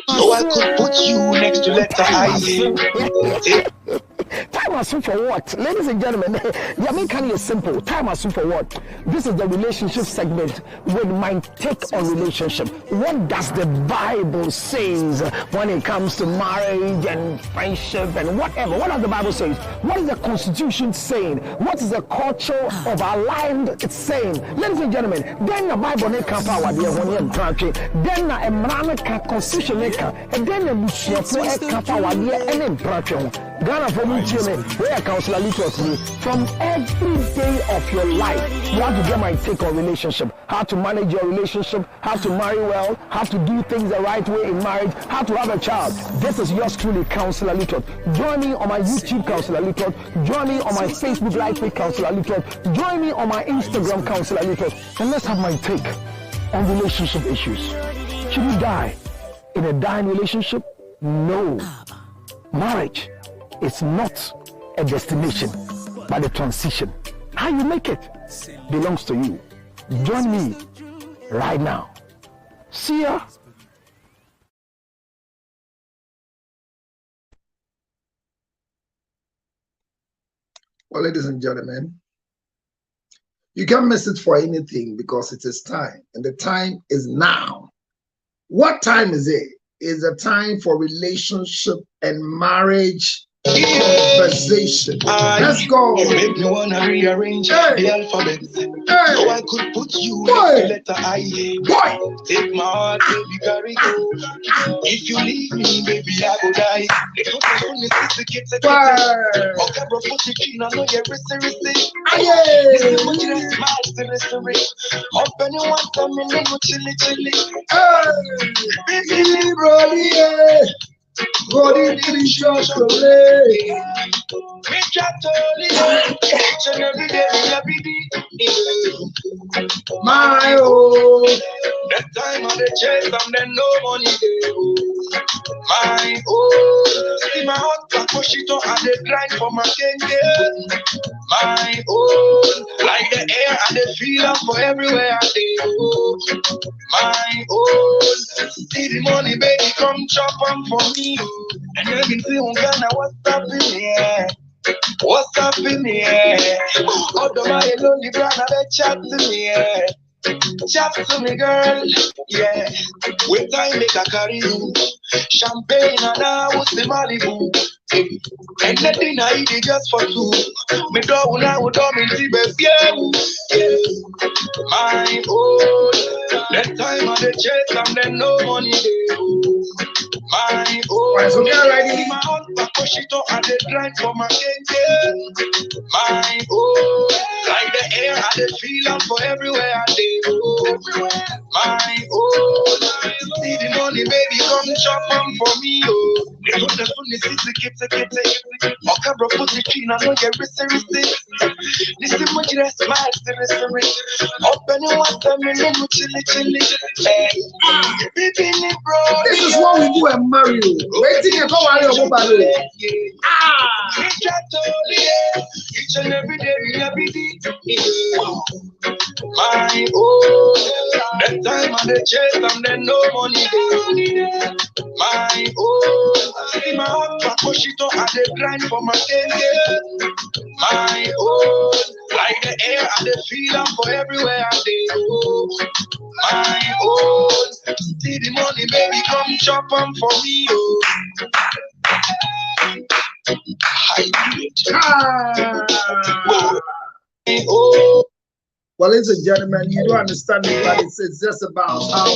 So I could put you next to letter I. Time assume for what? Ladies and gentlemen, the American is simple. Time assume for what? This is the relationship segment with my take on relationship. What does the Bible says when it comes to marriage and friendship and whatever? What does the Bible say? What is the Constitution saying? What is the culture of our land saying? Ladies and gentlemen, then the Bible ne can power there when you country. Then the American Constitution and then the Muslim can power there and in country. Ghana for me, where Counselor taught me from every day of your life. You have to get my take on relationship, how to manage your relationship, how to marry well, how to do things the right way in marriage, how to have a child. This is yours truly, Counselor Little. Join me on my YouTube, Counselor Little. Join me on my Facebook Live page, Counselor Little. Join me on my Instagram, Counselor Little. And let's have my take on relationship issues. Should we die in a dying relationship? No. Marriage is not a destination, but a transition. How you make it belongs to you. Join me right now. See ya. Well, ladies and gentlemen, you can't miss it for anything because it is time, and the time is now. What time is it? It's a time for relationship and marriage conversation. Let's go. You make me wanna rearrange the alphabet. So I could put you next to letter I. Take my heart, baby, carry go. If you leave me, baby, I go die. They don't want to see the kids again. Okay, bro, put it in, I know you're risky. This is what you smile, the up anyone coming in, go chilly. Baby, brody, body in chocolate. Me chat only, each and every day, My own. that time of the chase, and then no money there. My own, see my heart, push it on, and they grind for my cane. My own, like the air and the feel for everywhere I go. My own, see the money, baby, come chop on for me. And everything on Ghana, what's up in here? What's up in here? All the money, lonely brother, they chat to me. Chat to me, girl. Yeah. When time make a carry you. Champagne and I was the Malibu. And the dinner I eat it just for two. Me do now would come in the yeah. My own. That time of the chase and then no money there. My own. So get ready. My own. Push it up and they grind for my game. My own. Like the air and the feel for everywhere I go. My own. See the money, baby, come chop on for me. Oh. They put the funny city, get. Okay, bro, put it in, I know you're risky. This is what you smile, the up anyone coming in, chilly. Baby, bro. This is what we do and marry you. Waiting and go worry about mobile. Each and every day, my own. That time on the chase, and then no money there. My own. See my heart, push it up, and they grind for my cane. My own. Like the air and the feel for everywhere I go. My own. See the money, baby, come chop on for me. Oh. Well, ladies and gentlemen, you don't understand it, but it's just about how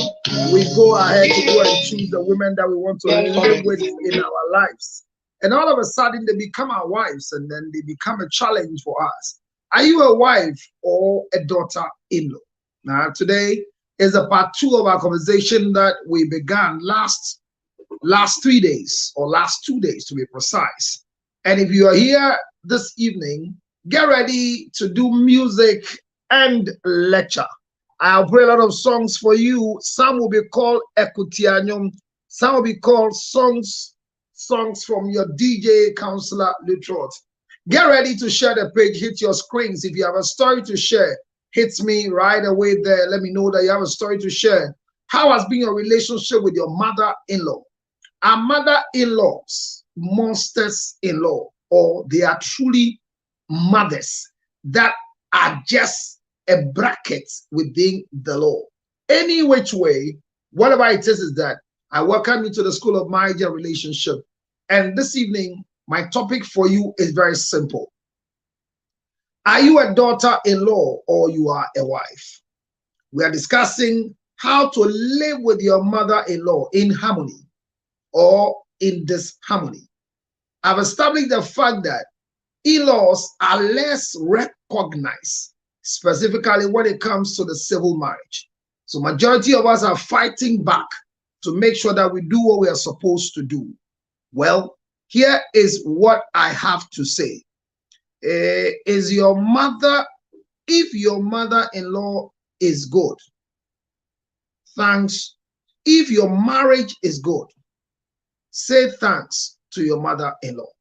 we go ahead to go and choose the women that we want to live with in our lives. And all of a sudden, they become our wives, and then they become a challenge for us. Are you a wife or a daughter-in-law? Now, today is a part 2 of our conversation that we began last 3 days, or last 2 days to be precise. And if you are here this evening, get ready to do music and lecture. I'll play a lot of songs for you. Some will be called Ekutianyum. Some will be called songs from your DJ Counselor Lutrot. Get ready to share the page. Hit your screens. If you have a story to share, hit me right away there. Let me know that you have a story to share. How has been your relationship with your mother-in-law? Are mother-in-laws monsters-in-law, or they are truly mothers that are just a bracket within the law? Any which way, whatever it is that I welcome you to the School of Marriage and Relationship. And this evening, my topic for you is very simple. Are you a daughter-in-law or you are a wife? We are discussing how to live with your mother-in-law in harmony or in disharmony. I've established the fact that in-laws are less recognized, specifically when it comes to the civil marriage. So majority of us are fighting back to make sure that we do what we are supposed to do. Well, here is what I have to say. Is your mother, if your mother-in-law is good, thanks. If your marriage is good, say thanks to your mother-in-law.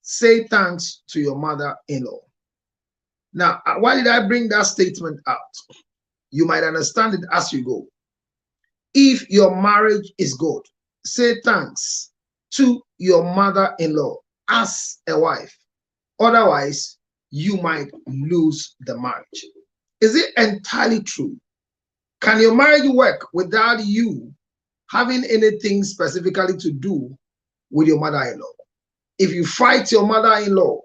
Say thanks to your mother-in-law. Now, why did I bring that statement out? You might understand it as you go. If your marriage is good, say thanks to your mother-in-law as a wife. Otherwise, you might lose the marriage. Is it entirely true? Can your marriage work without you having anything specifically to do with your mother-in-law? If you fight your mother-in-law,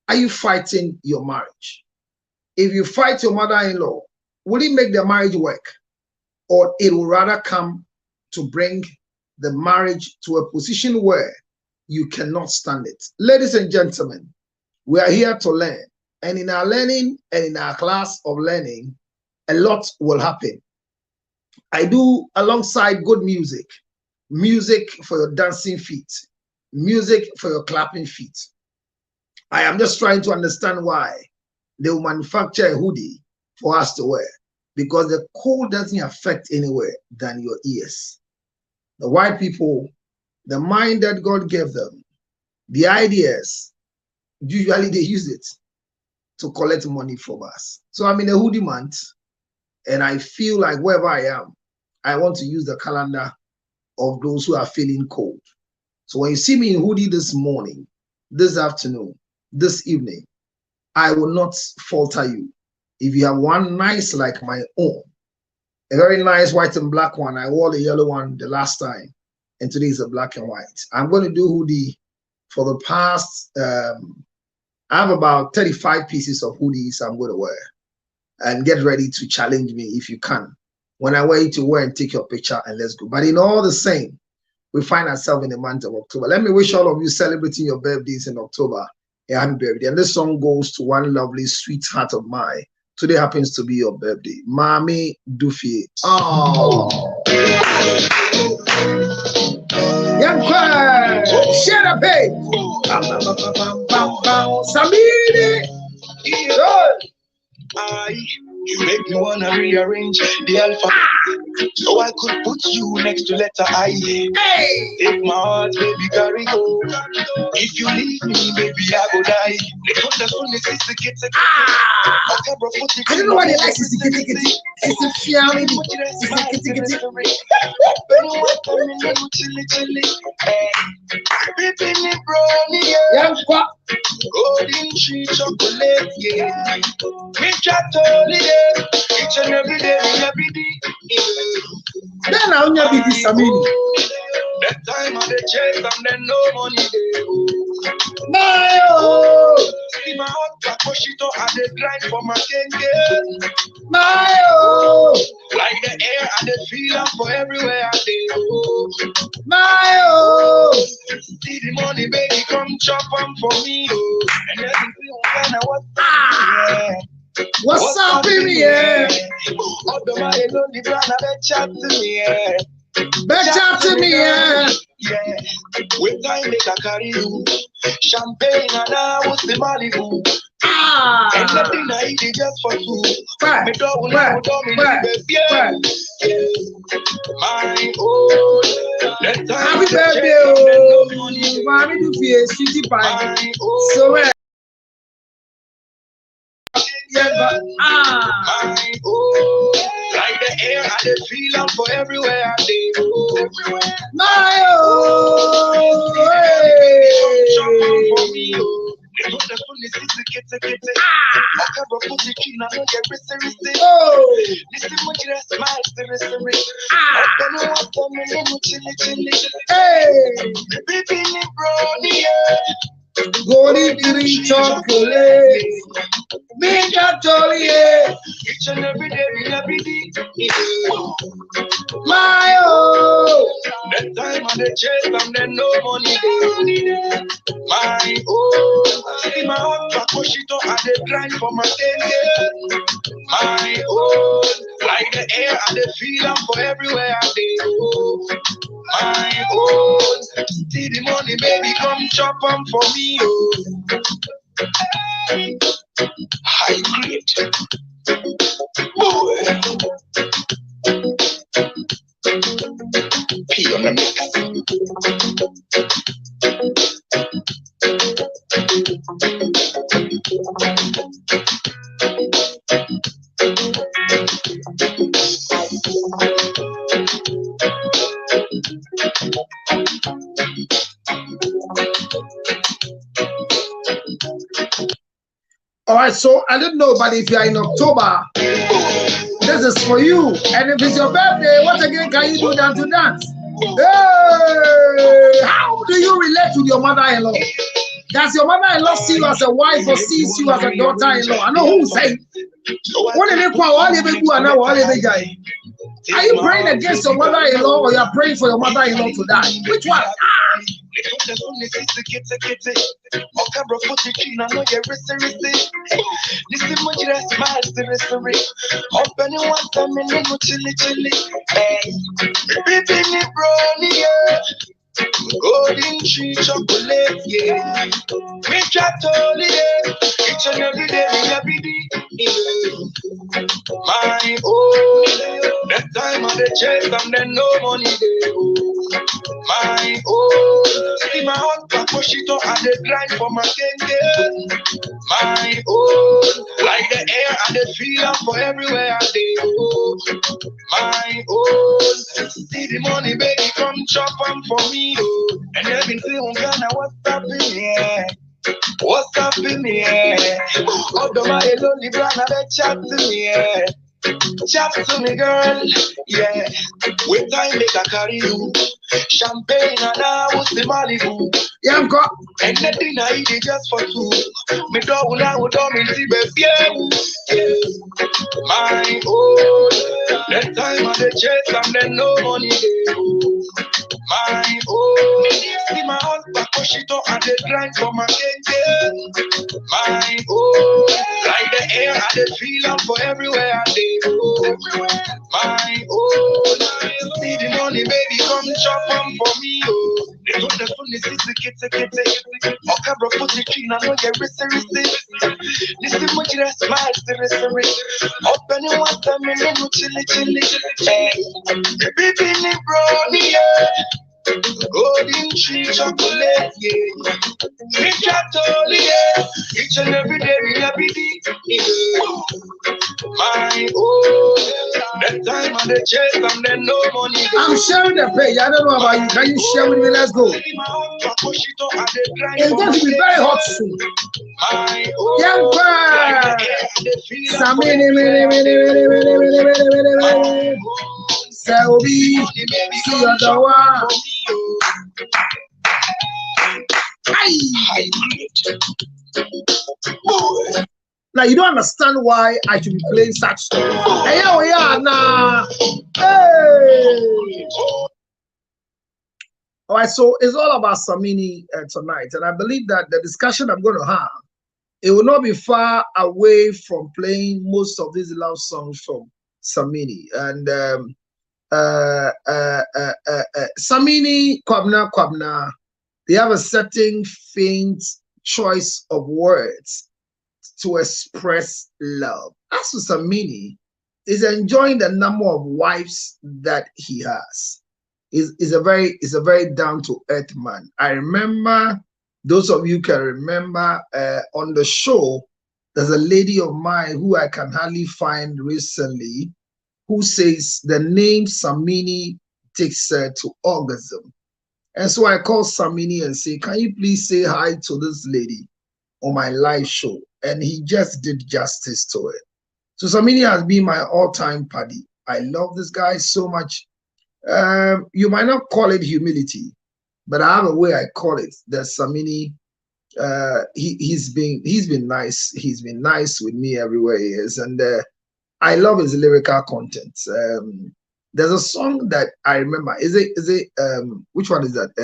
are you fighting your marriage? If you fight your mother-in-law, will it make the marriage work? Or it will rather come to bring the marriage to a position where you cannot stand it? Ladies and gentlemen, we are here to learn. And in our learning and in our class of learning, a lot will happen. I do alongside good music, music for your dancing feet, music for your clapping feet. I am just trying to understand why they will manufacture a hoodie for us to wear, because the cold doesn't affect anywhere than your ears. The white people, the mind that God gave them, the ideas, usually they use it to collect money from us. So I'm in a hoodie month, and I feel like wherever I am, I want to use the calendar of those who are feeling cold. So when you see me in hoodie this morning, this afternoon, this evening, I will not falter you. If you have one nice like my own, a very nice white and black one, I wore the yellow one the last time, and today is a black and white. I'm going to do hoodie for the past, I have about 35 pieces of hoodies I'm going to wear, and get ready to challenge me if you can. When I wear it to wear and take your picture, and let's go. But in all the same, we find ourselves in the month of October. Let me wish all of you celebrating your birthdays in October a happy birthday. And this song goes to one lovely sweetheart of mine. Today happens to be your birthday, Mami Duffy. Oh, young shut up, babe. Samini, you make me wanna rearrange the alphabet so I could put you next to letter I. Hey, Take my heart, baby, carry go. If you leave me, baby, I go die. I don't know why they like this. It's a fialing. Yeah, what? Golden tree chocolate, yeah. Me chat all day, each and every day, every day. Then I'll never be this. That time of the chase and then no money there. Mayo, See my heart, push it on and they grind for my kenge. Mayo, Like the air and the feel for everywhere I go. Mayo. See the money, baby, come chop them for me. Oh. And everything when I was What's up in here? All the money, no, the brand, I chat to me, yeah. Better to me, yeah. Yeah, with time they can carry you. Champagne and I was the Malibu. And nothing I eat it just for two. Right. Me double now, double baby. Yeah. My own. Happy birthday, oh. Mommy do be a sweetie pie. So yeah, but like the air I dey feel am for everywhere I dey go. My For me, oh. They put the phone in the I can't put the key now, no get rest. Listen, much less smile, open up for me, little chilly. Baby, me brownie, Golden green chocolate, make a jolly, each and every day, my that time on the chase, and then no money. My see my heart, I push it up, and they grind for my day. My like the air, and the feel am for everywhere I go. My see the money, baby, come chop 'em for me, high grade, boy. P on the mix. All right, so I don't know, but if you are in October, this is for you. And if it's your birthday, what again can you do than to dance? Hey, how do you relate to your mother-in-law? Does your mother-in-law see you as a wife or sees you as a daughter-in-law? I know who say. What did they call all the Are you praying against your mother-in-law or you are praying for your mother-in-law to die? Which one? Golden tree chocolate, yeah. We chat all day, each and every day, my that time on the chest and then no money day. My see my heart, I push it up and they grind for my game. My like the air and the feel am for everywhere I go. My see the money, baby, come chop 'em for me, and everything Ghana, what's up in here? What's up in here? Although my lonely brother, they chat to me, yeah. Chat to me, girl, yeah. With time, make a carry you. Champagne and I was the Malibu. Yeah, I'm got. And the dinner I eat it just for two. Me dog now would me see baby. My that time on the chest and then no money. My see my husband push it up and they grind for my cake. My like the air and the feel am for everywhere I go. My see the money, baby, come chop 'em for me, They put the phone in the kitty. Okay, bro, put the clean, I know you're risky. Listen, much less smile, open your water, me little chilly. Baby, me brownie, yeah. Golden tree chocolate, yeah. We chat all yeah. Each and every day, we happy, yeah. My that time on the chest and then no money. I'm sharing the page. I don't know about you. Can you share with me? Let's go. It's going to be very hot soon. Young girl. Samini. Selby. See you the one. Now you don't understand why I should be playing such stuff. Hey, we are now. Hey. All right, so it's all about Samini tonight, and I believe that the discussion I'm going to have, it will not be far away from playing most of these love songs from Samini. And Samini, Kwabna, they have a certain faint choice of words to express love. As for Samini, is enjoying the number of wives that he has. Is a very down to earth man. I remember, those of you can remember on the show, there's a lady of mine who I can hardly find recently. who says the name Samini takes her to orgasm. And so I called Samini and say, can you please say hi to this lady on my live show? And he just did justice to it. So Samini has been my all-time buddy. I love this guy so much. You might not call it humility, but I have a way I call it. That Samini, he's been nice. He's been nice with me everywhere he is, and I love his lyrical content. There's a song that I remember. Is it which one is that?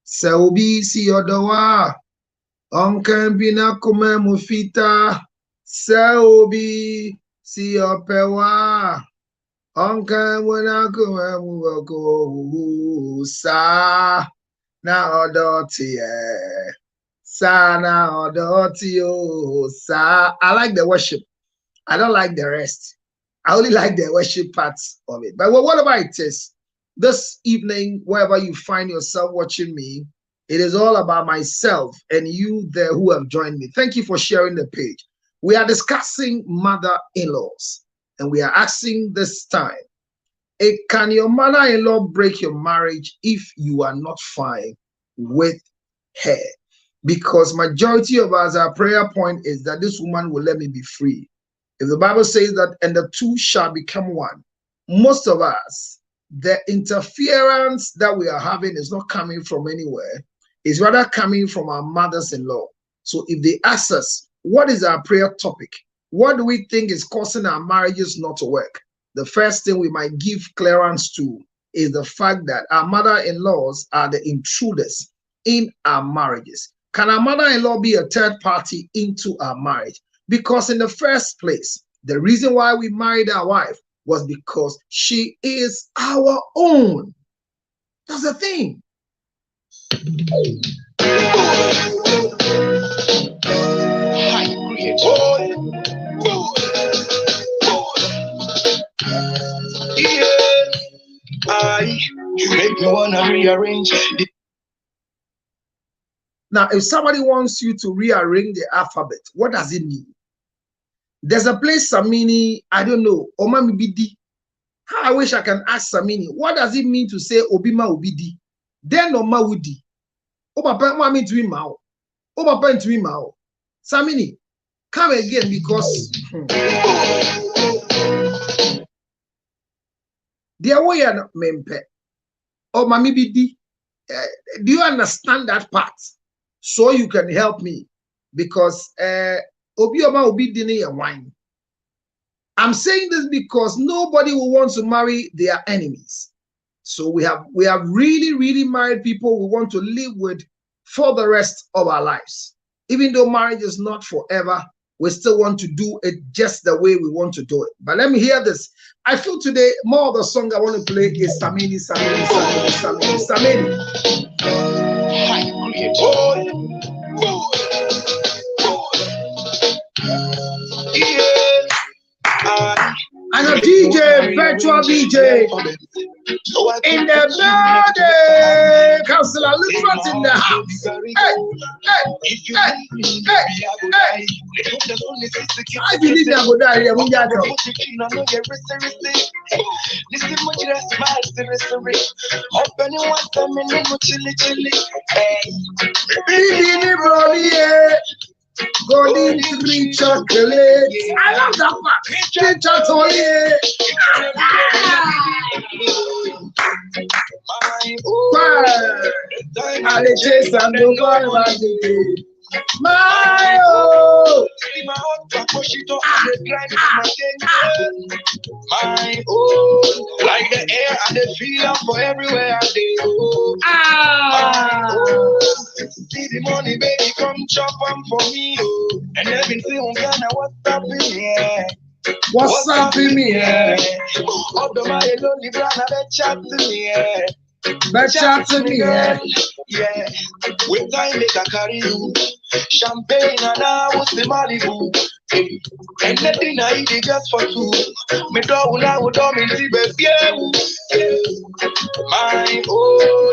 Selby si odowa onkambina kume mufita Selby si opewa onkamwana kume muvoko sa na odoti sa na odoti o sa. I like the worship. I don't like the rest. I only like the worship parts of it. But whatever it is, this evening, wherever you find yourself watching me, it is all about myself and you there who have joined me. Thank you for sharing the page. We are discussing mother-in-laws, and we are asking this time, can your mother-in-law break your marriage if you are not fine with her? Because majority of us, our prayer point is that this woman will let me be free. If the Bible says that, and the two shall become one, most of us, the interference that we are having is not coming from anywhere. It's rather coming from our mothers-in-law. So if they ask us, what is our prayer topic? What do we think is causing our marriages not to work? The first thing we might give clearance to is the fact that our mother-in-laws are the intruders in our marriages. Can our mother-in-law be a third party into our marriage? Because in the first place, the reason why we married our wife was because she is our own. That's the thing. You make me wanna rearrange. Now, if somebody wants you to rearrange the alphabet, what does it mean? There's a place, Samini, I don't know, Omami Bidi. How I wish I can ask Samini, what does it mean to say Obima Obidi? Then Oma Wudi. Obapa Mami to him out. Obapa to him out. Samini, come again because there were not mempe. Oh, Mami Bidi. Do you understand that part? So you can help me because Obioma Obidini and wine. I'm saying this because nobody will want to marry their enemies. So we have really married people we want to live with for the rest of our lives. Even though marriage is not forever, we still want to do it just the way we want to do it. But let me hear this. I feel today more of the song I want to play is Samini. And a DJ, virtual DJ in the building. Councilor Lippert in the house. I believe that would die. Golden tree chocolate. I love that part. Tree chocolate. I chase and no boy my oh. My oh, like the air and the feel for everywhere I go. See the money, baby, come chop them for me. Oh. And everything on Ghana, what's up in here? What's up in here? All the money, lonely brother, they chat to me. Chat to me. Yeah, with time they can carry you. Champagne and I was the Malibu. And the dinner I eat just for two. Me do now would do me baby. My oh,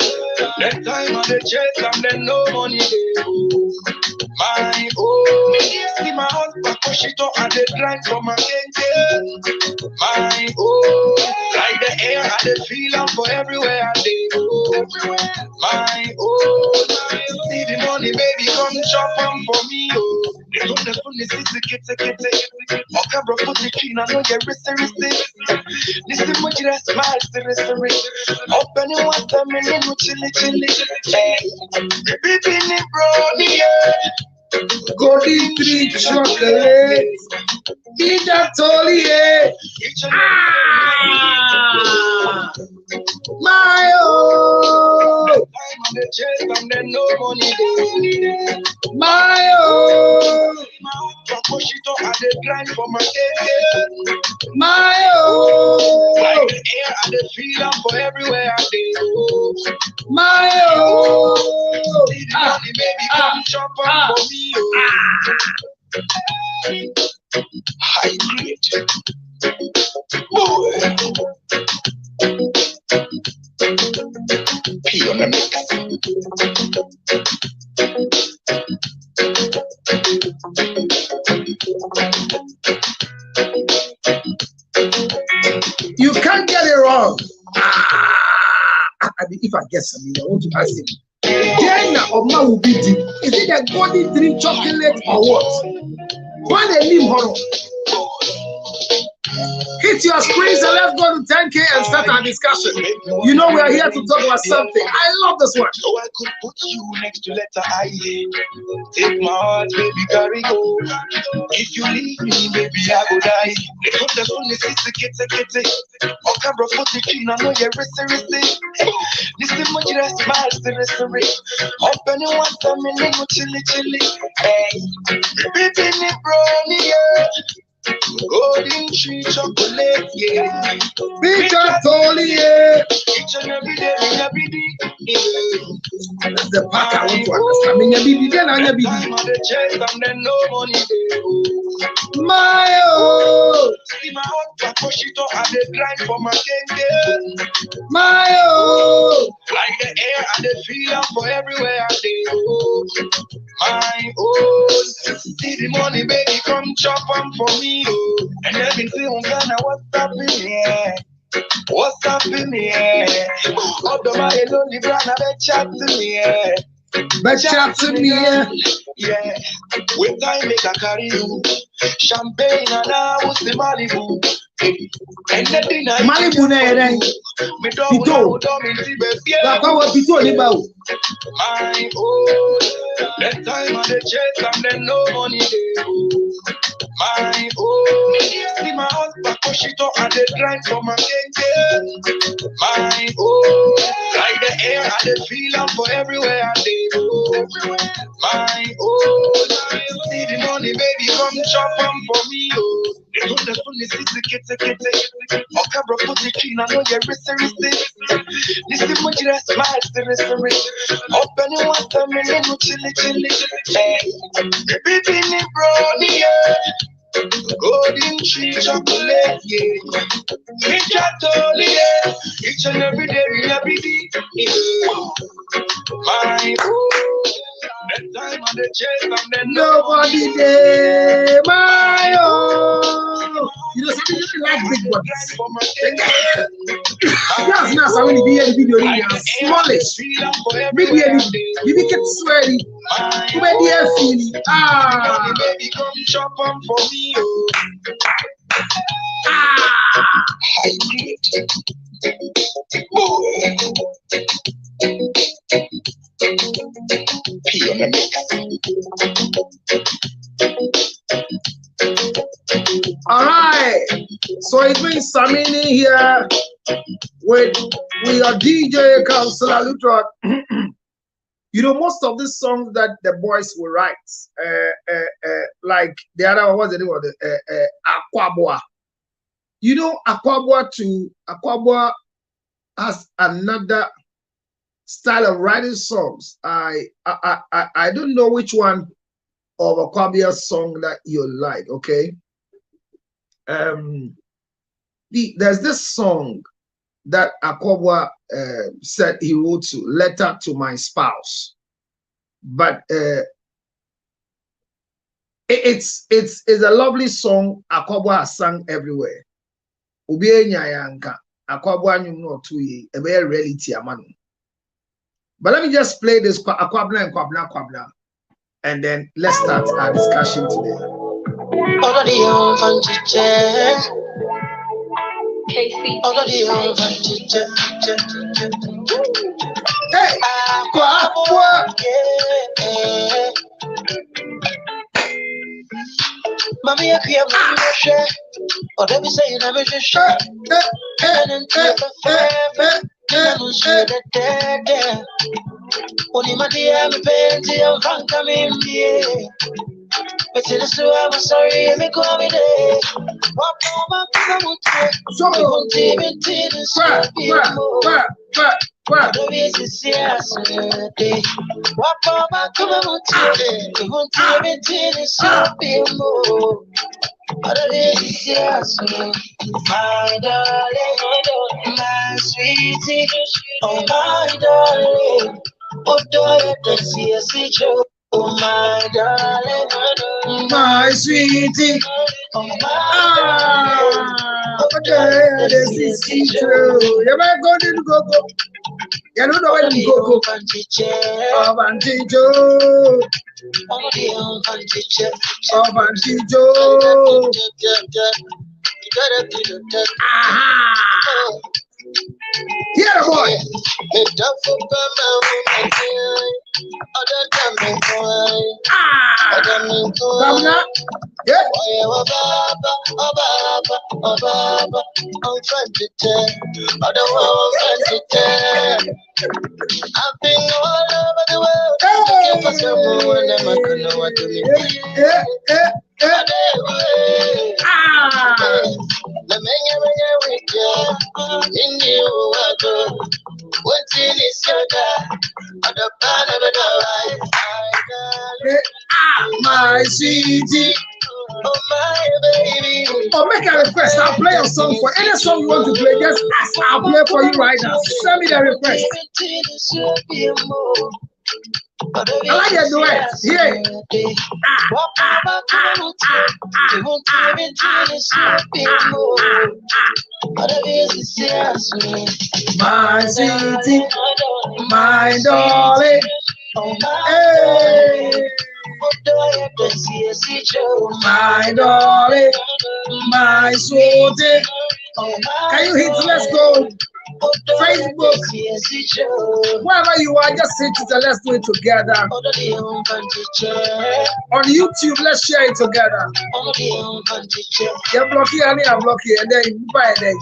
that time on the chest and then no money. My oh, see my husband push it up and they grind for my game. My oh, like the air and the feel for everywhere they go. My oh, see the money baby come chop on for me oh. They don't the funny sit. Okay bro put the clean I know you're risky. Listen much that smile seriously. Open it one time and then we chilly. Hey, baby ni brody yeah. Golden tree chocolate. Be that totally yeah. My oh. I'm on the chest and then no money. My oh. Push it up and they grind for my head. My oh. Like the air and the feel for everywhere I go. My oh. See the money baby come chop on for me oh. High grade. Boy. P on the mix. You can't get it wrong. If I guess something, I want to ask him. Then Oma will be deep. Is it a golden dream chocolate or what? When they leave horror. Hit your screens and let's go to 10K and start our discussion. You know we are here to talk about something. I love this one. So I could put you next to letter I. Take my heart, baby, carry go. If you leave me, baby, I will die. They put the phone, they kitty. Okay, bro, put the clean, I know you're risky. Listen much that smile seriously. Open it one time and then we chilly. Hey, baby, ni brownie, yeah. Golden tree chocolate, yeah. Big totally, yeah. Each and every day, yeah. That's the part I want to understand. I mean, you then I be time on the chest and then no money. My oh. See my husband push it up and they grind for my game. My oh. Like the air and the feel for everywhere they go. My oh. See the money, baby, come chop on for me. Oh. And everything on Ghana, what's happening? Yeah. What's happening? Yeah. Up the my lonely brand, I bet chat to me. Yeah. Bet chat to me. Yeah. With time, make a carry you. Champagne and I was the Malibu. And the dinner. Malibu, me don't my oh, that time on the chest and then no money my oh, see my husband push it up and they grind for my game. My oh, like the air and the feel for everywhere they go. My oh, see the money baby come chop on for me oh. They put the phone kitty. Okay bro put the clean I know you're risky. Listen much that smile seriously. Open it one time and then we chilly. Hey, baby ni brownie yeah. Golden tree chocolate yeah. Me totally yeah. Each and every day yeah. My that time on the chest and then nobody there. My oh. You know something you like big ones. That's nice. I want to be in the video. Smallish. Maybe you make it sweaty. Where do you feel? Ah. Baby, come chop on for me. Oh. P on the mix. All right. So it's been Samini here with our DJ Counselor Lutrot. You know, most of the songs that the boys will write, like the other one was the name of the Aquabua. You know, Aquabua has another style of writing songs. I don't know which one of Aquabua's song that you like. Okay, there's this song that Aquabua said he wrote to Letter to My Spouse, but It's a lovely song. Akwabo has sung everywhere. Obi enyayanka. Akwabo anyum no tuye. A very reality amano. But let me just play this Akwabna and Kwabna, and then let's start our discussion today. Hey, Mommy, I can't share. Or let me say you never just share. And only my dear, me painting and Frank, I'm in the but to the so I'm sorry, me call me there. What so we won't even see the what is yes, what Papa come on to we won't even see the more. What is yes, my darling, my sweetie, oh my darling, oh darling, that's yes, oh my darling, my sweetie, oh my okay, this is true. You might go to go. You don't know where to go. Oh, Bantijo. Oh, Bantijo. Aha. Here, boy. Governor. Yeah. I've been all over the world. Looking for someone that I could know what to mean. The man with you in you are good. What's in his yoga? On the part of it all. My sweetie. Oh, my baby. Or make a request. I'll play a song for any song you want to play. Just ask. I'll play for you right now. Send me the request. I like it, do it. Yeah. My sweetie, my darling. Hey. My darling, my sweetie. Can you hit? Let's go. Facebook, wherever you are, just hit it and let's do it together. On YouTube, let's share it together. You're blocking and I'm blocking, and then you buy it.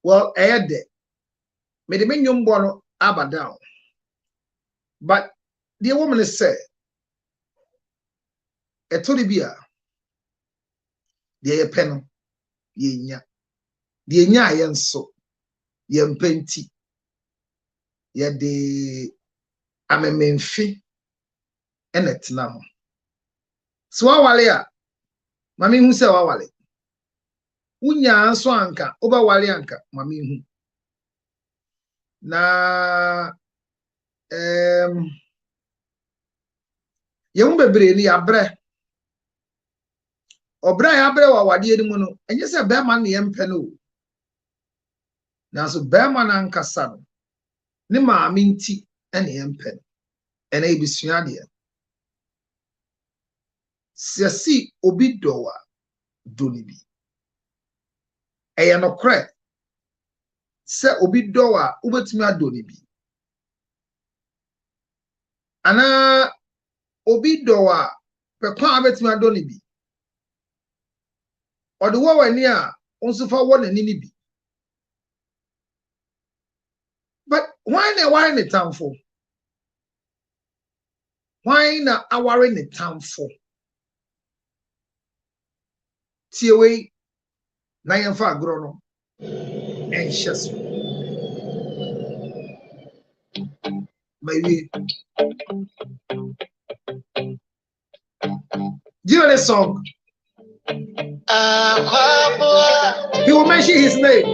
Well, I did. Made the minion bono abba down. But the woman is said, a tolibia, the pen, the nya yen so, yen penti, ye de amemfi, and it now. So, Walia, Mammy who say Wawale. Unya swanka, oba walianka, Mammy. Na young baby ni abre obra ya abre wa wade ni mu no enye se be man ne empe no na so be man ankasa no ne maame nti ene empe ene ebisua de si obi dowa doni bi eye no kre se obi dowa ubetumi adoni bi ana obi dowa pe kwa abetumi adoni bi or the one near also for one and any be. But why the town for? Why not our in the town for? See away na yɛmfa agorɔ no ɛnhyɛ so maybe do you know this song? He will mention his name.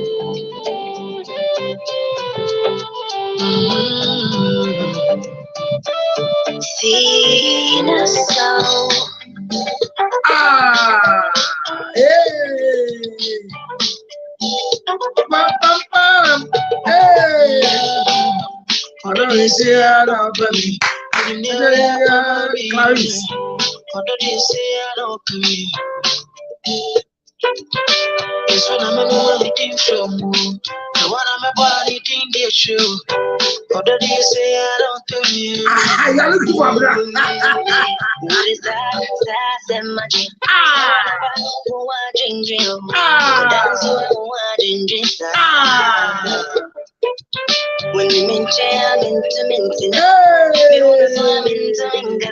Clarice. It's when I'm waiting from you. The one I'm about eating the shoe. What do you say? I don't do you. You're looking for What is that? That's the magic. That's when you mean jam into minting. You want to swim into minting.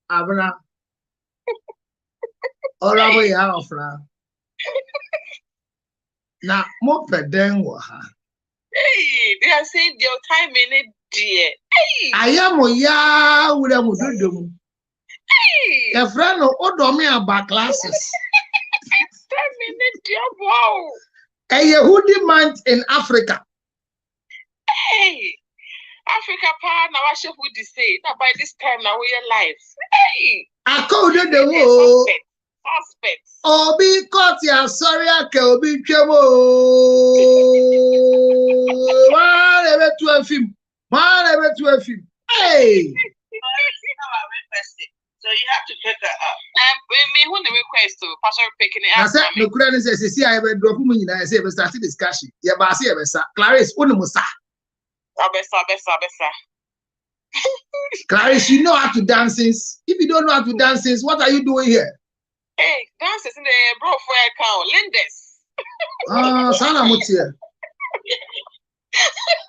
Abra. Ora we ya ofra. Na mo peden wo ha. Hey, they are saying your time in it, dear. Hey, Ayamo ya wura mu dodom. hey, E friend no odomi aba classes. time in it, dear. Wow. A Yehudi month in Africa. Hey, Africa, pa, now I should would say. Now by this time, now we are live. Hey, According the yes, wo suspects. obi court ya sorry ake obi twemo. One ebe to a film. One ebe to a film. Hey. So you have to pick her up. Me who the request to Pastor picking it Na up. say no kura ni say see I be drop mu nyina say be start discussion. Ye ba say be sa. Clarice unu musa. Abesa. Clarice, you know how to dance. If you don't know how to dance, what are you doing here? Hey, dances in the bro for account. Lindes. Sana mutia.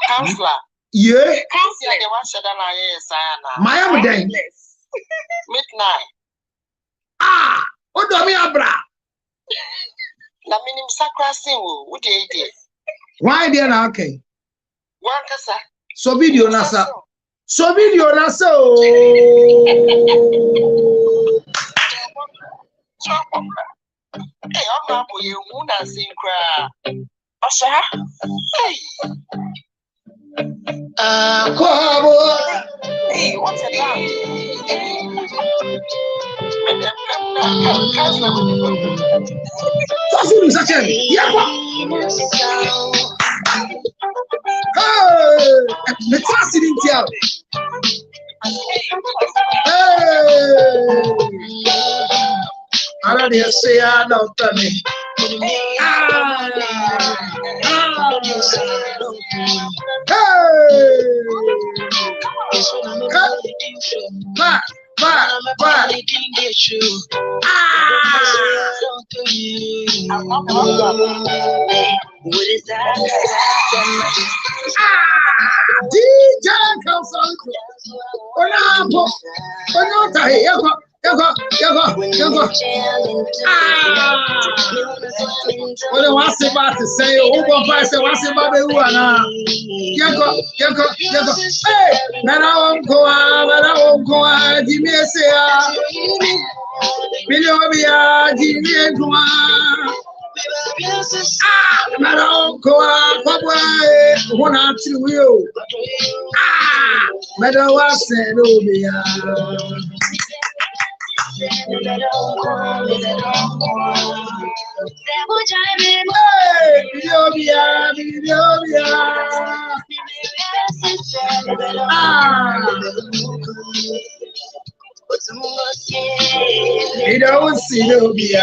Counselor. Yeah. Counselor. The one said that My am then. Midnight. What do me abra? Na minim sakra sin wo. What dey dey? Why there now? Okay. One kasa. So video nasa. So video nasa. Hey, I'm not for you. Who not sing cry? Osha. Hey. Hey, what's it now? I don't hear say I don't tell me. What is that? DJ Council. What was about to say? Who was about to hey, man, I won't go out. Give me a say, give me a go out. Man, I won't go out. One out to you. Man, I was saying, You don't see no beer.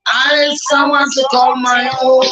I need someone to call my own.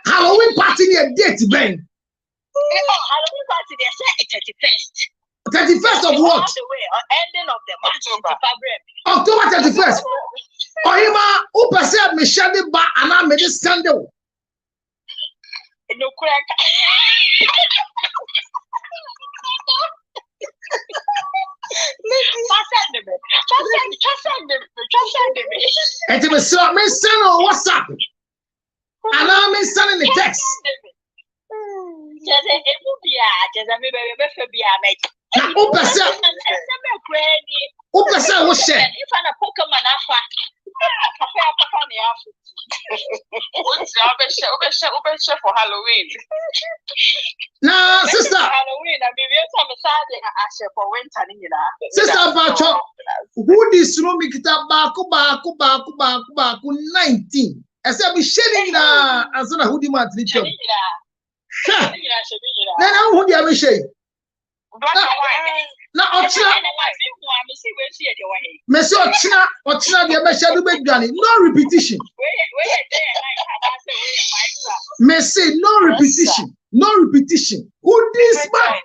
Halloween party near date, Ben. Halloween party, they say 31st. 31st of what? Ending of the month. October 31st. Ohima, who perceive me shady ba and I made this scandal. No crack. And to me, sir, me send on WhatsApp. And I'm sending the text. Who perceive what share? If I'm a Pokemon, what's for Halloween? Now, sister. Halloween, I mean, for winter. Sister Bacho, who this room make it up back 19. I said, be shedding na as soon as who demand to tell. Then how would you be shade? Now, Messi Ochina, the Messi big Granny, no repetition. Messi, no repetition, no repetition. Who this man?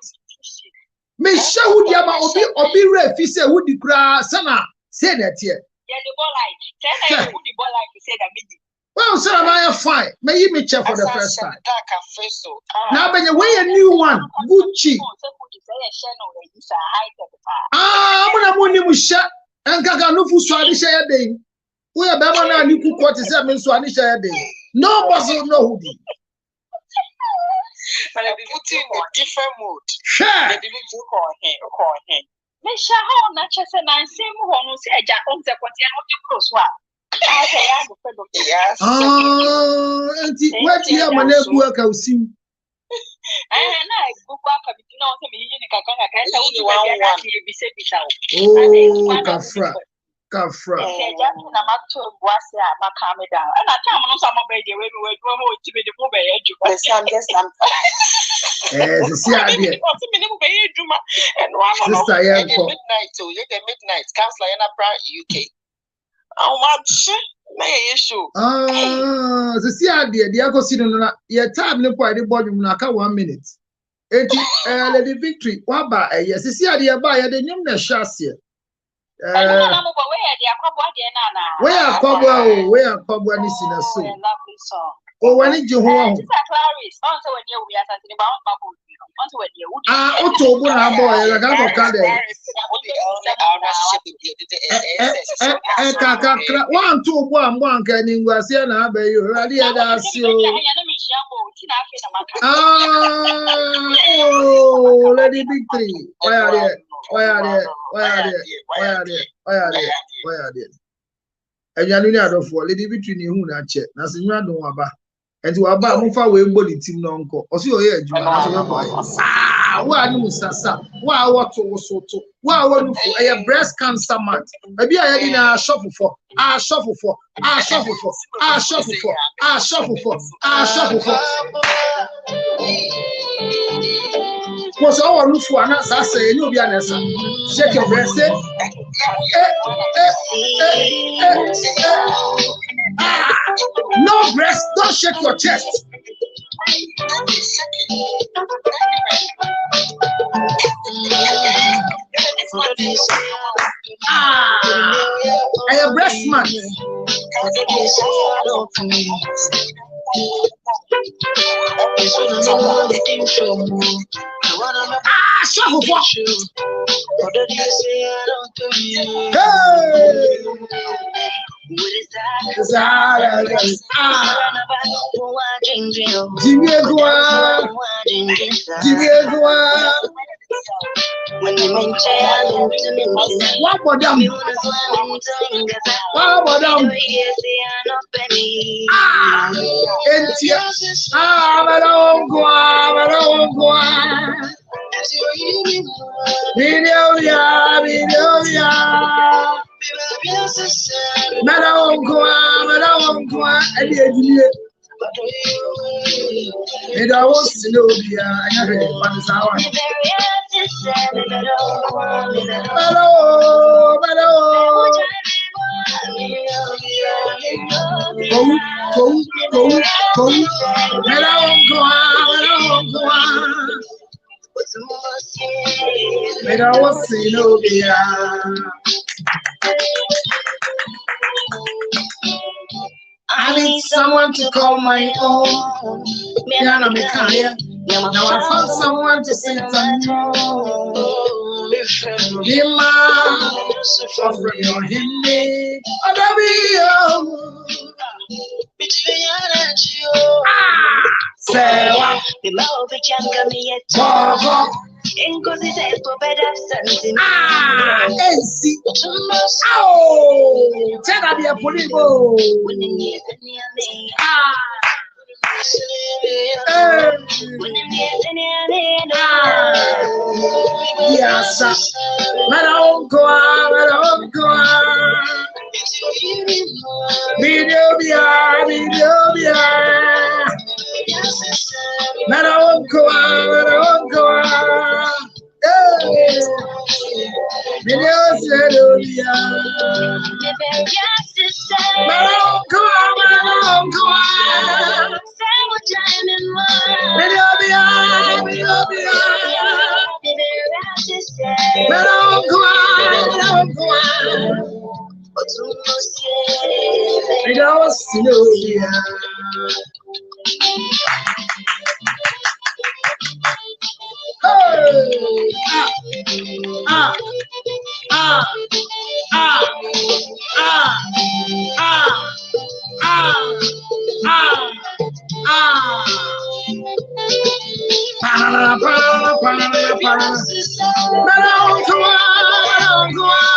Me show who the ama obi ref say who the gra sana say that here. Yeah, the ball like. Tell who the ball like say that me. Well, sir, I am fine. May you me check for the first time. Now, when you wear a new one, Gucci. I'm gonna money with shut and Gaga no food swadi share day. We are Bama and you could 47 swadi share day. No muscle, no hoodie. But I'll be putting in a different mood. Sure. They didn't call him. Make sure how much as an I say more on say a jack on the close one. Yes. Oh, auntie, where do you have my neck work? I'll see. Oh, Kafra. The see idea, the Uncle Sinona, your time no quite the body 1 minute. Lady Victory, what by yes, the see idea by the name of Shasia. Where are Cobwell is in a suit? Oh, when did you home? October, boy, like I got it. 1, 2, 1, can you was here now? You ready? Oh, Lady Victory. Why are they? And you know, for Lady Victory, who not check. That's in your door. And to about Mufa we body team no uncle. Or see your age, why no sasa? Why what to so to? Why one for a breast cancer month? Maybe I had in a shuffle for, a shuffle for, a shuffle for, a shuffle for, a shuffle for, a shuffle for. Was all look for an answer, say, you'll be an answer. Shake your breast, no breast, don't shake your chest. I am breast man. Shuffle for. What about them? What about them? I need someone to call my own. Now I found someone to sit on. Hima, offering your hymn. Sewa, Bobo, NC. Oh, tell me a polibo. Yes, let on go on, let on go on. Video, let on go on, let on go on. Video, let on go on, let on go on.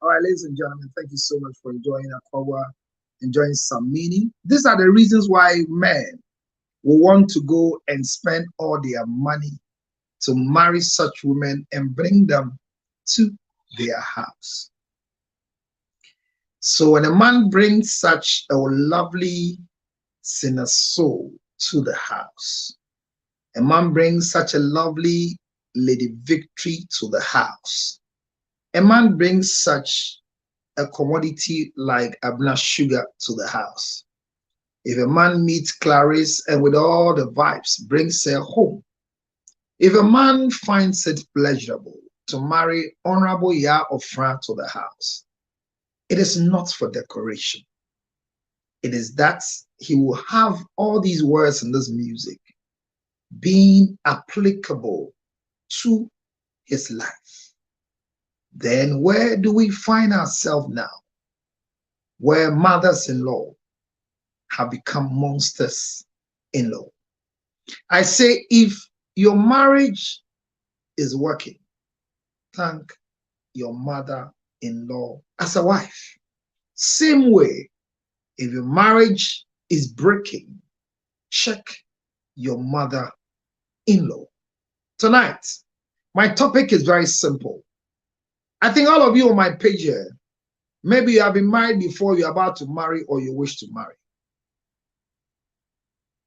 All right, ladies and gentlemen, thank you so much for enjoying Akwawa, enjoying some meaning. These are the reasons why men will want to go and spend all their money to marry such women and bring them to their house. So when a man brings such a lovely sinner soul to the house, a man brings such a lovely Lady Victory to the house, a man brings such a commodity like Abner Sugar to the house. If a man meets Clarice and with all the vibes brings her home, If a man finds it pleasurable to marry Honorable Ya of France to the house, it is not for decoration. It is that he will have all these words in this music being applicable to his life. Then where do we find ourselves now? Where mothers-in-law have become monsters-in-law. I say, if your marriage is working, thank your mother-in-law as a wife. Same way, if your marriage is breaking, check your mother-in-law. Tonight, my topic is very simple. I think all of you on my page here, maybe you have been married before, you're about to marry, or you wish to marry.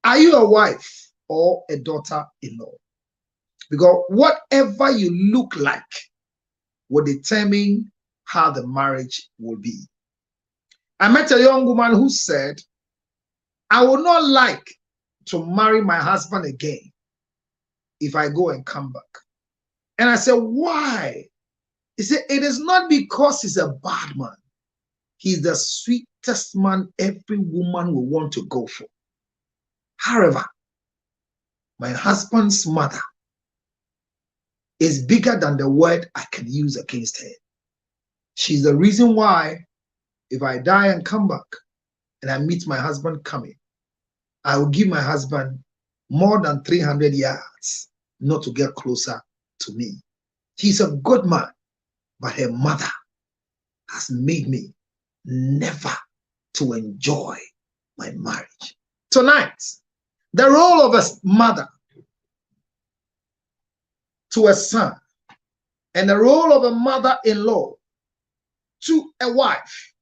Are you a wife or a daughter-in-law? Because whatever you look like will determine how the marriage will be. I met a young woman who said, I would not like to marry my husband again if I go and come back. And I said, why? He said, it is not because he's a bad man. He's the sweetest man every woman will want to go for. However, my husband's mother is bigger than the word I can use against her. She's the reason why if I die and come back and I meet my husband coming, I will give my husband more than 300 yards not to get closer to me. He's a good man, but her mother has made me never to enjoy my marriage. Tonight, the role of a mother to a son and the role of a mother-in-law to a wife.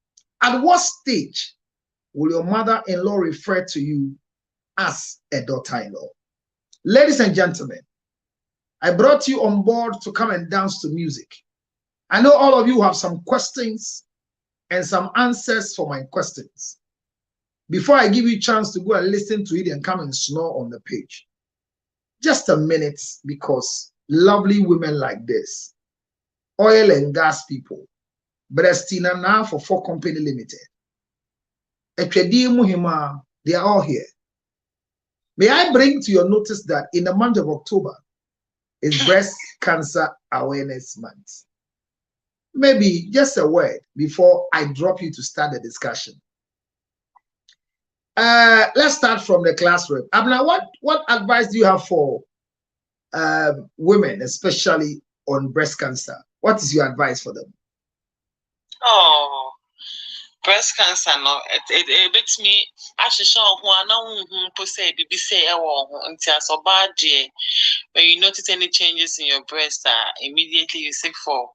At what stage will your mother-in-law refer to you as a daughter-in-law? Ladies and gentlemen, I brought you on board to come and dance to music. I know all of you have some questions and some answers for my questions. Before I give you a chance to go and listen to it and come and snore on the page, just a minute, because lovely women like this, oil and gas people, Brestina now for 4 Company Limited, Ekwedi Muhima, they are all here. May I bring to your notice that in the month of October is Breast Cancer Awareness Month. Maybe just a word before I drop you to start the discussion. Let's start from the classroom. Abna, what advice do you have for women, especially on breast cancer? What is your advice for them? Oh, breast cancer, no, it beats me. I should show who say be say until so bad. When you notice any changes in your breast, immediately you seek for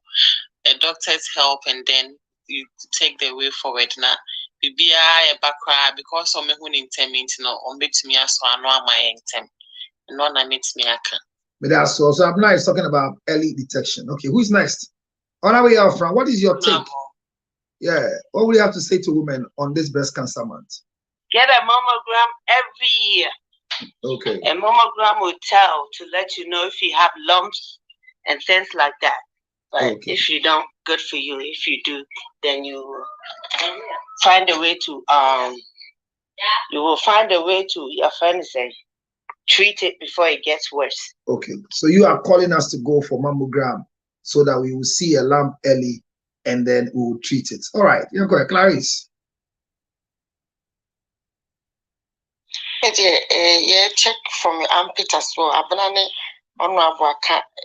a doctor's help, and then you take the way forward. Now, be a background because some who in 10 minutes, no, on bit me as I know my time, and one I meet me. I can. But that's so Abna is talking about early detection. Okay, who's next? On our way out from, what is your take? Yeah, what will you have to say to women on this breast cancer month? Get a mammogram every year. Okay. A mammogram will tell to let you know if you have lumps and things like that. But okay. If you don't, good for you. If you do, then you find a way to you will find a way to, your friend say, treat it before it gets worse. Okay, so you are calling us to go for mammogram so that we will see a lump early and then we will treat it. All right, you're correct, Clarice. Yeah, check from your armpit as well.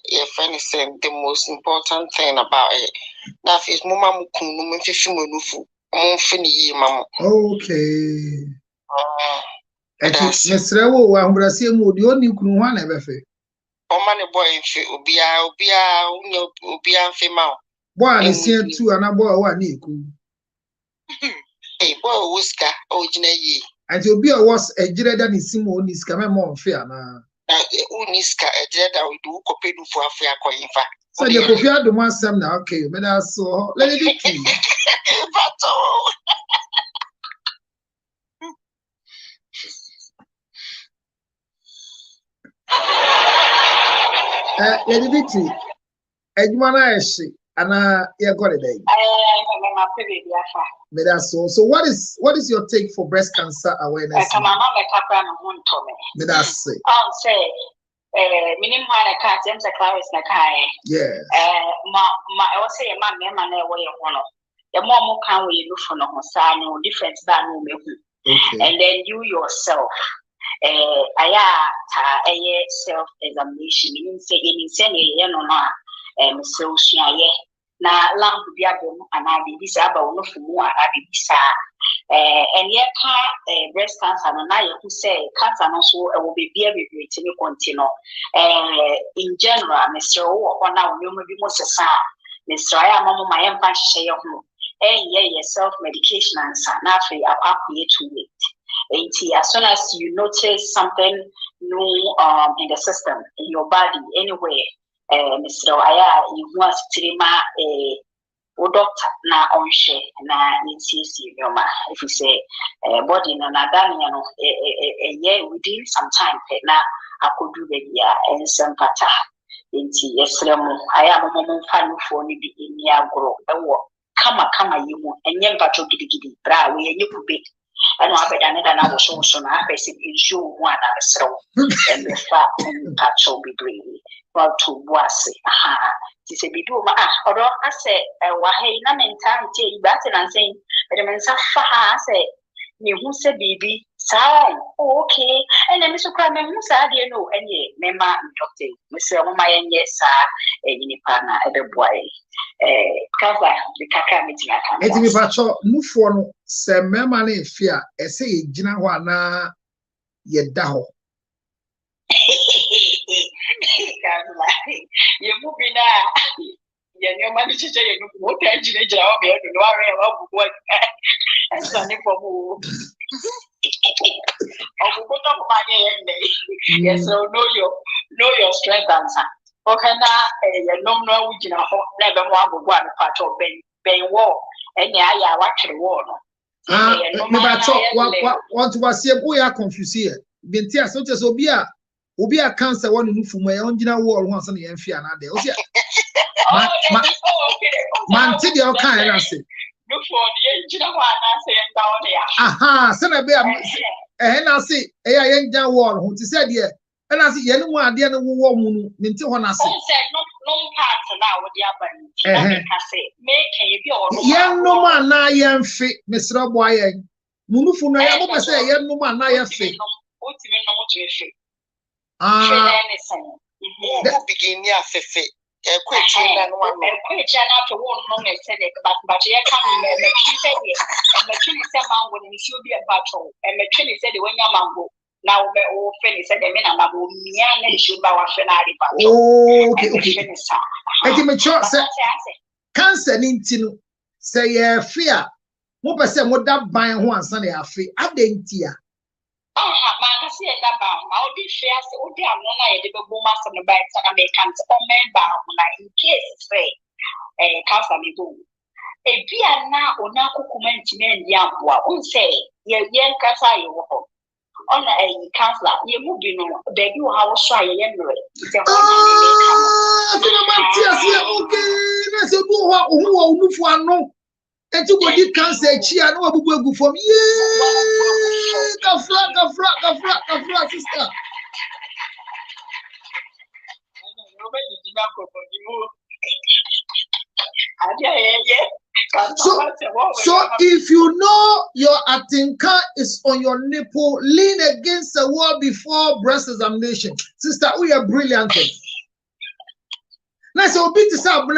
Your friend is saying the most important thing about it. Now, if it's mama okay. And Mr. Wo, I'm going to say, the only one ever fail. Omani boy in fe obia female. Boy, I see two and a boy one equal. Hey, boy, whisker, originally. And you'll be a was a dread and is Simon is coming more fair now. Uniska, a dread that we do copy for a fair coin. In fact, so you prepared the one some now, okay, but I saw let it be. Lady Victory, Edmana Eshi, and you got it. So what is your take for breast cancer awareness? Minimum high cat, James Claris Nakai. Yeah. I will say a man, man, way of one of the more can we look for no difference than and then you yourself. Self examination, meaning say in any so na lamp be able and I be this about no for more and yet breast cancer and I who say cancer also will be very to continue in general Mr. One now you may be most Mr. I am my empire share self medication and nothing apart to it. As soon as you notice something new in the system, in your body, anywhere, Mr. Aya, you want to a doctor na on share na if you say body na daniel a year within some time na I could do the and some pata into yesterday. I am a moment fan for me in your grow a walk. Kama you and young patrol giddy bra we you could be. I know I better than I was also not basic issue one so and the fat and patrol be greedy. Well, to was she said, "Be do or I said, why na mentality better than saying, but the men I said, you who said, baby, sigh, okay, and then Mr. Cram, who said, you know, and ye, member, doctor, Mr. My and yes, sir, and you partner at the boy, cover the caca meeting. It's me, Pacho, move for some member fear, I say, Gina Wana, ye daho. You're moving now. You're managing to say, what engine is your baby? You are what? And Sunday for who? Yes, so know your strength answer. Okay, now, no, we can never want one part of Ben War, and I watch the war. Want to see we are confused here. Bentia, such as Obia cancer one move from my own wall once on the Enfia and there. Man, take your kind and say, look for the engine one, I say, down there. Aha, son of and I say, a young wall, who said, yeah, and I see any one, the other woman, Minty one, I say, no parts now with the other. I say, make you young no man, now young fit, Mr. Boy, Munufuna, I say, young no man, now you're fit. Begin near Fefe. A quick channel to one long as said it, but you come and the chin is a man when you should be a battle, and the chin said when your mango. Now, old friend said the men are young and should bow a finale. Okay, cancer into say, fear. What percent would that buy one Sunday? I feel I didn't hear. I see that bound. I'll be fair, so they are not like the woman from the back of Americans or men bound, like in case say, a council me boom. A beer now or now comment men young, won't say, ye young casa you walk on a councillor, you move in, beg you how shy you anyway. Okay, that's a who for no. And you go get cancer, she and no go from the flag, sister. So if you know your atinka is on your nipple, lean against the wall before breast examination. Sister, we are brilliant. Now, so big to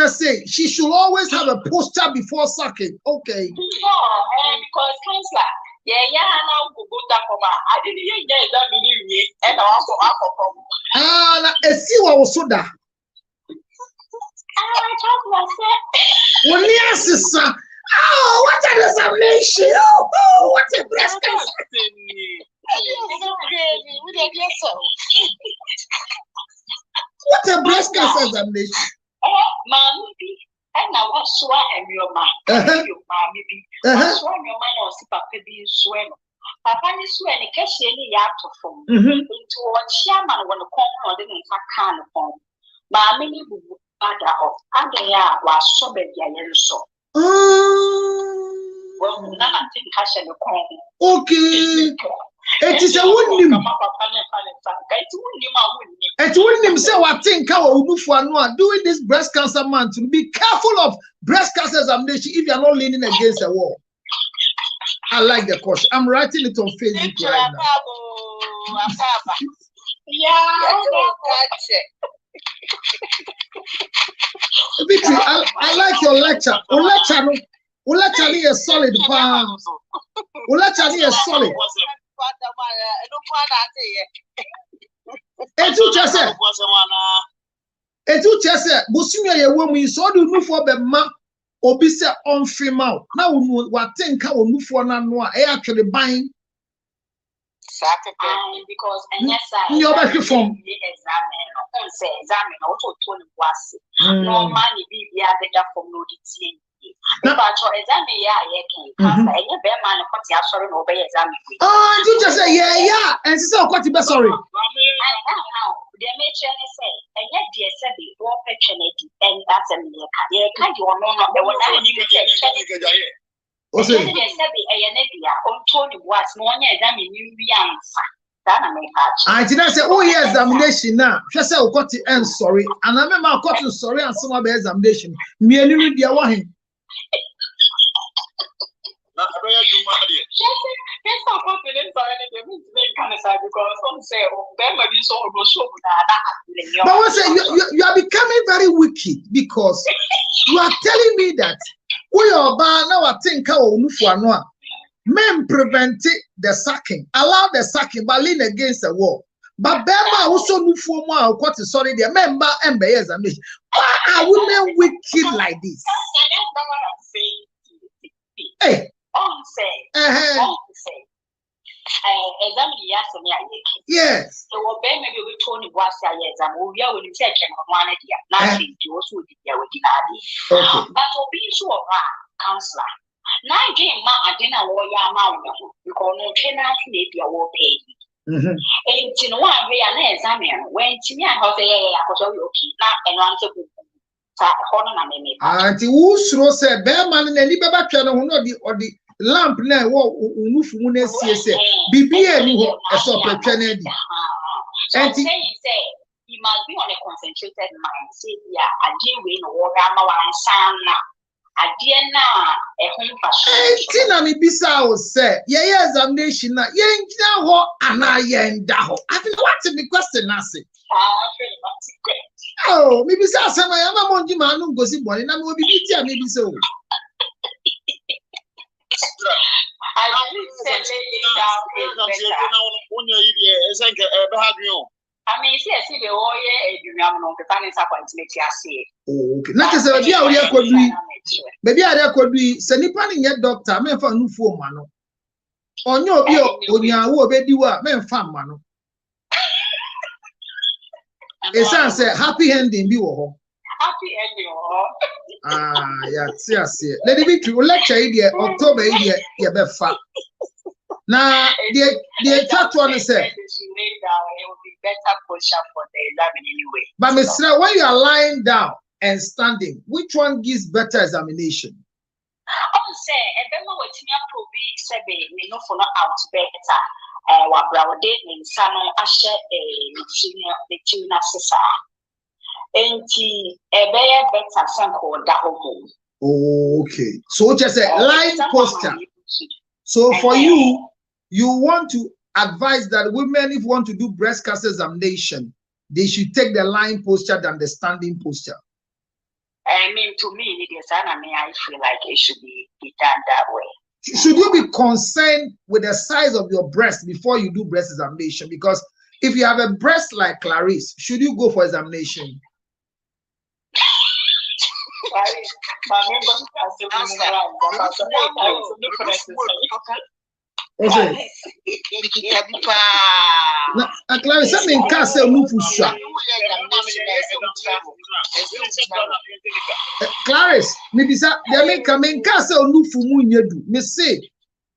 say she should always have a posture before sucking. Okay. Because counselor, now go that for I didn't get that believe and I see what was so that. Well, yes, sister. Oh, what an examination! Oh, what a breast cancer! What a breast cancer examination! Mommy, and now what swear and your man, mommy, swear your man or see Papa being swear. Papa is swear and catch any yard to form into what chairman when the corner didn't can form. Mammy father of Andrea was so baby and so. Well, nothing has any coin. Okay. It is a wooden. It wouldn't say what think doing this breast cancer month. Be careful of breast cancer examination if you are not leaning against the wall. I like the question. I'm writing it on Facebook right now. Victory, I like your lecture. Lecture is solid. Lecture is solid. Etu chese bosumi ye wo mu so do nufo be ma obi se on film out na wo wa tenka wo nufo na no a e atwede ban because NSI you be from examine also to ni wase no man bi bia beta from no di tie but for examine ya ye kan enye be man ko ti asori no be examine you just say yeah and say o ko ti be sorry they may say enye die se be wo pe twene and that's a me ka ye ka di ono no be wona ni be say o say they say be ene bia on to ni was no onye examine ni wi ansa that na me catch I did say oh yes examination na hwe say o ko ti en sorry and I me ko ti sorry and some be examination me enu ni dia wa hen na abaya juma de yes so confident for anything mean kind of side because some say oh there might be so show that but what say you are becoming very wicked because you are telling me that we are now I think o nufu ano a men prevent the sacking allow the sacking but lean against the wall but bema also nufu mo a ko ti sorry there member embe examination why are women wicked like this hey on say examine me yes so what be maybe we told you was exam we are willing to check on one idea now you also did there with okay but obi so counselor now again ma adena wo ya ma wo because no tenant dey be wo pay and you know one way an examine when timi a ho say akoso we okay na eno anse ku sa hono na me anti wo suro say be man na ni be ba twa no ho no di lamp na wo unufu mu na sie bibia ni ho eso petwa na di anti say you must be on a concentrated mind say ya ade we no wo ga ma wan san na ade na e ho fashion tina ni bisa o say ye examination na ye ngina ho ana ye nda ho I think what the question na say oh me bisa say ma ya ma mo nji ma nu ngosi boni na me obi bi ti a me bisa o I didn't say I mean, see the oil, you know, the finance appointment. Okay, not as a dear, we could be. Maybe I could be. Senipan yet doctor, men for no form mano. On your view, on your baby, men farm mano. It's answer happy ending, be happy ending. Yes. Let it be true. Lecture idea, October idea, yeah, be fat. Now, the third one is it will be better posture for the exam anyway. But Mr. When you are lying down and standing, which one gives better examination? Say, and then what you probably say, we know for not out better. What our date in Sano Asher, the tuna sister. A better sample that home. Okay, so just a lying posture. So for you want to advise that women, if want to do breast cancer examination, they should take the lying posture than the standing posture. I mean, to me, I feel like it should be done that way. Should you be concerned with the size of your breast before you do breast examination? Because if you have a breast like Clarice, should you go for examination? Okay. Clarice, I mean, Castle Mufusha. Clarice, maybe they make a main Castle Nufu Munyedu. Me say,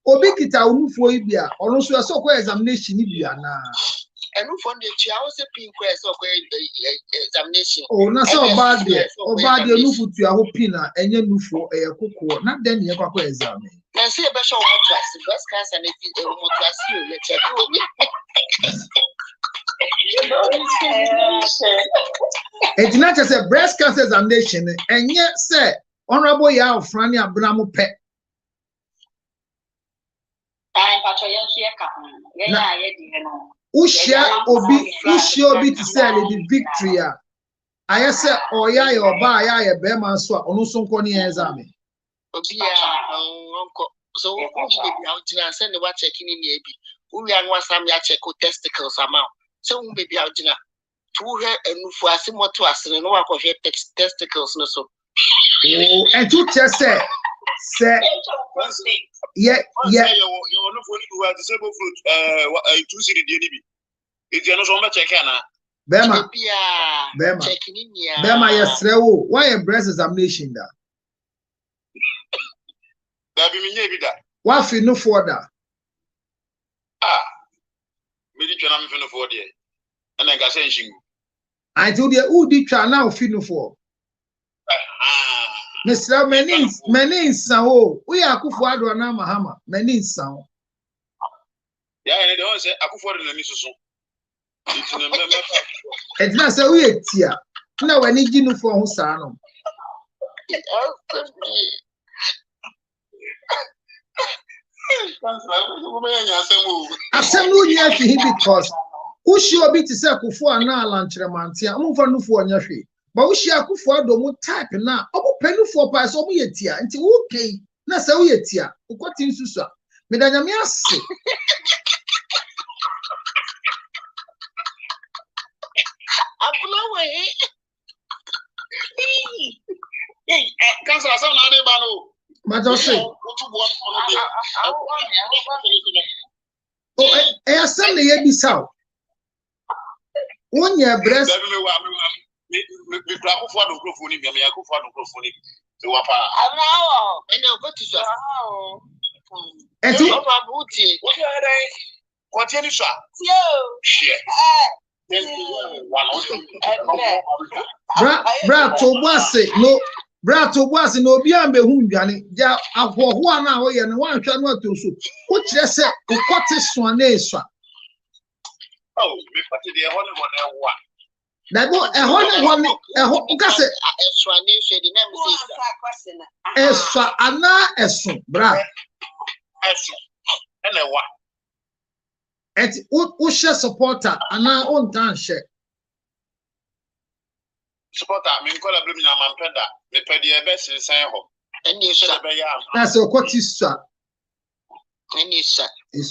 Obikita Unufu Ibia, or also a so called examination Ibia. And who found the child pin quest of examination? Oh, not so bad there. Oh, bad there, no food to your opina, and you move for a cocoa, not then you have exam. Now, see a better one to us, breast cancer, and if you want to ask you, let's check it's not just a breast cancer examination, and yet, sir, Honorable Yao Franny Abramo Pet. Ushia Obi to say the victory. I said, oh, yeah, or buy a bear so on some corny exam. So, I'll send the watch checking in the AB. We are one some testicles amount. So, maybe I'll dinner. To her and for us, more to us, and no one of your testicles, no so. Oh, and to just say, yeah, you're not going to disabled fruit, 2 city DDB. If you're not so much, I can. Bema, yes, why a breast examination that? That be me, that. What you know for that? Ah, me did I'm finna for there. And I got saying, I told you, who did you now feel for? Mr. Menin Sao, we are Kufuado and Mahama, Menin Sao. Yeah, and they don't say Akufuado and Mrs. It's not so weird here. No, I need you for Husano. I said, no, yes, because who sure be to say Kufu and now lunch remantia, I'm for no for your feet. But we shall Kufu do type now. Oh, penny for pass over your tear until okay. That's how we tear. What things to say? Madame, yes. Cancer, some other but I say, oh, I send the Yabi South. 1 year breast. Brato was no beyond the Hundiani, ya a 1 hour and 1 channel to soup. What just said, what is one nation? Oh, we put the honor one. That was a honor one, a whole cassette. Extra Anna Esson, Bra. And a what? At Usha supporter, Anna on town share. Supporter, I mean, call a blooming Mampenda, the pedia best in San Ho. And you shall be young. That's a what is that? And you shall. What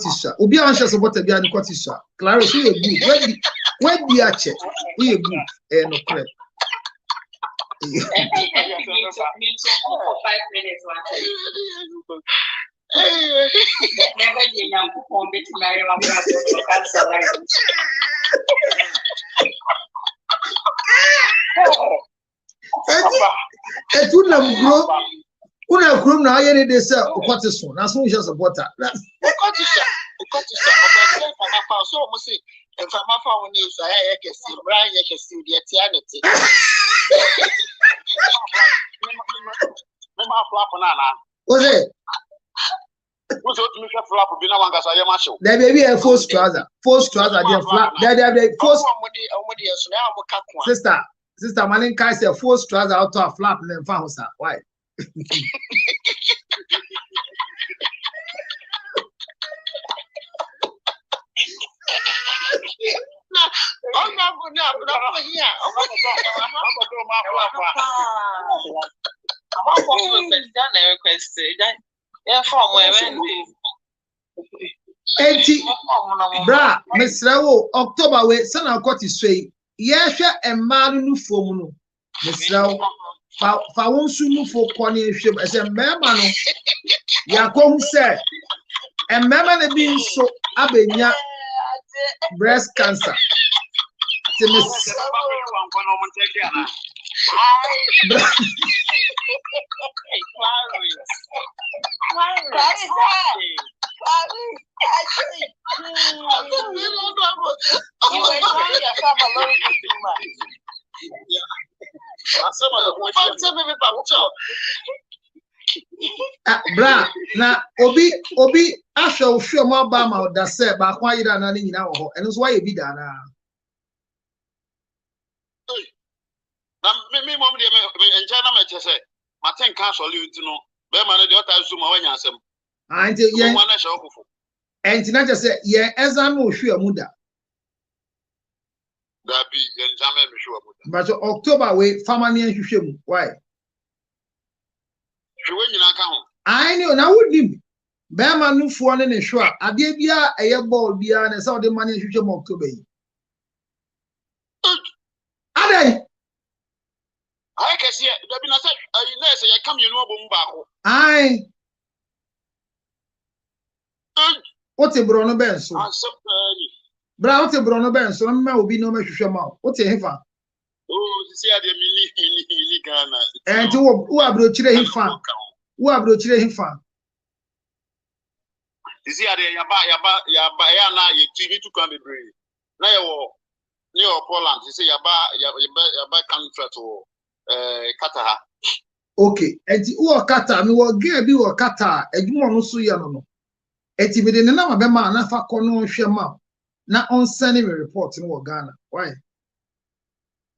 is that? Ubi anxious about the Bian Cotisha. Clarence, we are good. When we are checked, we are good. And no crap. 5 minutes. Una groom now, any day, sir, what is soon? As soon as you support that. And from my phone news, I can see Brian, you can see the eternity. Was it? There may be a false trouser. False trouser, they flap. There the false. Sister Malinka said false trouser out of flap and then found her. Why? Bra, Miss Rawo, October way, son of got his way. Yes, and man, no form. Miss Rawo, Fawon Sunu for Connie ship as a man. Yakom said, and Mamma being so abenya breast cancer. Bra, na obi asho sure more ba ma da say ba kwa yira na ni nyina wo ho eno so why bi da na me mom de me enja na me chese maten kan so le ntino be ma no de ota so ma wanya asem anti ye mo na sha okofo enti na chese ye exam o hwe mu da da bi ye enja me hwe mu da but October we farmer ni hwe mu why hwe nyina ka ho I know na wodim be ma no fuo ne hwe a ade bia eye ball bia na say o de mani hwe mu October yi adai I can see there be na say you come you know bom ba ko ai Ote bro no ben so bra ote bro no ben so ma obi no mahwehwe ma ote hefa see ade mini Ghana enti wo abrochire hefa wo abrochire hefa see ade yaba ya na ye TV to come bebre na ye wo ni o Poland see yaba country to Qatar okay enti wo Qatar mi wo ge bi wo Qatar adwuma no so ye no enti me de na ma be ma na fa kono hwe ma na on send me report no Ghana why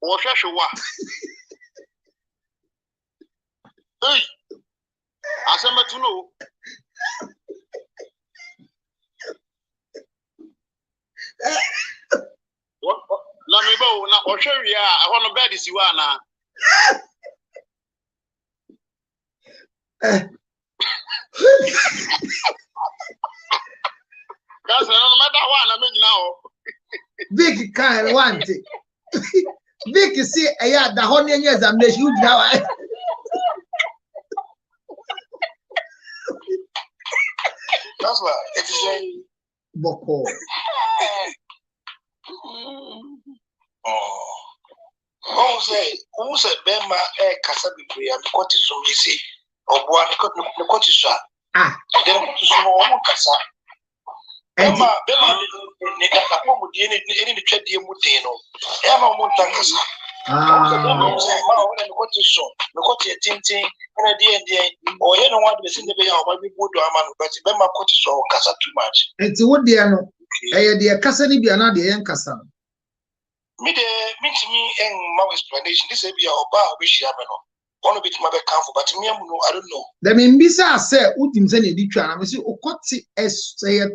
wo hwehwe wa hey asematu no na me ba na wo hwe wi a ho no bed si wa na That's no matter what na me nyina ho big kind want big see eya da ho ne examination you gina wa that's why it is a boko who said Bema kasa bebre am kwoti so we say obo an kwoti so then to so mo kasa Bema ne da ko mu die ne ne twade mu den no e ma mo kasa kwoti so kwoti tintin na die o ye no wan be sin be ya o ba bi bodo ama no but Bema kwoti so kasa too much enti wo de no eye de kasa ni bia na de yen kasa me de me en my explanation this be oba obehia me no one bit ma be kanfo but me am no I don't know the me bisa say utim se na di twa na me say okoti eye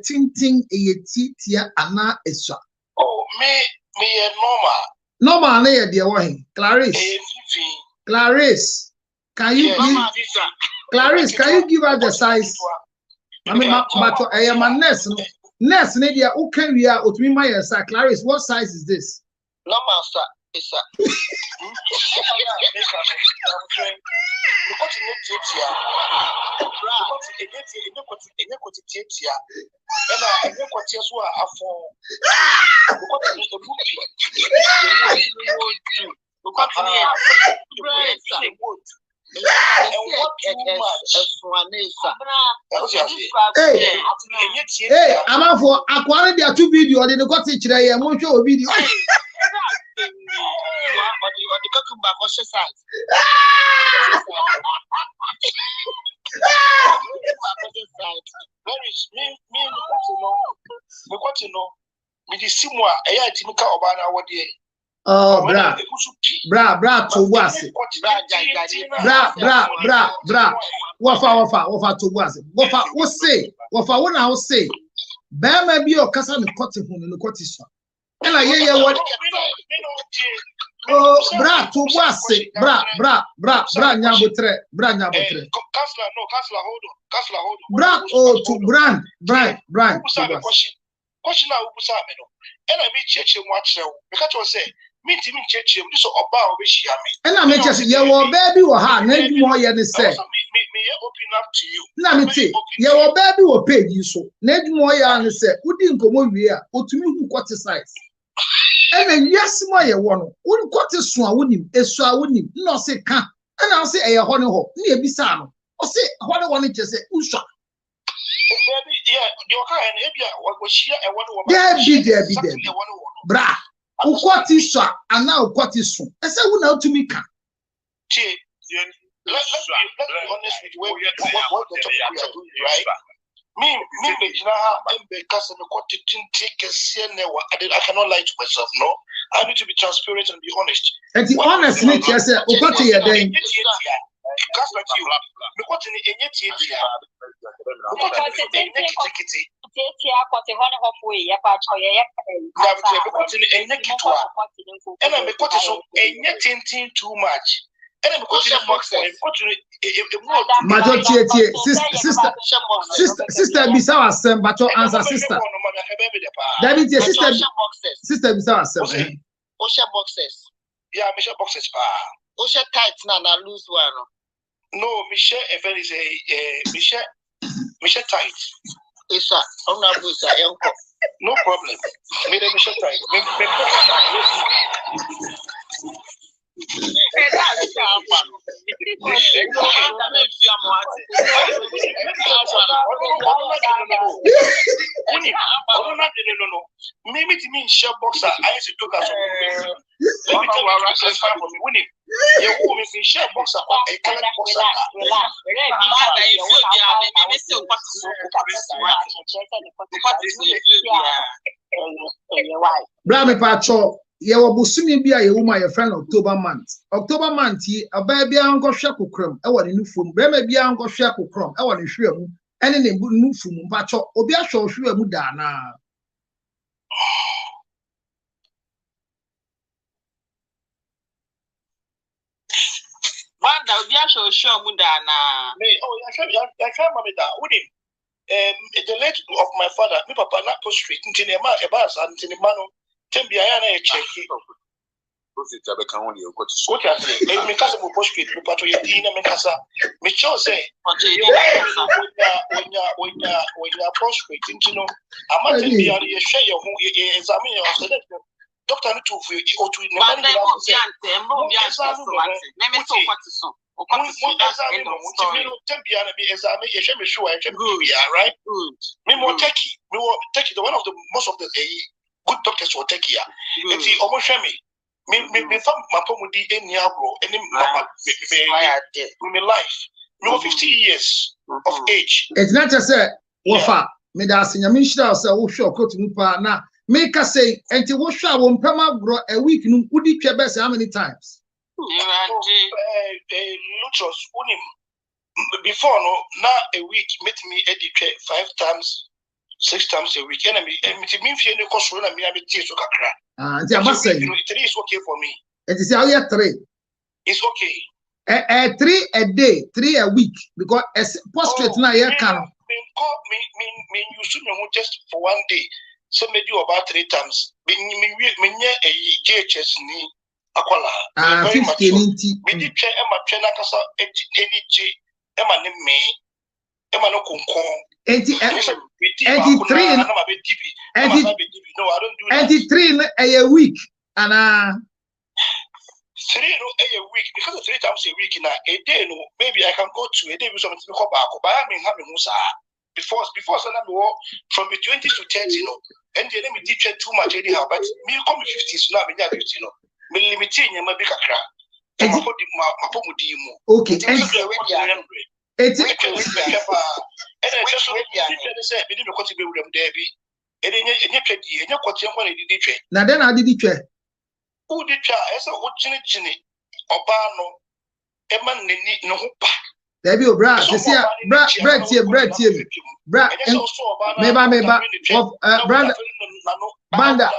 tintin eye titia ana eswa oh me normal na ye de wo he Clarice can you Clarice can you give us the size I mean but eye my nurse na dia o kan wi a otumi ma ye sa Clarice what size is this normal sir is sir Hey, I'm for acquiring their 2 video they got it today and won't show a video. Oh, bra, to was it? Bra. Wafa to was it? Wafa, what say? Wafa, what I will say? Bear may be your cousin, the cotton, the cottage. And I hear what? Oh, bra, to was it? Bra, nyabutre. Counselor, hold on. Bra, oh, to brand. Question now, and I mean, church and watch now. Because I say, me to me, church, this about which and I make just your baby or her, maybe more than say. Me open up to you. Now, me say, your baby will pay you so. Ned more than say, who didn't come over here, or to me, who got the size. And then, yes, my one, who got a swan with him, a swan with him, no say, can't. And I'll say, a honey hole, near Bissano, or say, what I wanted to say, Usha. Bra, ukwati so ana ukwati so. Ese wu na otumi ka. Let's be honest with what the topic we are doing, right? Me, I cannot lie to myself, no. I need to be transparent and be honest. And the honest nature say, ukwati ya den. That's like you. Because in any theater, too much. And I'm going sister bisa asem but your answer sister. That means your sister bisa asem. Osha boxes. Yeah, Michelle boxes. Osha tights na lose one. No, Michelle event is Michelle tight. Isa, ona busa yanko. No problem. Michelle tight. Maybe to me, share boxer. I used to talk about winning. You will share boxer or a colored boxer. Brame Pacho. Ye wo busumi bia ye woman your friend October month yi aba bia anko hwe kokrom e wo ne nufum brema bia anko hwe kokrom e wo ne hwe mu ene ne nufum mpacho obi ahwe hwe mu da na Wanda obi ahwe mu da na me ya mama da wudi the late of my father me papa na prostrate ntine ma e ba sa ntine ma no Tembia na check. What I say, me kasa mo prostrate, me pato yedi na me kasa. Me cho say, when you prostrate, you know, ama tembia ye share your home, ye examine your doctor need to for you or to remember right? Me more take the one of the most of the good doctors will take here. If you almost show me from my pomodi any agro, any life. No 50 years of age. It's not just a wafa. Me da sinyamisha sa wo hwe okotu mupa na make us say enti wo hwe wo mpema gro a week nu udi twa best how many times? Luchos unim before no now a week meet me edit 5 times 6 times a week. And me feel no cost when I be so kakra. Auntie, I must say, 3 is okay for me. It is how you 3. It's okay. 3 a day, 3 a week, because as prostrate now you can. Me you should know just for 1 day. So maybe about 3 times. Me a JHS ni akwala. 15 inti. Me di twa e ma twa na kasa any J e ma ne me e ma no konkon. 83 a week and 3 a week because 3 times a week in a day no maybe I can go to a day with something to go back but I mean having musa before from the 20s to 30 no and then me did too much anyhow but me come 50s now me 50 no me limiting you maybe kakra okay it's now then I did it. Who did as a Ginny Obano Eman no hopa? There be a bread here, bread here, Banda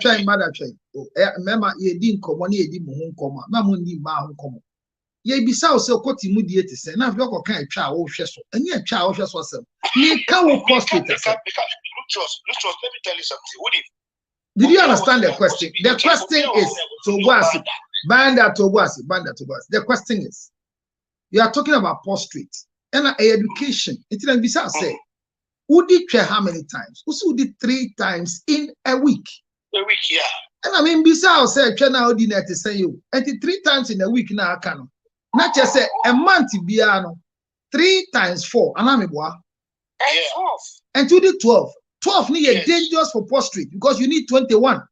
train, mother train. Remember, ye didn't come on, ye didn't come, Mamundi Mahon come. Ye be so quoting Moody to say, now you can't try all Shesso, and yet child just was some. Ye can't post it. Let me tell you something. Did you understand the question? The question is to was Banda to was. The question is, you are talking about prostrate and education. It didn't be so say. Who did try how many times? Who did 3 times in a week? A week, yeah. And I mean, besides, say, now dinner to say you, and 3 times in a week now, can not just say a month, Biano. 3 times 4. Anamibwa. And 12. And you did 12. 12 is dangerous for prostrate because you need 21.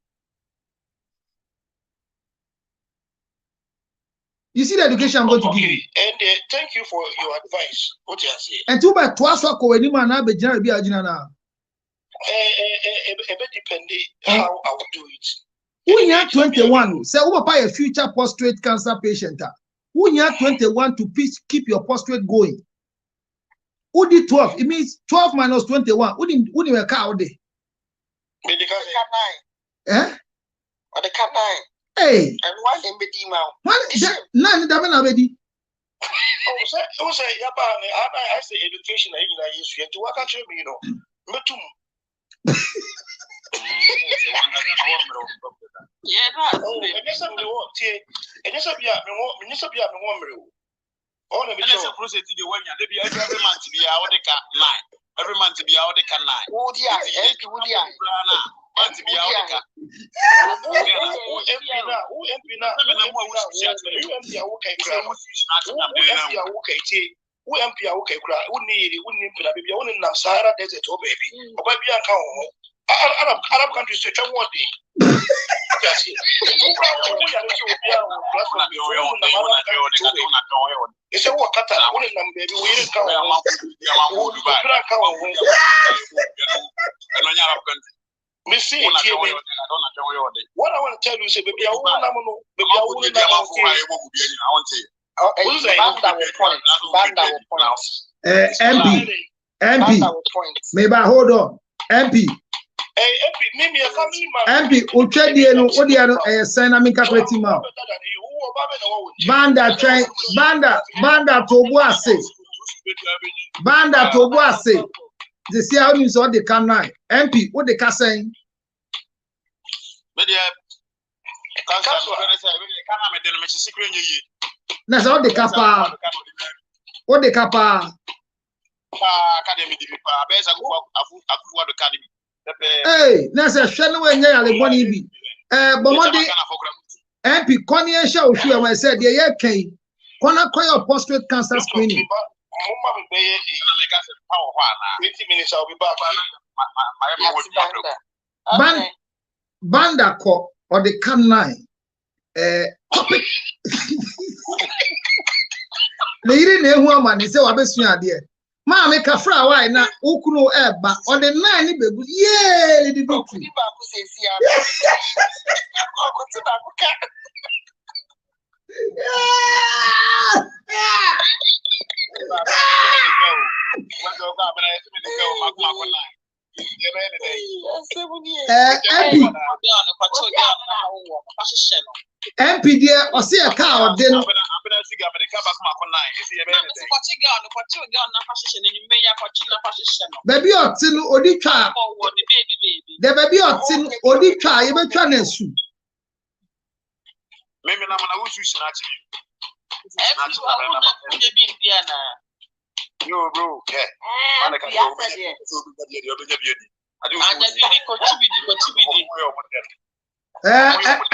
You see the education I'm going to give you. And thank you for your advice. What you say? And two by twice what go any man be general be ajina na. Depending how I will do it. Who you 21? Say who papa a future prostate cancer patient? Who you 21 to keep your prostate going? Who did 12? It means 12 minus 21. Who didn't work out there? Medical 9. Eh? Or the cat 9. Hey. And one in Bedima. None that already. Oh, say, I say education, I use you to work at you know. Metum. Yeah, and yes, I'm the one, and yes, I'm one. All of it is a process to the one every month to be out the cat 9. Every month to be out the cat 9. Oh, dear, to be out the cat. Who MP are okay, cry, who need it, wouldn't put a baby, only in Sahara Desert, oh baby, or baby, I can't. Arab countries to one day. It's a work at all, baby. We didn't come. What I want to tell you is, baby, I want MP, maybe hold on. MP. MP, Uchediano, Odiano, a sign I'm calculating now. Banda train, Banda Tobuase. Banda Tobuase. The see how you saw the can 9. MP, what the can saying? That's all the capa. What the capa? Hey, that's a shadow and the money be. Bomodi MP Konya show sure I said, yeah, okay. Kona Koya prostate cancer screening. 20 minutes, I'll be back. Banda ko or the can 9. Topic. The eating a woman is our best idea. Ma make a fra why na ukuno eba on the 9 baby. Yeah, the victory. MP dear or see a car or dinner. Baby or tin Odika. The baby or tin Odika, even Chanesu. Maybe I'm going to use yo, bro,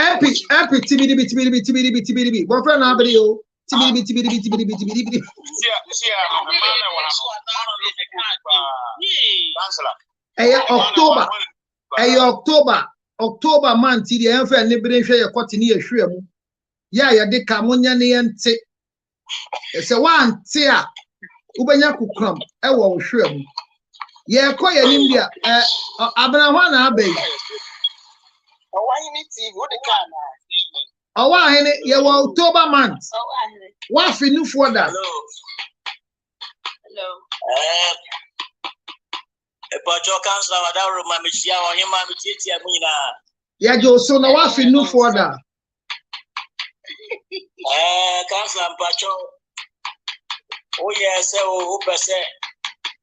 MP, TBD. What for now, video? TBD. October month, the Enfa and Liberation, your cotton near Shrim. Yeah, ya de Camonia and Tick. It's a one tear. Ubanya Kukram, I will Shrim. Yeah, quite in India. Abanawana Abbey. Oh, why, you were October month. What for new for that? Hello. Yeah, Joe, so now what for new for that? Council Pacho. Oh, yes, oh,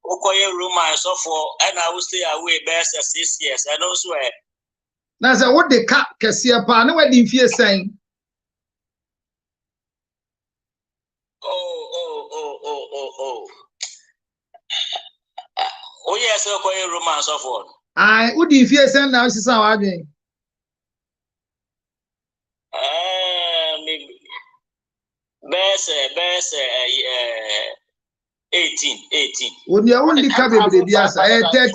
Okoye room and so forth, and I will stay away best as 6 years. I don't swear. Now, so what the cat can see a pan, what did you saying? Oh, yes, Okoye room and so forth. I would if you send now, this is how I doing. Best, 18. When you only come baby biasa 30.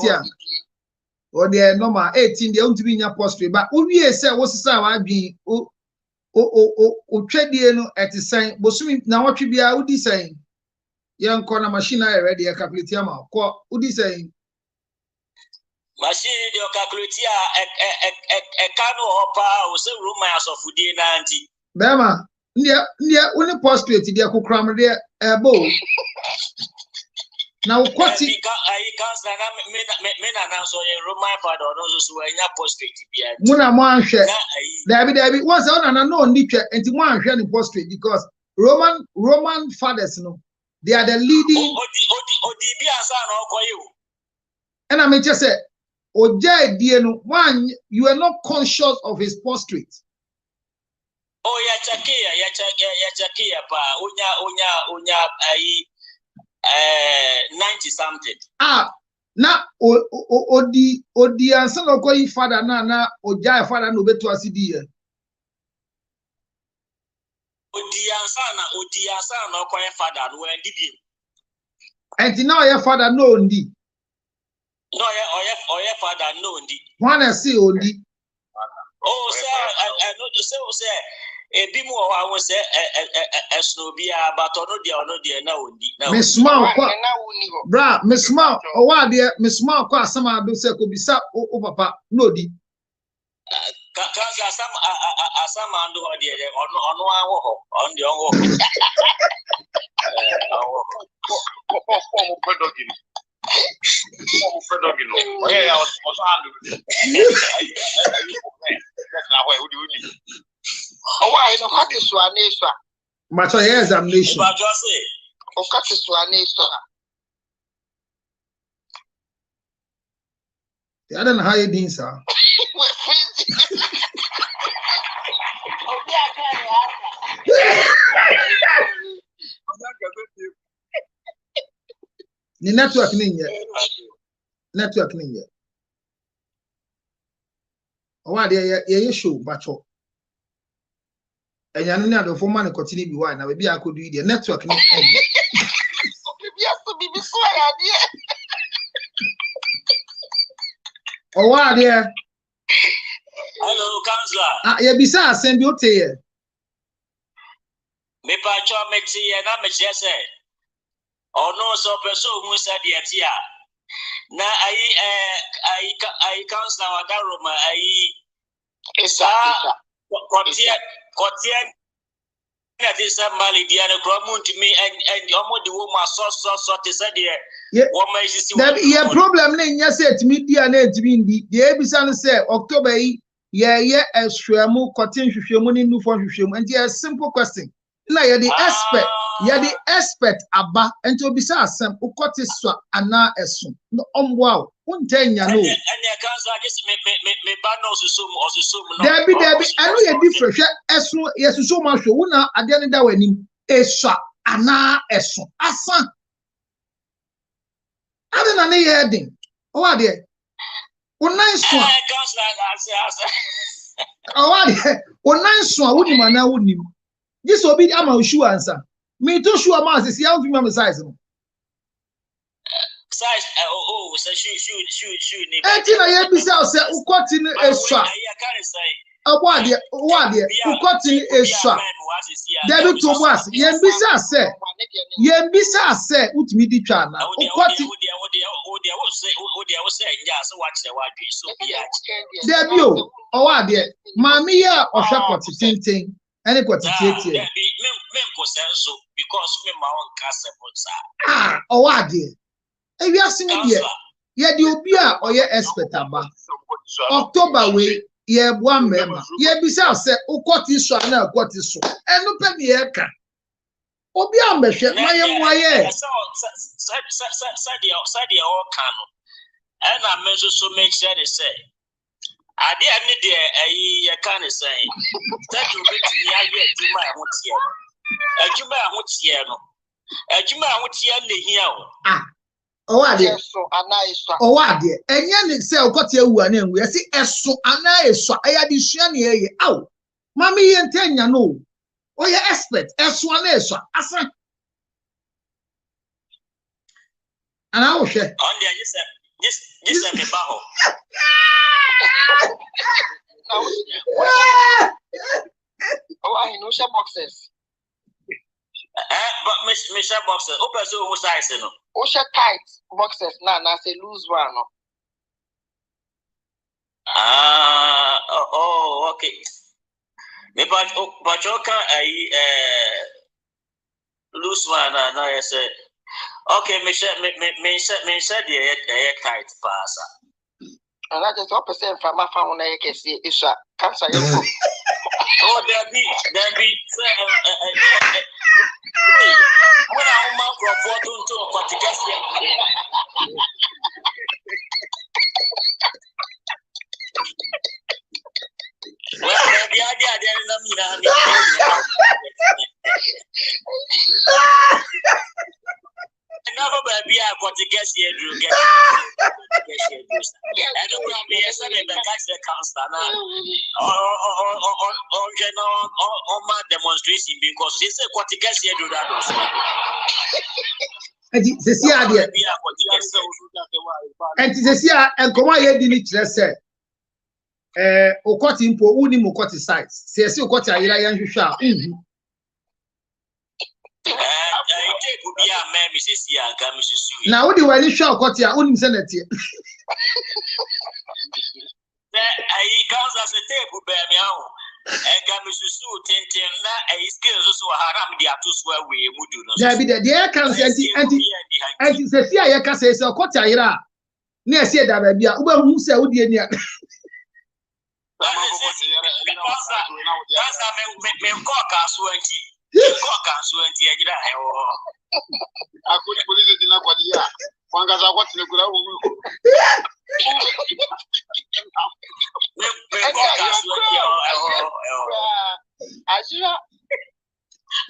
Or the normal 18 the only be prostrate. But we say what's the I be o trade no at the same bosumi na what be a udi saying. Young corner machine already a calculate ama. Ko udi saying. Machine the calculate a cano hopper or say room as of Udi 90. Bema, near only prostrate the cram there a bow. Now, what I can't so a Roman father or those who are not prostrate. Muna Manche, David, once on an unknown nature and to one sharing prostrate because Roman fathers, no, they are the leading. And I may just say, Oja, dear, one, you are not conscious of his prostrate. Oh, Yachakia, pa, Unya, 90 something. Na odi ansa no koyi father na oja father no beto asidi ye. Odi ansa na koyi father no endi bi. Enti na oya father no ndi. No oya father no ndi. Wanna see ondi. Oh say ebi mu o awon say esnobia but ono dia na ondi na. Miss Small bra Miss Small o wa de Miss Small kwa asama do say ko bisa o papa no di. Kansa asama ndo ho de ono awo ho on de onwo. Oh, why no cut this one, Nessa? But I hear examination. But just say, oh, cut this one, Nessa. I don't know how you doing, sir. The network ninja. Oh, why you show bacho. And you know the former and continue be why now maybe I could do the network. Maybe I have to be before idea. Oh, what dear? Hello, Counselor. Yeah, besides, send you to you. Me pacho meti and I'm a say. Oh no, so person who said the atia. Na I Counselor Wadaroma, it's Kotian at this Mali Diana Cromun to me and almost the woman so to say what makes you your problem then yes it media net being the Abisan say October as Shramu cotton shushamuni no for shusham and a simple question. Now you're the expert abba and to be some who cut his swap and now as soon. No wow, one ten ya know. Debbie, I know you're different. As soon as you so much, you know, at the end of the way, a swap and now as soon. Asa. I don't know any heading. Oh, are there? Oh, nice one. Oh, are there? Oh, nice one. Wouldn't you, man? I wouldn't you? This will be my shoe answer. Me too sure my sister, how do you size? Size, oh, so shoe. I think I have besides say, who cut in a swap. What dear, who cut in a swap. David to was, yen besides say, what me the channel. Who cut it? There you, oh, what dear, mammy, or shop thing. Any quantity because me my own castle. Oh, what dear? If you are seeing here, yeah, the Obia or your expert about October way, yeah, one member, yeah, besides, say, oh, what is so now, what is so, and no penny eka. Obia, my why, Sadia all cano, and I measure so make sure they say. I didn't need a kind of saying that you get to my hotel. A Juma hotel here. Oh, I dear, so a nice one. Oh, I dear, and yan sell got your one and we see a so a nice one. I had this shiny out. Mammy and 10 ya know. Oh, your expert, as one is, asa. And I will share. On the this is a baho. Oh, I know some boxes. But Michelle boxes. Open so who size no? Osha tight boxes. Now, say lose one. Okay. But you can lose one. No, I said. Okay, Michelle the tight pass. And I just 1% from my phone. I can see it's a cancer. Oh, there be. When I want to afford to what to get well, the idea never be a what to get here. I don't know me as a constant or my demonstration because he said what to get here do that. And it's the idea. And it's the and come on, you didn't just say. Okoti impo uni mokoti size. Sesi okoti ayira yanjusha. Now, what do you want to show? Okoti ya uni mseneti. I comes as a table bear me out. And Gamisu Tintin na a skills so haram the two swear we would do. There be the air can say anti Sesi ayaka says okoti ayira. Near say that baby, Uber who say would you near.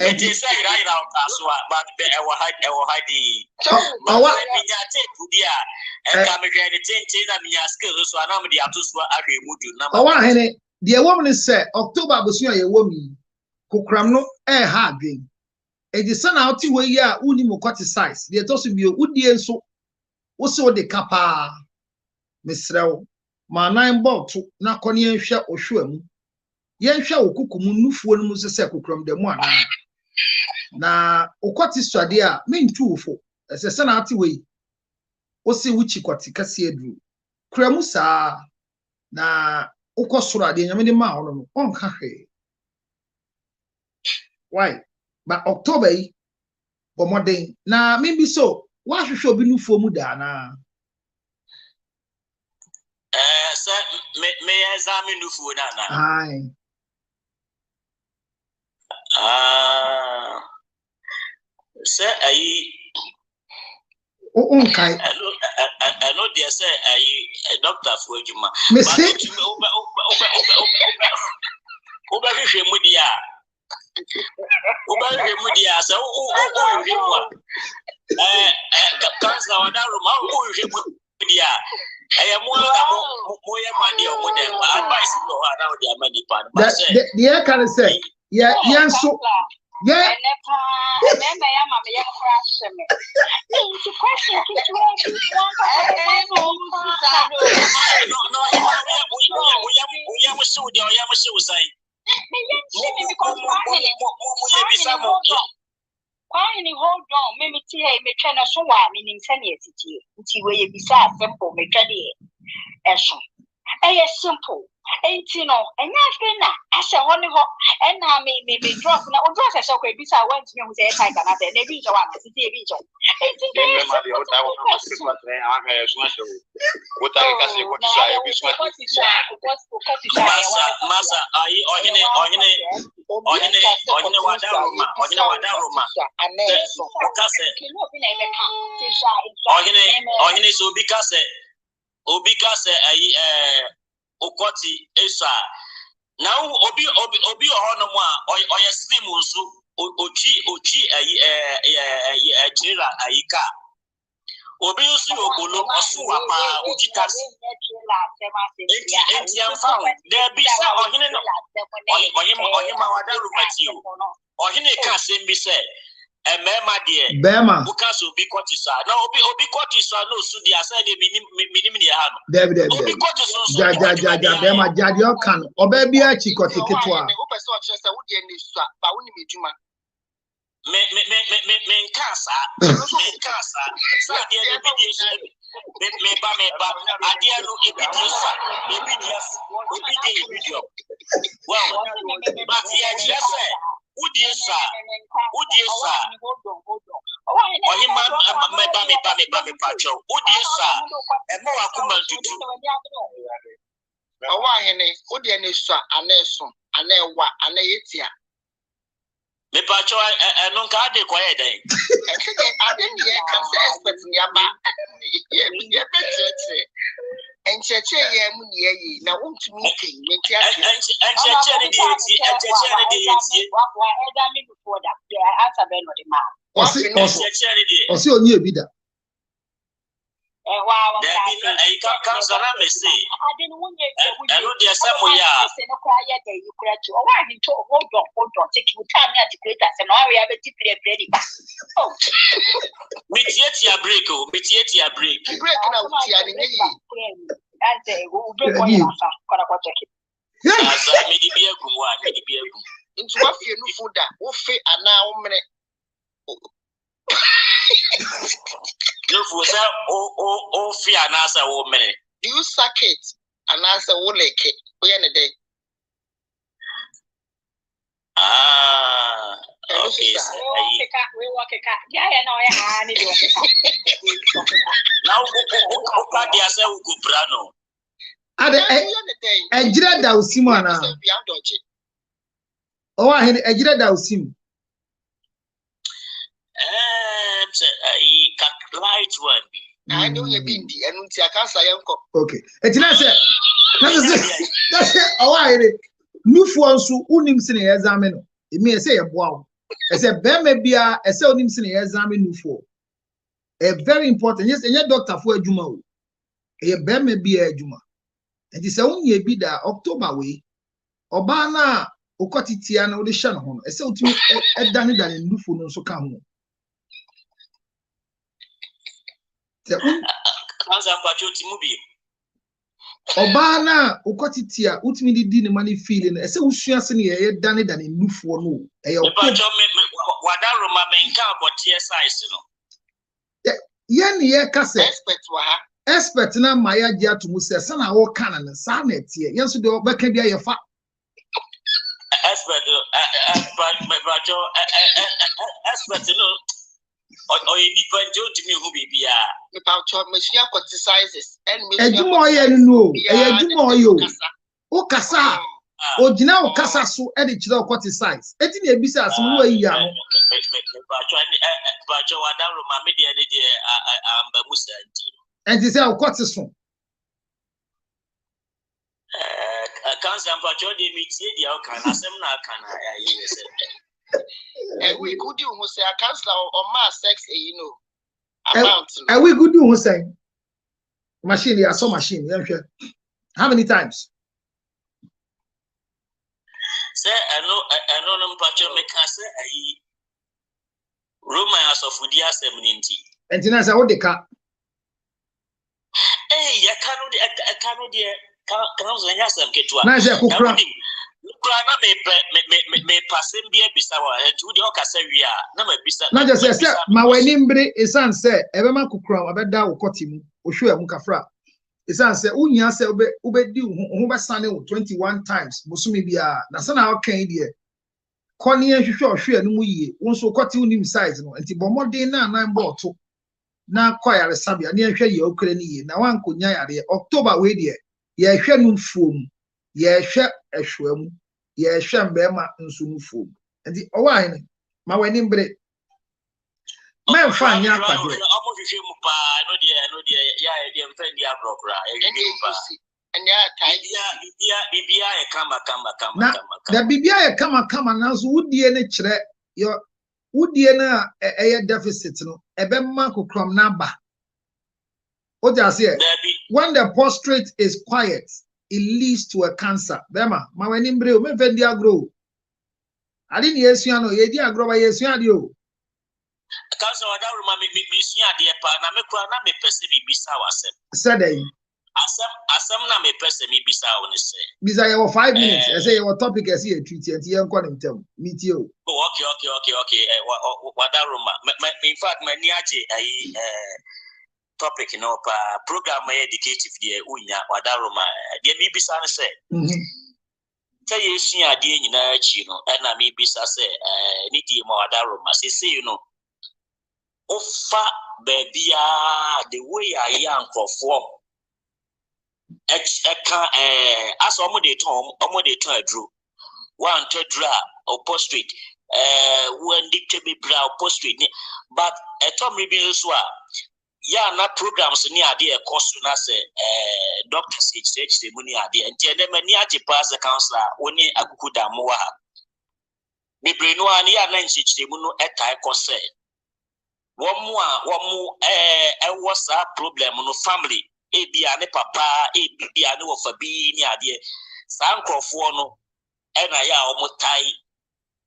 It is right out as well, but our hiding. And come again, the skills, so I'm the Atus Henry, the woman said, October was your woman who cramno air having. A son out to where you are unimocoti size. The toss of you would be so. Also, the capa, Miss Row, my 9 bought to Nakonian shell or shum. Yen shall cook Munufu and Musa from the one. Na okoti swadia mean two for as a son out way. Osi wichi kwati kasi edru. Kremusa na okosura de nyame de ma ono on ka hwe. Why? But October bomoden na maybe so wa hwehwe obi nufu mu da na. Sir, me examine nufu na na. Aye. Say I Okay. I know they say a doctor for you, ma. Yeah. Hold on, maybe tea, me try to show what meaning sanity. Tea where you be sad, simple, me try to simple. Ain't you know, and I said, only hot, and now me drop now. Drop a so great, I went to me with a type and I said, they be one, it's a video. Okoti esa now obi ohonomo a oye slim nso ochi trailer ayika obi nso obolo oso apa ochi taxi enti amfa there be say ohine no ohine ma wada rumati o ohine ka sem bi say Mema dear. Bema. Because Obi Cotisa. No, Obi Cotisa, no, so the assay minimum. David. Obi Cotisa. Ja, Bema, Jadio can. Obebi a chikoti kitwa. Men casa. So dear, me ba. Adia no ebidiasa. Video. Well, but yeah, just say. Udiesa. Ohima me pacho. Udiesa. Emo akuma tutu. Owa hene, udi sa aneso, anewa, aneyetia. Me pacho enonka ade kwaye den. Ade ni e kan se expert ni aba. Ye betre. Encheche ye mu ni yi na wontumi kan menti ase. Encheche ni eti. Wa eda mi before that. Yeah, answer be no the man. Osi onye ebida. Wow. Council me say. I didn't want you. I know there's some way. Hold on. Take you time to create us and all we have a deep ready. Oh, Mitiatia break. Break now, that's a who break on your into what you know food that will fit and now minute. No for that oh fear and answer 1 minute. Do you suck it and answer will like it? We end the day. Okay. We walk a cat. Yeah, I know I need Now, they are saying Gubrano. A jira da usimana. Oh, I had a jira da usim. Light one. I know you've been the and I can't say uncle. Okay. It's not that's it. Oh, I had it. New for so unim sini examino. It may say a wow. I said, Ben may be a unim sini examine new for. A very important. Yes, and your doctor for a juma. A Ben may be a juma. And it's only be that October way. Obana Okotitiana or the Shannon. I said to me, a Danny than in new for no so come. Obana ukotitia utimi di ni mani feeling ese usua se ne ye dane dane nufuo no e yo wadaro ma menka abotie size no ye ne ye kase expert wa ha expert na maya gi atomu se se na wo kana ne sa na tie ye so de obeka bia ye fa expert expert no or you need to me who be about machine sizes and ejimo ye no ejimo yo o kasa o gina o kasa so e de kire o kwoti size eti na ebisa asem no ayi ya no but you are down my media amba musa enti say o kwoti so cancer but you dey meet dia o kan asem na kan ayi say and we could do who say a counselor or mass sex, you know. Amount. And we could do who say machine, I saw machine. How many times? Say, I know, Pacho make us say, Romance of Udia 70. And then I said, what the car? Hey, I cannot, dear, can I some get to a me passing be a bisawa to the Ocasaria. No, not just say, my winimbre is answer, everyone could cry about that or cotton, or sure, Mukafra. It's answer, Unya say, Ube do, who was sunny 21 times, Musumi Bia, Nasana, okay, dear. Connie and sure, no ye, also cotton him size, and Tibomo day now 9 bottle. Now, quite a sabia, near your Ukraine, now one could nyare October way, dear. Ye shall no foam. Ye shall a shwem, ye shall bear my unsunful. And the wine, my wedding bread. Man, fine, ya, and the Bibia come and as would the any chere your would the a deficit no a bemma crum number. What just here? When the prostrate is quiet, it leads to a cancer. Bema, my wedding brew, me vendia grow. I didn't yes, you know, ye dear grow by yes, you. Council Wadaruma me dear partner, me kwa na me pese bi bisa wasem. Said they. Asem na me pese mi bisa on say. Bisa you 5 minutes. I say your topic is here treat and you can tell meet you. Oh, okay. Wadaruma. In fact, my niaje topic program educative there unya Wadaruma. There me bisa say. Say yes, you are doing in a chino, and I may be say, Niki Wadaruma. Say, you know, offer baby, the way I am for form. As almost drew one to draw or postrate, when dictate brow postrate, but a Tom Ribins yeah, not programs near dear cost to us, doctors exchange the money idea, and tell them a near pass the counselor, only a good amoa. Me bring one year 90 the moon at I concern. One more, what's a problem on family? A be a papa, a be a no for being near San Crawford, and I almost tie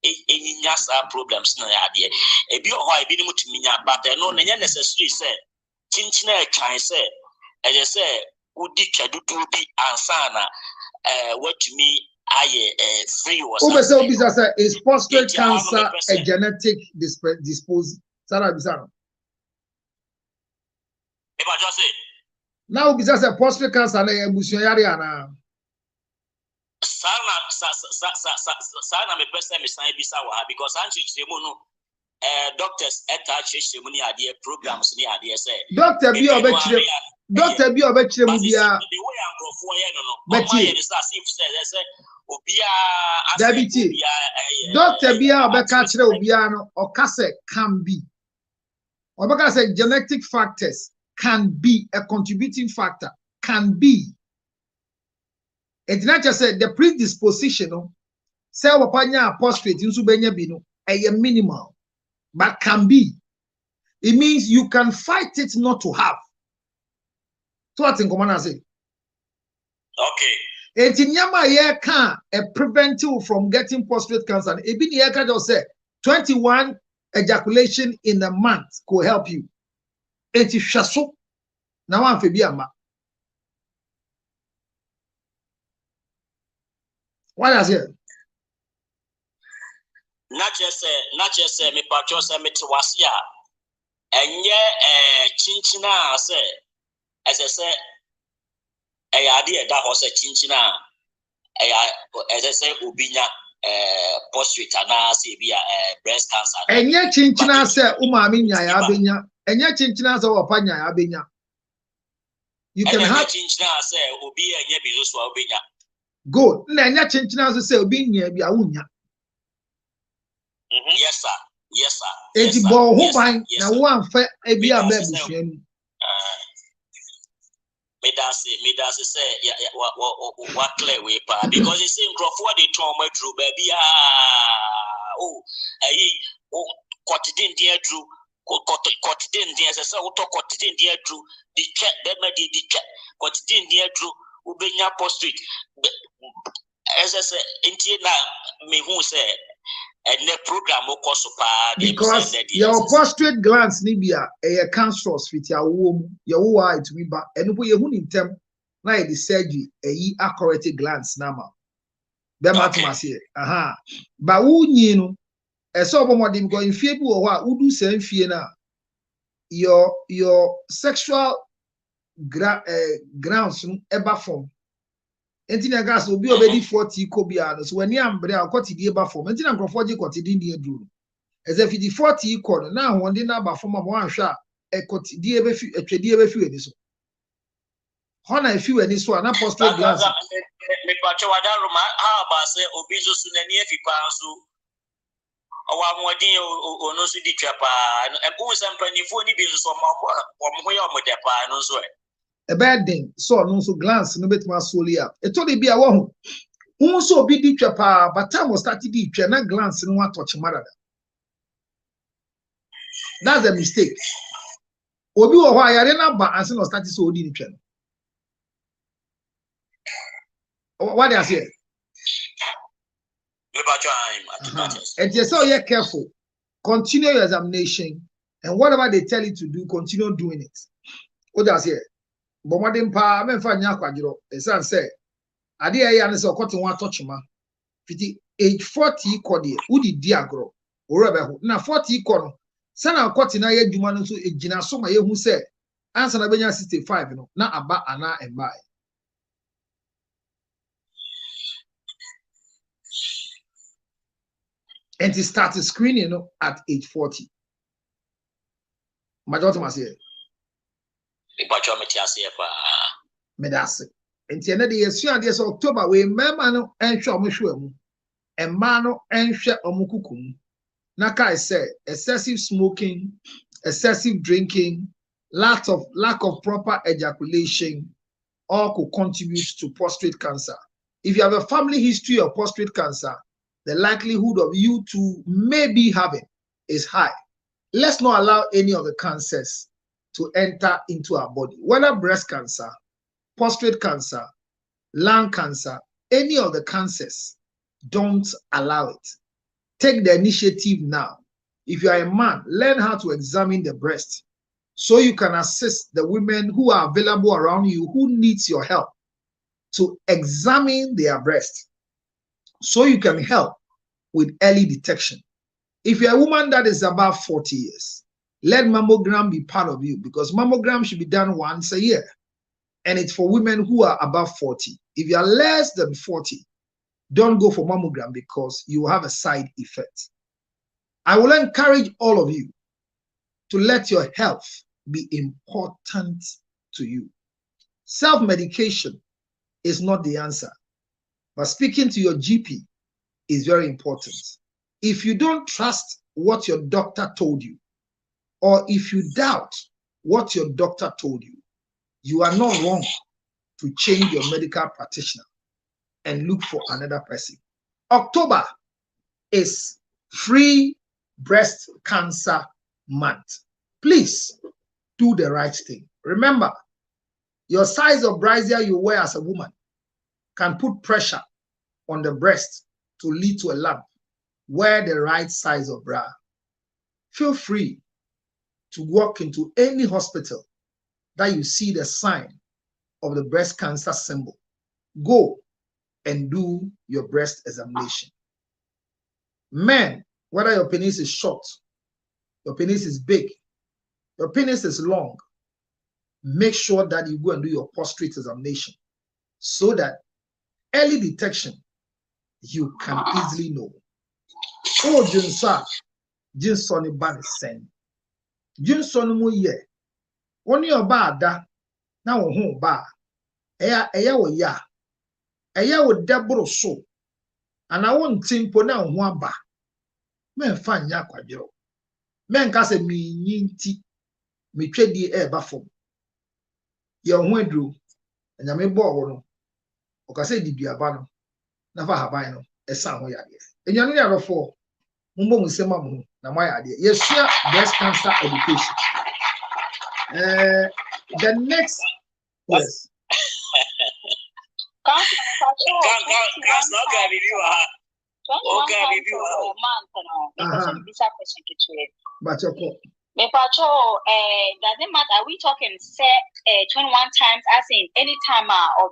any yasa problems no idea. A be why be to me, but I know necessary say. Chinchina can say, as I say, would dictate to be ansana, what to me, I free was. Is prostate cancer a genetic disposal? Sarah Bizarro. If I just say, now, because a prostate cancer, a Bushariana. Sana, me person, Miss Ibisawa, because I'm Shimono. Doctors attach money idea programs near the say. Doctor be of Doctor be of a the way I'm but Doctor be of a catcher Obiano or Casse can be. Or because genetic factors can be a contributing factor, can be. It's not just the predisposition, say, Wapanya prostate in Subenya Bino, a minimal. But can be. It means you can fight it not to have. So what in common I say? Okay. It's in Yama ye can a preventive from getting prostate cancer. It be the can just say 21 ejaculation in a month could help you. It's shaso. Now I'm Fabiama. What is it? Not just say me patrons and me to wasia. And yeah, chinchina say, as I say, a idea that was a chinchina, as I say, ubinya, prostate and breast cancer. And yet, chinchina say, Umaminya, Abinya, and yet, chinchina say, Opanya, Abinya. You can have chinchina say, Ubi and Yabizus Wabinya. Good. Nanya chinchina say, Ubinya, Biaunya. Yes, sir. It's ball who buying now one fair a be a baby. Me that's say, what clear way, because it's in Crawford, the trauma drew, baby. Quotidian dear drew, quotidian dear, as I auto quotidian dear drew, the cat, that may be the cat, quotidian dear drew, Ubenya Post as I say, Intina, me who say. And the program will cost because your prostate glands nibia a cancerous with your womb, your white riba, and we are in them like the surgery a accurate glands nama. The mathmas here. Aha. But who knew a sober modern going feeble or what would do same fear your sexual grounds ever form. Entina gas will be already 40 cobianos. So when you am brave, got the eba form. Entina Crawford got it in the drum. As if it 40 corner now, one dinner about from a one shot, a got the eba few, a trade eba few in this one. Honor a few and this one, apostle glass. How about say, Obizo Sunani, if you pass or one or no city trapper, and who is any funny business or more with their panos. A bad thing, so no so glance no bit my solia. It only be a one who so be deep chapa, but time was started deep, not glance no one touch mother. That's a mistake. Obi or why I didn't but and no started so deep. What do I say? And just so you're careful, continue your examination. And whatever they tell you to do, continue doing it. What does here? But what in pa men fa nya kwadiro. Esan say ade e ya ne se okoto wa touchma. Fiti age 40 kodi udi di agro. Ora be ho. Na 40 ko no. Sana okoto na ye dwuma no so ejina so ma ye hu say answer na benya 65 no. Na aba ana emba. And he started screening, you know, at age 40. My daughter was here. Medase. And the end of the year, October, we memano and show mushuemu. And mano and share omukukum. Naka said excessive smoking, excessive drinking, lack of proper ejaculation, all could contribute to prostate cancer. If you have a family history of prostate cancer, the likelihood of you to maybe having is high. Let's not allow any of the cancers to enter into our body, whether breast cancer, prostate cancer, lung cancer, any of the cancers, don't allow it. Take the initiative now. If you are a man, learn how to examine the breast so you can assist the women who are available around you who needs your help to examine their breast, so you can help with early detection. If you're a woman that is above 40 years, let mammogram be part of you, because mammogram should be done once a year. And it's for women who are above 40. If you are less than 40, don't go for mammogram because you have a side effect. I will encourage all of you to let your health be important to you. Self-medication is not the answer, but speaking to your GP is very important. If you don't trust what your doctor told you, or if you doubt what your doctor told you, you are not wrong to change your medical practitioner and look for another person. October is Free Breast Cancer Month. Please do the right thing. Remember, your size of brassiere you wear as a woman can put pressure on the breast to lead to a lump. Wear the right size of bra. Feel free to walk into any hospital that you see the sign of the breast cancer symbol. Go and do your breast examination. Men, whether your penis is short, your penis is big, your penis is long, make sure that you go and do your prostate examination so that early detection, you can easily know. Oh, Jinson bad sen. Jinson mo ye. Oni oba da na wo ho ba. Eya wo ya. Eya wo debro so. Ana wo ntimpo na ho aba. Men fa nya kwadiro. Men ka se mi nyinti mi twedi e ba fom. Ye ho adru. Anya me bo wo no. O ka se diduaba no. Na fa haban no. Esa ho yade. Enya no yarofo. Mumbo musema mu na moya ade. Yesua breast cancer education. The next, yes. Doesn't matter. Are we talking say 21 times as in any time or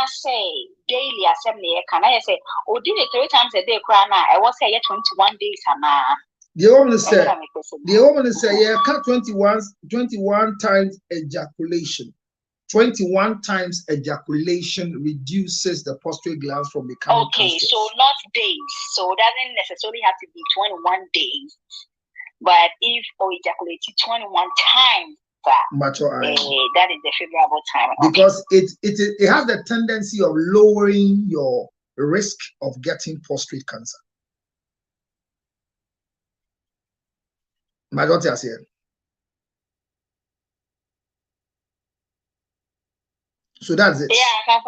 say daily assembly? Can I say, or did it 3 times a day? I was say 21 days. The woman say, yeah, cut 21 times ejaculation. 21 times ejaculation reduces the prostate glands from becoming cancerous. So not days. So it doesn't necessarily have to be 21 days. But if ejaculated 21 times, that is the favorable time. Because it has the tendency of lowering your risk of getting prostate cancer. My daughter is here. So that's it. Yeah,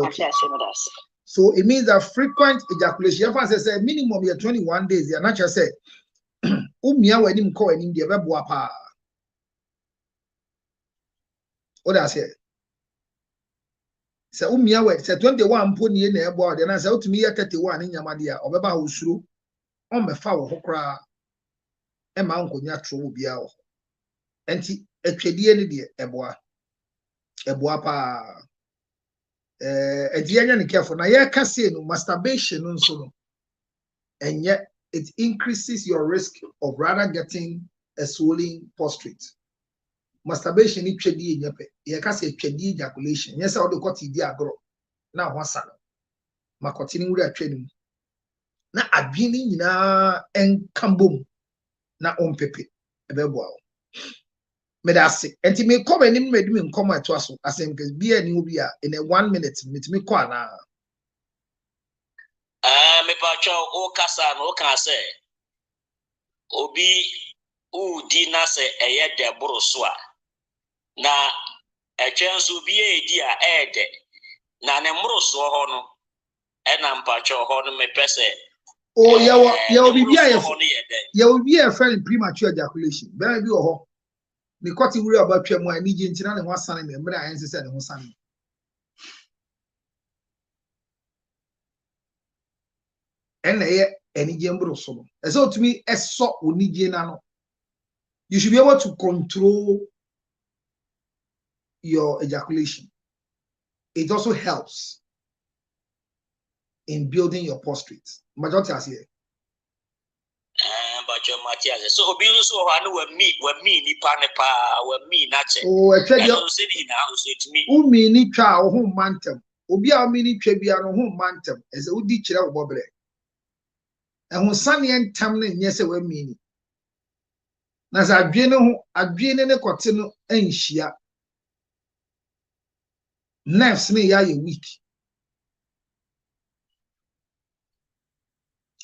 okay. So it means that frequent ejaculation. If I say minimum 21 days, you're not just say umia we nim ko enim de beboa pa. What I say? Say umia we say 21 mpo nie na ebo de na say utumi 31 nyama de a obeba usuru on mefa wo hokra. Emma Unconia True Biao. Enti, a Chedian de Eboa pa. And the end careful. Now, yeah, can say no masturbation, and yet it increases your risk of rather getting a swollen prostate. Masturbation is chedi in yape. You can say chedi ejaculation. Yes, all the got idea grow. Now, what's that? Ma continue with training. Na adwini na enkambom na ompepe ebebo me da se enti me come anim me dum nkom ato aso asem ke bia ni obi a in a 1 minute me call ana me pa cho o kasa no kan se obi u di na se eye de boro so a na etwen so bi e di a ede na ne mro so ho no e na mpa cho ho no me pese. Oh, you will be a friend premature ejaculation. Baby, oh, the cutting real about your more immediate and one son and I answered one son. And any gamble so. As so to me, a sort will need you should be able to control your ejaculation. It also helps in building your prostate. Majority as here. But your Matthias, so be so I me ni panepa, me nature. Oh, I tell you, me. Who mean it child whom mantem? Obi a mini trebia no whom mantem as a would teach out bobre. And when sunny and tamlin, yes, a meaning. As I dream in a cotino and shia. Nerves me ya weak.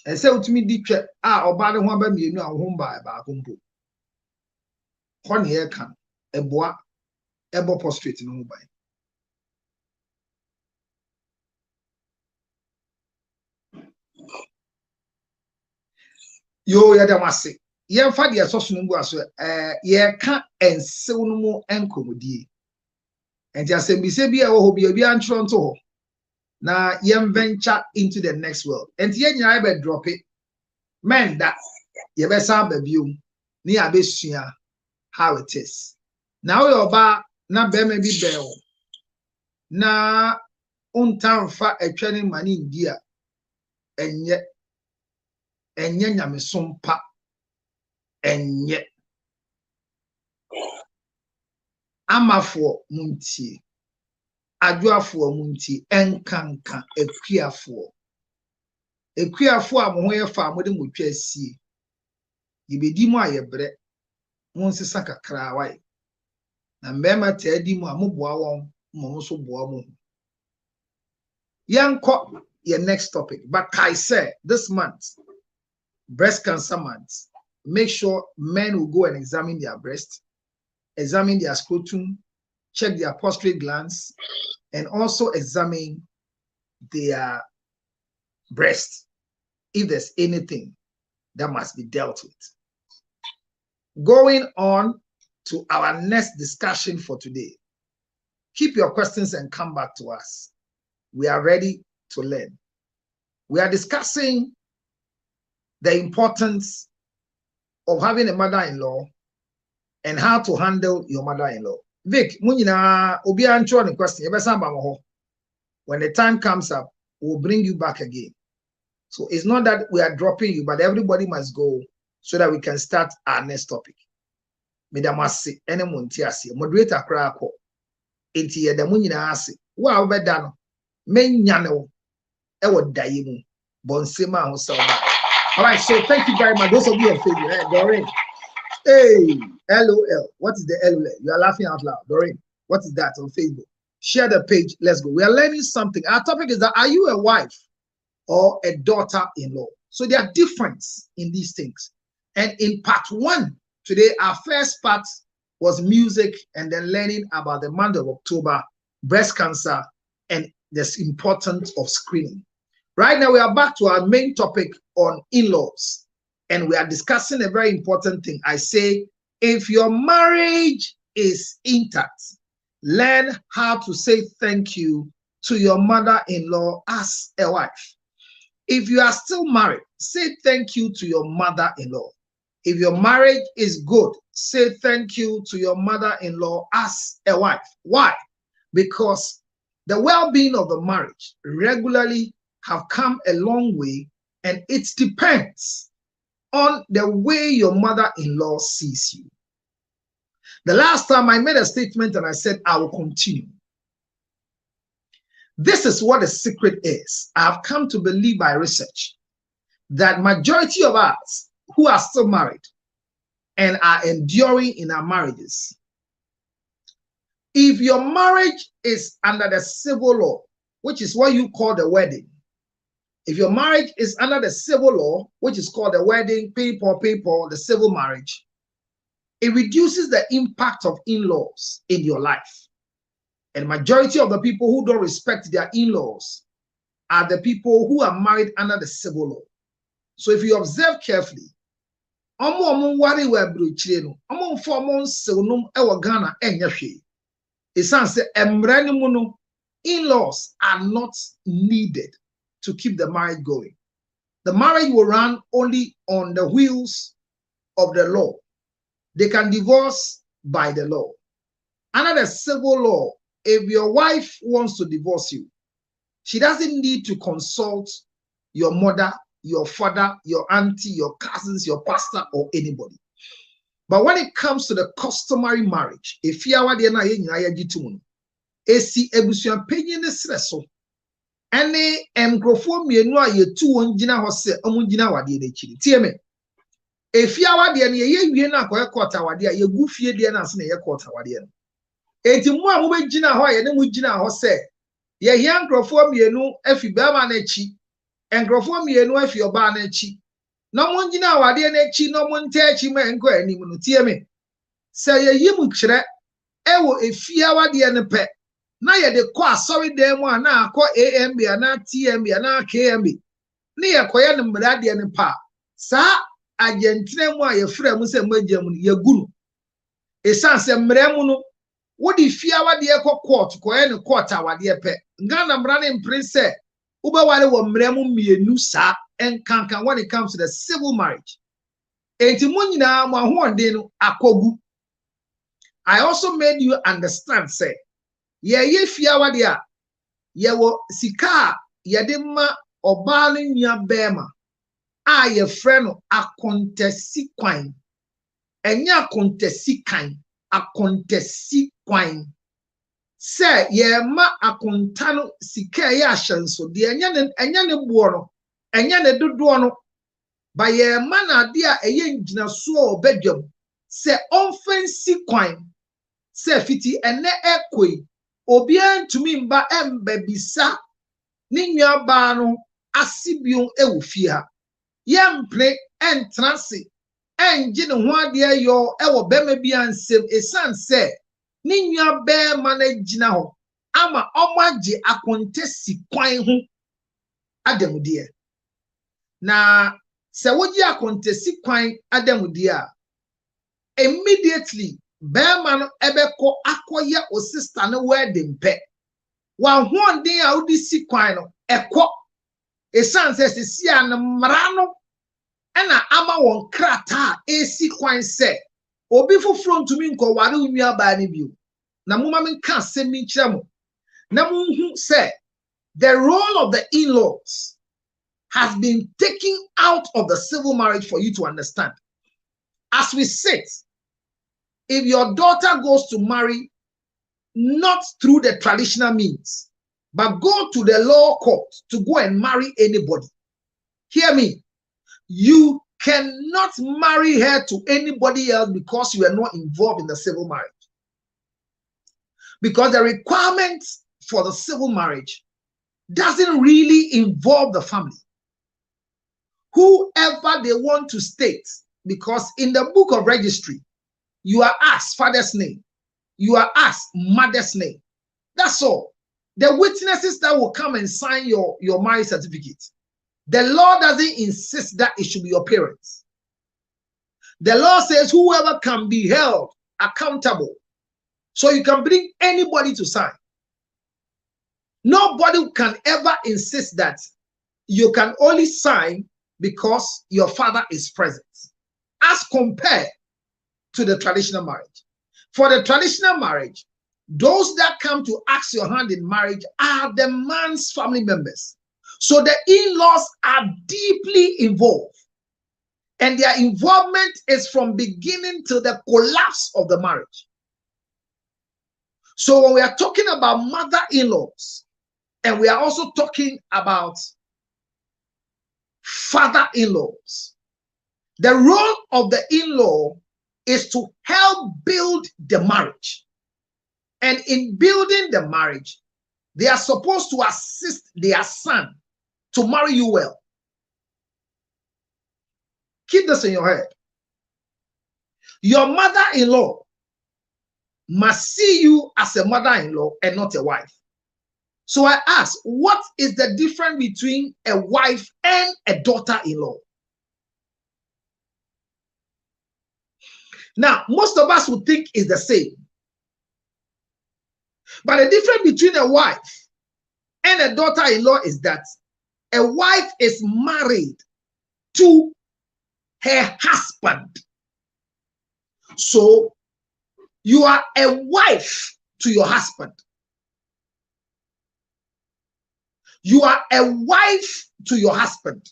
And so to me, deep or bad one by me, no home by Bakumpo. Honey, air can a bois, ebo prostrate in home by. Yo, Yadamasi. Yen fa de so no as ye ka ensew no mu enkomodie enti asem bi se bi e wo ho bi antro nto ho na yen venture into the next world enti ye nyai be drop it men that ye be sa ba biom ni abesua how it is now your ba na be me bi be o na untamfa atwani mani ndia enye nyamesompa enye amafo muntie adwoafo muntie enkanka ekuafo a mo ho ye fa mo de motwa asie yibedi mu ayebre mo nsesa kakra wai na mbema ta adi mu amoboa won mo so boa mo yanko your next topic but I say this month breast cancer month. Make sure men will go and examine their breast, examine their scrotum, check their prostate glands, and also examine their breast if there's anything that must be dealt with. Going on to our next discussion for today. Keep your questions and come back to us. We are ready to learn. We are discussing the importance of having a mother-in-law and how to handle your mother-in-law. Vic, munina obi antro the question. When the time comes up, we'll bring you back again. So it's not that we are dropping you, but everybody must go so that we can start our next topic. Medamasi, ene muntiasi, moderator krako. Enti ye da munina asi. Wa obedano. Men nyane ewo dayimu. Bonsema ho selma. All right, so thank you very much. Those of you on Facebook, Doreen. Hey, LOL. What is the LOL? You are laughing out loud. Doreen, what is that on Facebook? Share the page. Let's go. We are learning something. Our topic is that are you a wife or a daughter-in-law? So there are differences in these things. And in part 1, today, our first part was music and then learning about the month of October, breast cancer, and the importance of screening. Right now, we are back to our main topic on in-laws, and we are discussing a very important thing. I say, if your marriage is intact, learn how to say thank you to your mother-in-law as a wife. If you are still married, say thank you to your mother-in-law. If your marriage is good, say thank you to your mother-in-law as a wife. Why? Because the well-being of the marriage regularly have come a long way, and it depends on the way your mother-in-law sees you. The last time I made a statement and I said I will continue. This is what the secret is. I have come to believe by research that majority of us who are still married and are enduring in our marriages, if your marriage is under the civil law, which is what you call the wedding, if your marriage is under the civil law, which is called the wedding, people, the civil marriage, it reduces the impact of in-laws in your life. And majority of the people who don't respect their in-laws are the people who are married under the civil law. So if you observe carefully, in-laws are not needed to keep the marriage going. The marriage will run only on the wheels of the law. They can divorce by the law. Under the civil law, if your wife wants to divorce you, she doesn't need to consult your mother, your father, your auntie, your cousins, your pastor, or anybody. But when it comes to the customary marriage, if you are the esi ebusuan penyin ne sreso ene enkrofo mienu a yetu won gina ho se omun gina wade na chiri tie me efia wade ne ye wie na akoye kota wade a yegu fie de na ase na ye kota wade no enti mu a mo be gina ho ye ne mu gina ho se ye hia enkrofo mienu afi baba na chi enkrofo mienu afi oba na chi no mun gina wade na chi no mun ta chi ma enko anim no tie me se ye yimu kire ewo efia wade ne pe na ye de kwa sorry dem one na akọ AMB na TMB na KMB na ye koye ne mrade ne pa sa agentine mu a ye frɛ mu se magya mu ye gunu esanse mrɛ mu no wo di fia wade ekọ court koye ne court awade pe ngana mra ne mprince ubawale wo mrɛ mu mienu sa enkankan when it comes to the civil marriage enti mu nyina mu ahoɔden no akogu. I also made you understand say ye fia wade a ye wo sika ye de ma oba ne nua bema a ye frɛ no akontesi kwan enya akontesi kan akontesi kwan se ye ma akonta no sika ye ahyenso de enya ne buo no enya ne dodo no ba ye ma na de a eye ngina so obedwam se onfensi kwan se fiti ene ekoi obi antumi mba emba bisa ni nua ba no asibion ewo fie ha yempre entrance enje ne ho ade ayo ewo bema bi ansem esan se ni nua be ma na gina ho ama omagye akontesi kwan ho adamudie na se wogi akontesi kwan adamudie a immediately bema no ebeko akoye o sister no wedding pe wan honden a odi si kwan no eko esan se sisi an mra no ena ama won krata esi kwan se obi foforo ntumi nko ware unua ba ne bio na moma men ka semi kire mo na munhu se the role of the in-laws has been taken out of the civil marriage for you to understand. As we sit, if your daughter goes to marry not through the traditional means, but go to the law court to go and marry anybody, hear me, you cannot marry her to anybody else because you are not involved in the civil marriage. Because the requirements for the civil marriage doesn't really involve the family. Whoever they want to state, because in the book of registry, you are asked father's name, you are asked mother's name. That's all. The witnesses that will come and sign your marriage certificate. The law doesn't insist that it should be your parents. The law says whoever can be held accountable. So you can bring anybody to sign. Nobody can ever insist that you can only sign because your father is present. as compared to the traditional marriage. For the traditional marriage, those that come to ask your hand in marriage are the man's family members. So the in-laws are deeply involved. And their involvement is from beginning to the collapse of the marriage. So when we are talking about mother-in-laws, and we are also talking about father-in-laws, the role of the in-law is to help build the marriage. And in building the marriage, they are supposed to assist their son to marry you well. Keep this in your head. Your mother-in-law must see you as a mother-in-law and not a wife. So I ask, what is the difference between a wife and a daughter-in-law? Now, most of us would think it's the same. But the difference between a wife and a daughter-in-law is that a wife is married to her husband. So you are a wife to your husband. You are a wife to your husband.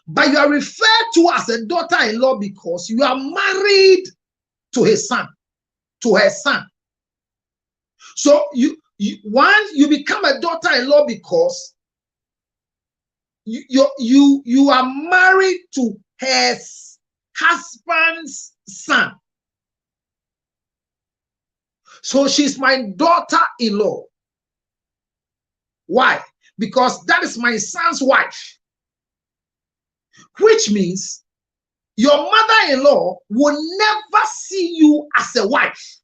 But you are referred to as a daughter-in-law because you are married to his son, to her son. So once you become a daughter-in-law because you are married to her husband's son. So she's my daughter-in-law. Why? Because that is my son's wife. Which means your mother-in-law will never see you as a wife.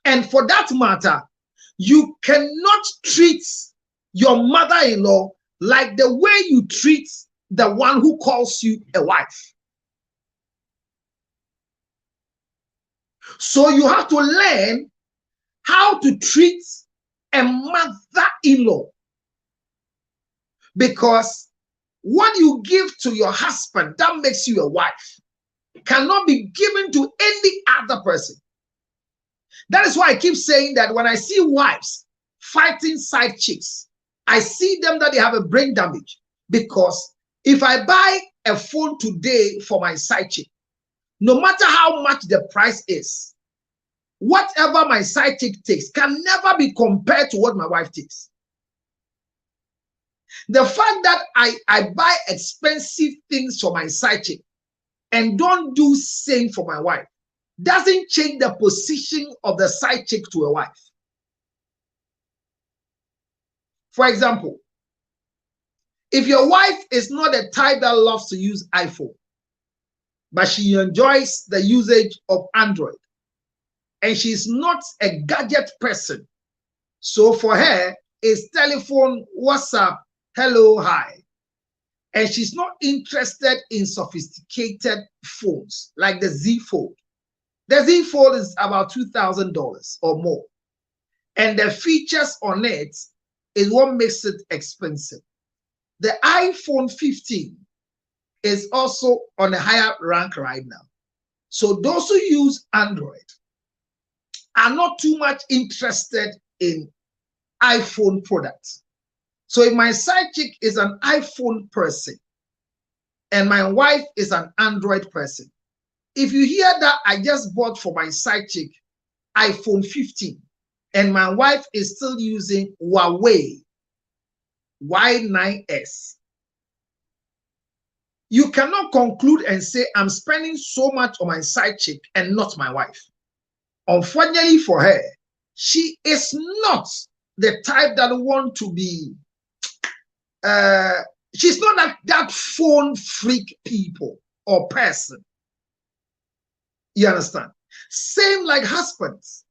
And for that matter, you cannot treat your mother-in-law like the way you treat the one who calls you a wife. So you have to learn how to treat a mother-in-law, because what you give to your husband that makes you a wife cannot be given to any other person. That is why I keep saying that when I see wives fighting side chicks, I see them that they have a brain damage, because if I buy a phone today for my side chick, no matter how much the price is, whatever my side chick takes can never be compared to what my wife takes. The fact that I buy expensive things for my side chick and don't do same for my wife doesn't change the position of the side chick to a wife. For example, if your wife is not the type that loves to use iPhone, but she enjoys the usage of Android, and she's not a gadget person, so for her, it's telephone, WhatsApp, hello, hi. And she's not interested in sophisticated phones like the Z Fold. The Z Fold is about $2,000 or more. And the features on it is what makes it expensive. The iPhone 15 is also on a higher rank right now. So those who use Android are not too much interested in iPhone products. So if my side chick is an iPhone person and my wife is an Android person, if you hear that I just bought for my side chick iPhone 15 and my wife is still using Huawei Y9S, you cannot conclude and say I'm spending so much on my side chick and not my wife. Unfortunately for her, she is not the type that want to be she's not that phone freak people or person. You understand? Same like husbands.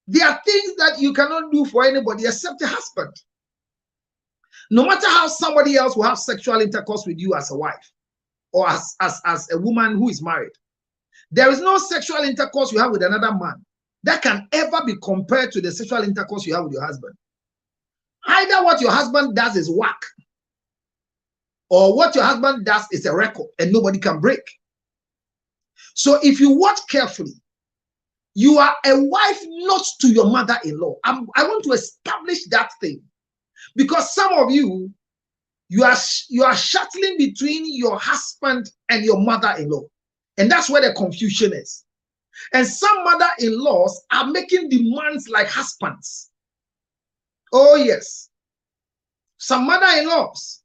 There are things that you cannot do for anybody except a husband. No matter how somebody else will have sexual intercourse with you as a wife or as a woman who is married, there is no sexual intercourse you have with another man that can ever be compared to the sexual intercourse you have with your husband. Either what your husband does is whack, or what your husband does is a record and nobody can break. So if you watch carefully, you are a wife not to your mother-in-law. I want to establish that thing, because some of you are shuttling between your husband and your mother-in-law, and that's where the confusion is. And some mother-in-laws are making demands like husbands. Oh yes, some mother-in-laws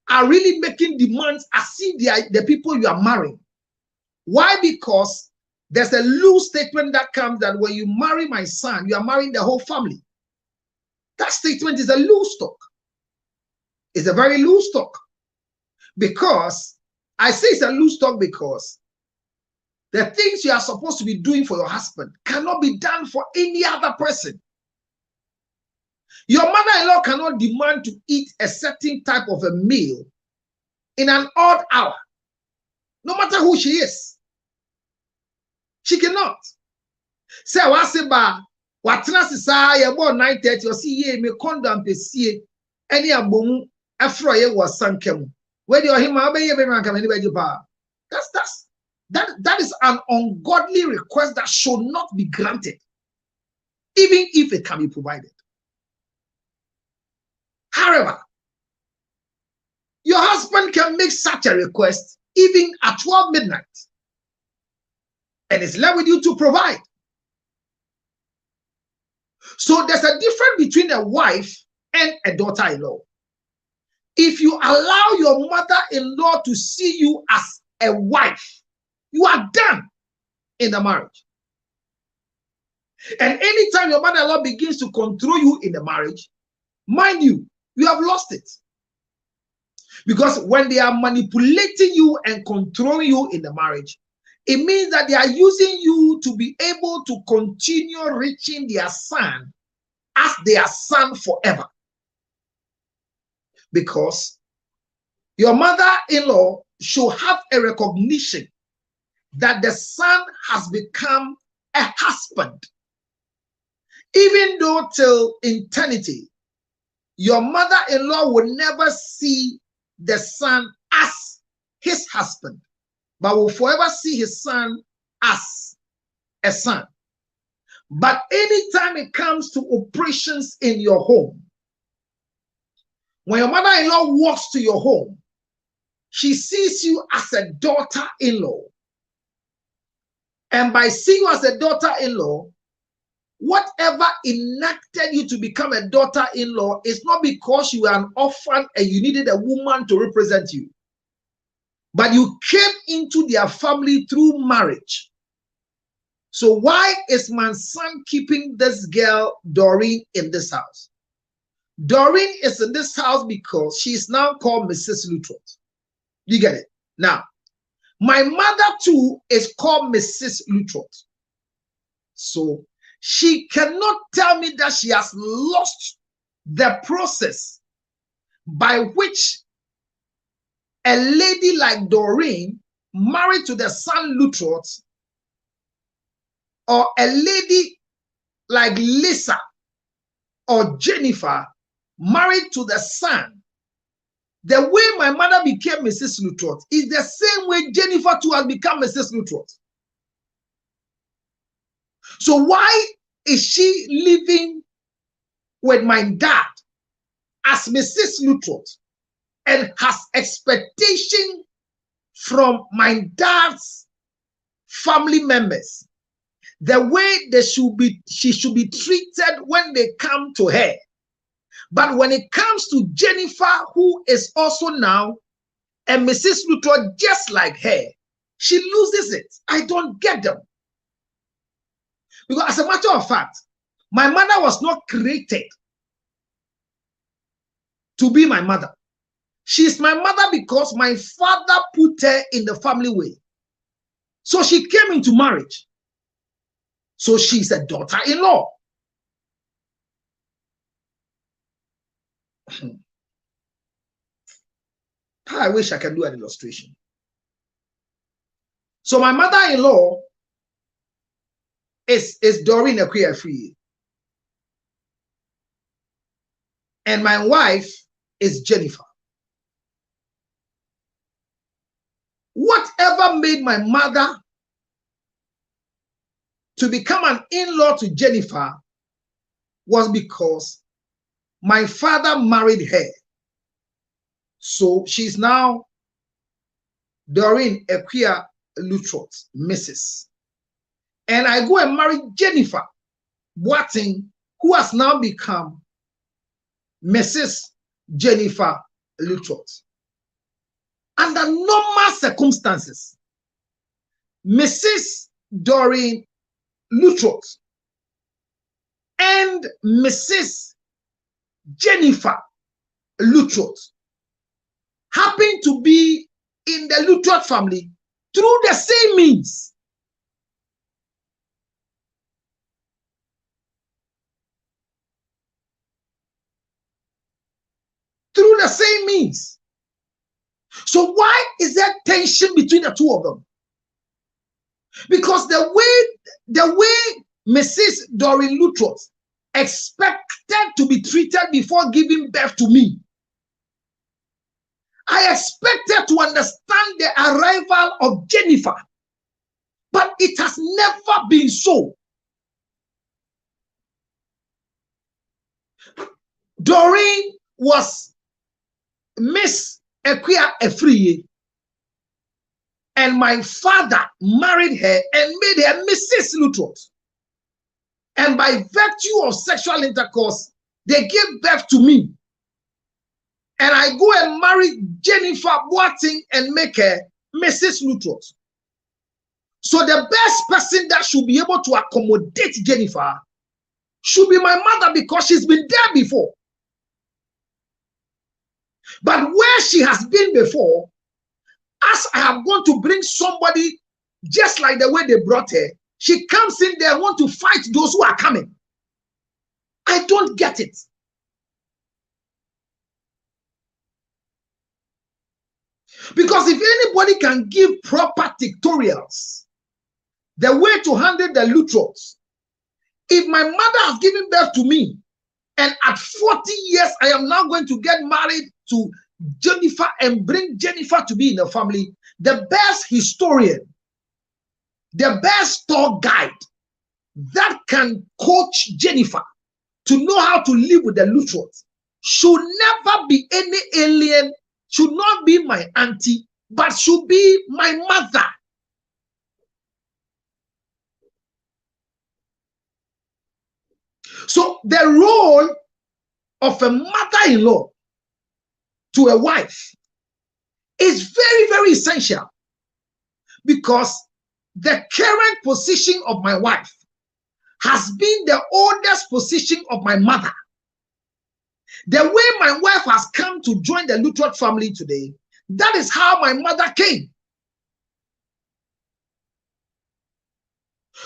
are really making demands as if they are the people you are marrying. Why? Because there's a loose statement that comes that when you marry my son, you are marrying the whole family. That statement is a loose talk. It's a very loose talk. Because I say it's a loose talk because the things you are supposed to be doing for your husband cannot be done for any other person. Your mother-in-law cannot demand to eat a certain type of a meal in an odd hour, no matter who she is. She cannot. Say, "Wasiba, watna sisa ye bo 9:30 or see ye me condom pesie any abomu afro ye was sankem. Where you him abeye be man come anybody pa." That is an ungodly request that should not be granted, even if it can be provided. However, your husband can make such a request even at 12 midnight, and it's left with you to provide. So there's a difference between a wife and a daughter-in-law. If you allow your mother-in-law to see you as a wife, you are done in the marriage. And anytime your mother-in-law begins to control you in the marriage, mind you, you have lost it. Because when they are manipulating you and controlling you in the marriage, it means that they are using you to be able to continue reaching their son as their son forever. Because your mother-in-law should have a recognition that the son has become a husband. Even though till eternity, your mother-in-law will never see the son as his husband, but will forever see his son as a son. But anytime it comes to operations in your home, when your mother-in-law walks to your home, she sees you as a daughter-in-law. And by seeing you as a daughter-in-law, whatever enacted you to become a daughter-in-law is not because you were an orphan and you needed a woman to represent you, but you came into their family through marriage. So why is my son keeping this girl, Doreen, in this house? Doreen is in this house because she is now called Mrs. Luttrot. You get it? Now, my mother too is called Mrs. Luttrot. So she cannot tell me that she has lost the process by which a lady like Doreen, married to the son Luttrot, or a lady like Lisa or Jennifer, married to the son. The way my mother became Mrs. Luttrot is the same way Jennifer too has become Mrs. Luttrot. So why is she living with my dad as Mrs. Luttrot and has expectation from my dad's family members, the way she should be treated when they come to her? But when it comes to Jennifer, who is also now a Mrs. Luttrot just like her, she loses it. I don't get them. Because as a matter of fact, my mother was not created to be my mother. She's my mother because my father put her in the family way. So she came into marriage. So she's a daughter-in-law. I wish I can do an illustration. So my mother-in-law is Doreen Free, and my wife is Jennifer. whatever made my mother to become an in-law to Jennifer was because my father married her. So she's now Doreen Equia Lutrot, Mrs. And I go and marry Jennifer Boateng, who has now become Mrs. Jennifer Lutrot. Under normal circumstances, Mrs. Doreen Lutrot and Mrs. Jennifer Lutrot happen to be in the Lutrot family through the same means. Through the same means. So why is there tension between the two of them? Because the way Mrs. Doreen Lutrot expected to be treated before giving birth to me, I expected to understand the arrival of Jennifer, but it has never been so. Doreen was Miss Equia Efriye, and my father married her and made her Mrs. Lutrot. And by virtue of sexual intercourse, they gave birth to me. And I go and marry Jennifer Boateng and make her Mrs. Lutrot. So the best person that should be able to accommodate Jennifer should be my mother, because she's been there before. But where she has been before, as I am going to bring somebody just like the way they brought her, she comes in there and want to fight those who are coming. I don't get it. Because if anybody can give proper tutorials, the way to handle the Lutrots, if my mother has given birth to me, and at 40 years, I am now going to get married to Jennifer and bring Jennifer to be in the family, the best historian, the best tour guide that can coach Jennifer to know how to live with the Lutrots should never be any alien, should not be my auntie, but should be my mother. So the role of a mother-in-law to a wife is very, very essential, because the current position of my wife has been the oldest position of my mother. The way my wife has come to join the Lutrot family today, that is how my mother came.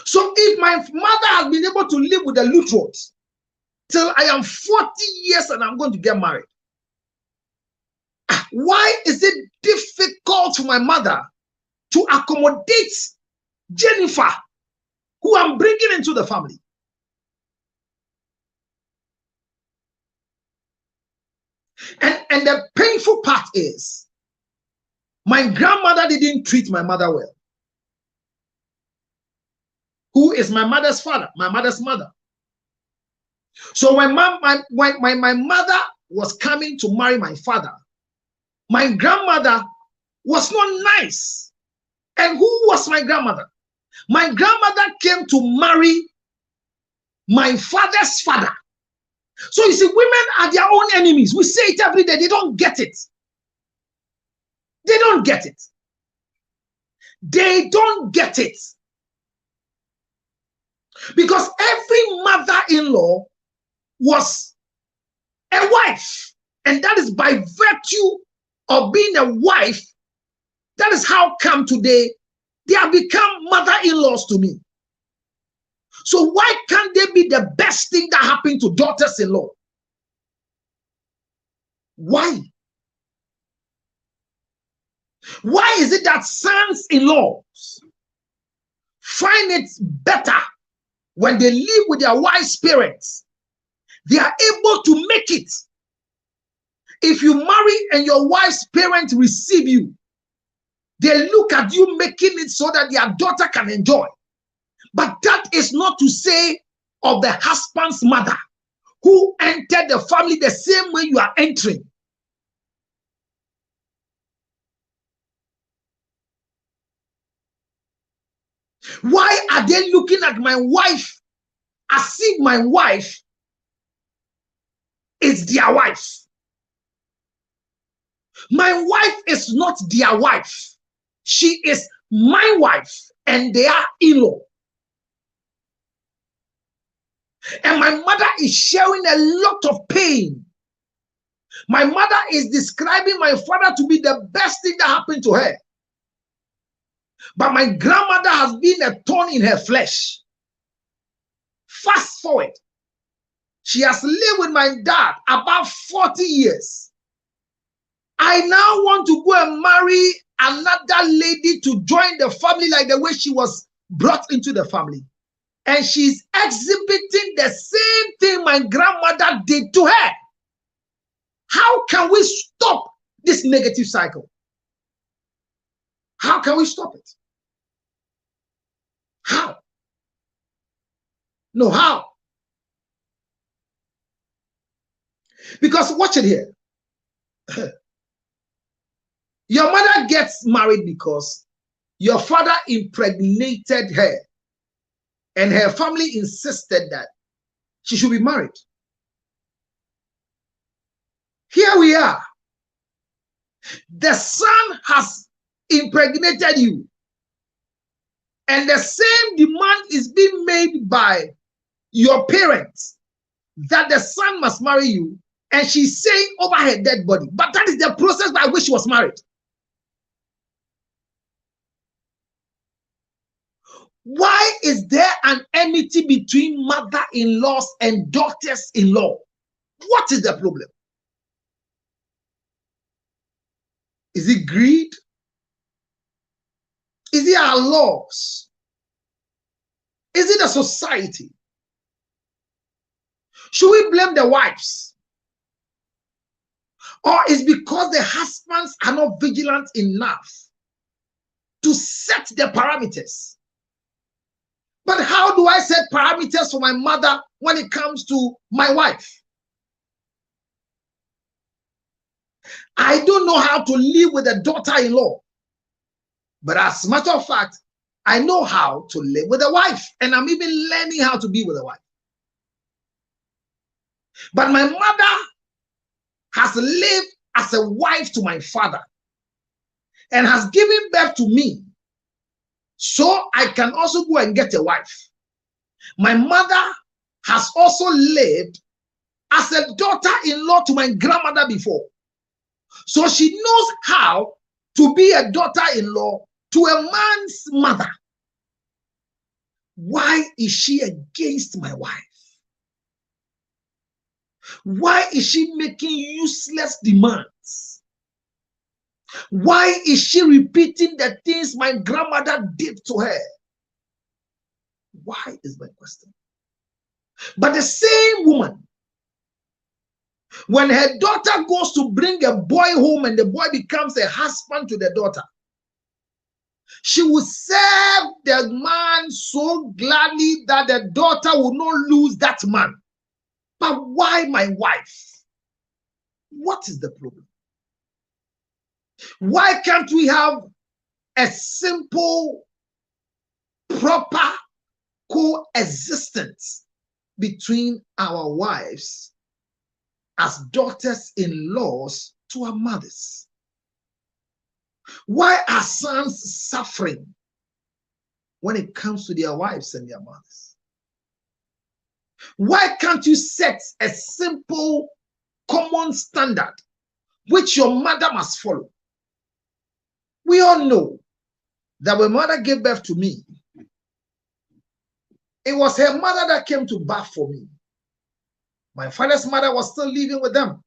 So if my mother has been able to live with the Lutrots till I am 40 years and I'm going to get married, why is it difficult for my mother to accommodate Jennifer, who I'm bringing into the family? And the painful part is, my grandmother didn't treat my mother well, who is my mother's father, my mother's mother. So when my mother was coming to marry my father, my grandmother was not nice. And who was my grandmother? My grandmother came to marry my father's father. So you see, women are their own enemies. We say it every day. They don't get it. They don't get it. They don't get it. Because every mother-in-law was a wife. And that is by virtue of being a wife. That is how come today they have become mother-in-laws to me. So why can't they be the best thing that happened to daughters-in-law? Why? Why is it that sons-in-laws find it better when they live with their wife's parents? They are able to make it. If you marry and your wife's parents receive you, They look at you making it so that their daughter can enjoy. But that is not to say of the husband's mother who entered the family the same way you are entering. Why are they looking at my wife as if my wife is their wife? My wife is not their wife. She is my wife, and they are in-law. And my mother is sharing a lot of pain. My mother is describing my father to be the best thing that happened to her. But my grandmother has been a thorn in her flesh. Fast forward. She has lived with my dad about 40 years. I now want to go and marry another lady to join the family like the way she was brought into the family. And she's exhibiting the same thing my grandmother did to her. How can we stop this negative cycle? How can we stop it? How? No, how? Because watch it here. Your mother gets married because your father impregnated her, and her family insisted that she should be married. Here we are. The son has impregnated you, and the same demand is being made by your parents that the son must marry you, and she's saying over her dead body. But that is the process by which she was married. Why is there an enmity between mother-in-laws and daughters-in-law? What is the problem? Is it greed? Is it our laws? Is it a society? Should we blame the wives? Or is it because the husbands are not vigilant enough to set the parameters? But how do I set parameters for my mother when it comes to my wife? I don't know how to live with a daughter-in-law. But as a matter of fact, I know how to live with a wife. And I'm even learning how to be with a wife. But my mother has lived as a wife to my father and has given birth to me. So I can also go and get a wife. My mother has also lived as a daughter-in-law to my grandmother before. So she knows how to be a daughter-in-law to a man's mother. Why is she against my wife? Why is she making useless demands? Why is she repeating the things my grandmother did to her? Why is my question? But the same woman, when her daughter goes to bring a boy home and the boy becomes a husband to the daughter, she will serve the man so gladly that the daughter will not lose that man. But why my wife? What is the problem? Why can't we have a simple, proper coexistence between our wives as daughters-in-laws to our mothers? Why are sons suffering when it comes to their wives and their mothers? Why can't you set a simple, common standard which your mother must follow? We all know that when mother gave birth to me, it was her mother that came to bath for me. My father's mother was still living with them.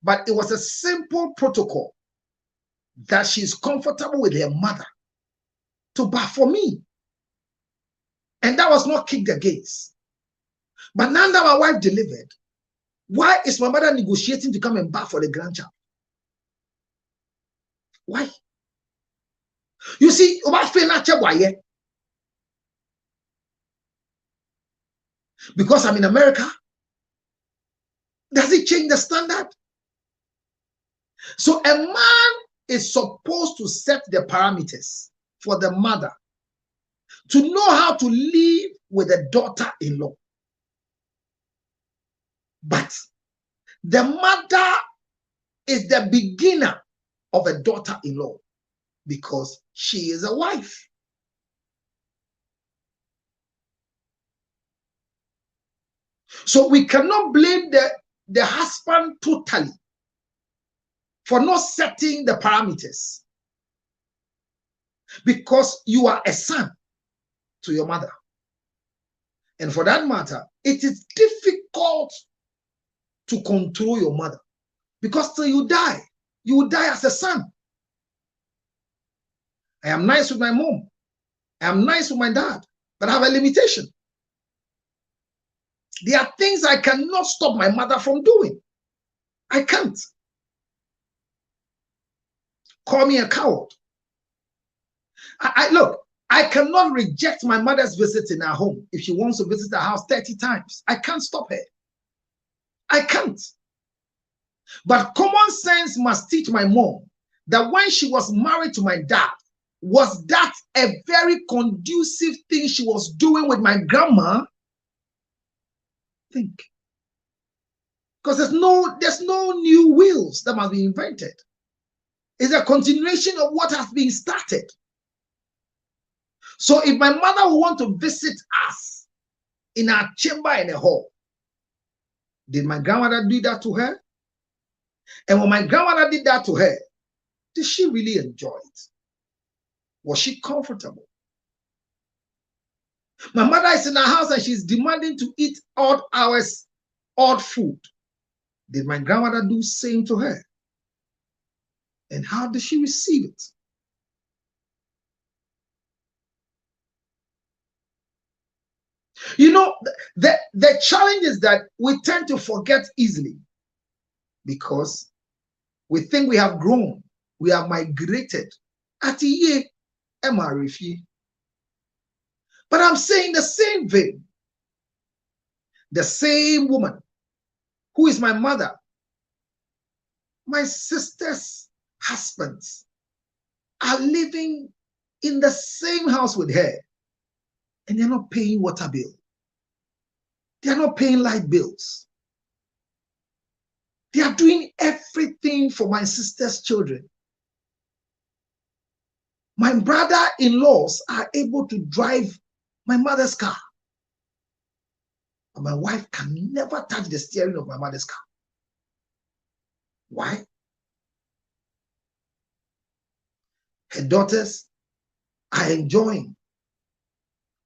But it was a simple protocol that she's comfortable with her mother to bath for me. And that was not kicked against. But now that my wife delivered, why is my mother negotiating to come and bath for the grandchild? Why? You see, because I'm in America, does it change the standard? So a man is supposed to set the parameters for the mother to know how to live with a daughter-in-law. But the mother is the beginner of a daughter-in-law because she is a wife. So we cannot blame the husband totally for not setting the parameters, because you are a son to your mother. And for that matter, it is difficult to control your mother, because till you die will die as a son. I am nice with my mom, I am nice with my dad, but I have a limitation. There are things I cannot stop my mother from doing. I can't. Call me a coward. Look, I cannot reject my mother's visit in her home if she wants to visit the house 30 times. I can't stop her. I can't. But common sense must teach my mom that when she was married to my dad, was that a very conducive thing she was doing with my grandma? Think. Because there's no new wheels that must be invented. It's a continuation of what has been started. So if my mother will want to visit us in our chamber in a hall, did my grandmother do that to her? And when my grandmother did that to her, did she really enjoy it? Was she comfortable? My mother is in her house and she's demanding to eat odd hours, odd food. Did my grandmother do the same to her? And how did she receive it? You know, the challenge is that we tend to forget easily because we think we have grown, we have migrated. But I'm saying the same vein, the same woman who is my mother, my sister's husbands are living in the same house with her, and they're not paying water bill. They're not paying light bills. They are doing everything for my sister's children. My brother-in-laws are able to drive my mother's car. But my wife can never touch the steering of my mother's car. Why? Her daughters are enjoying,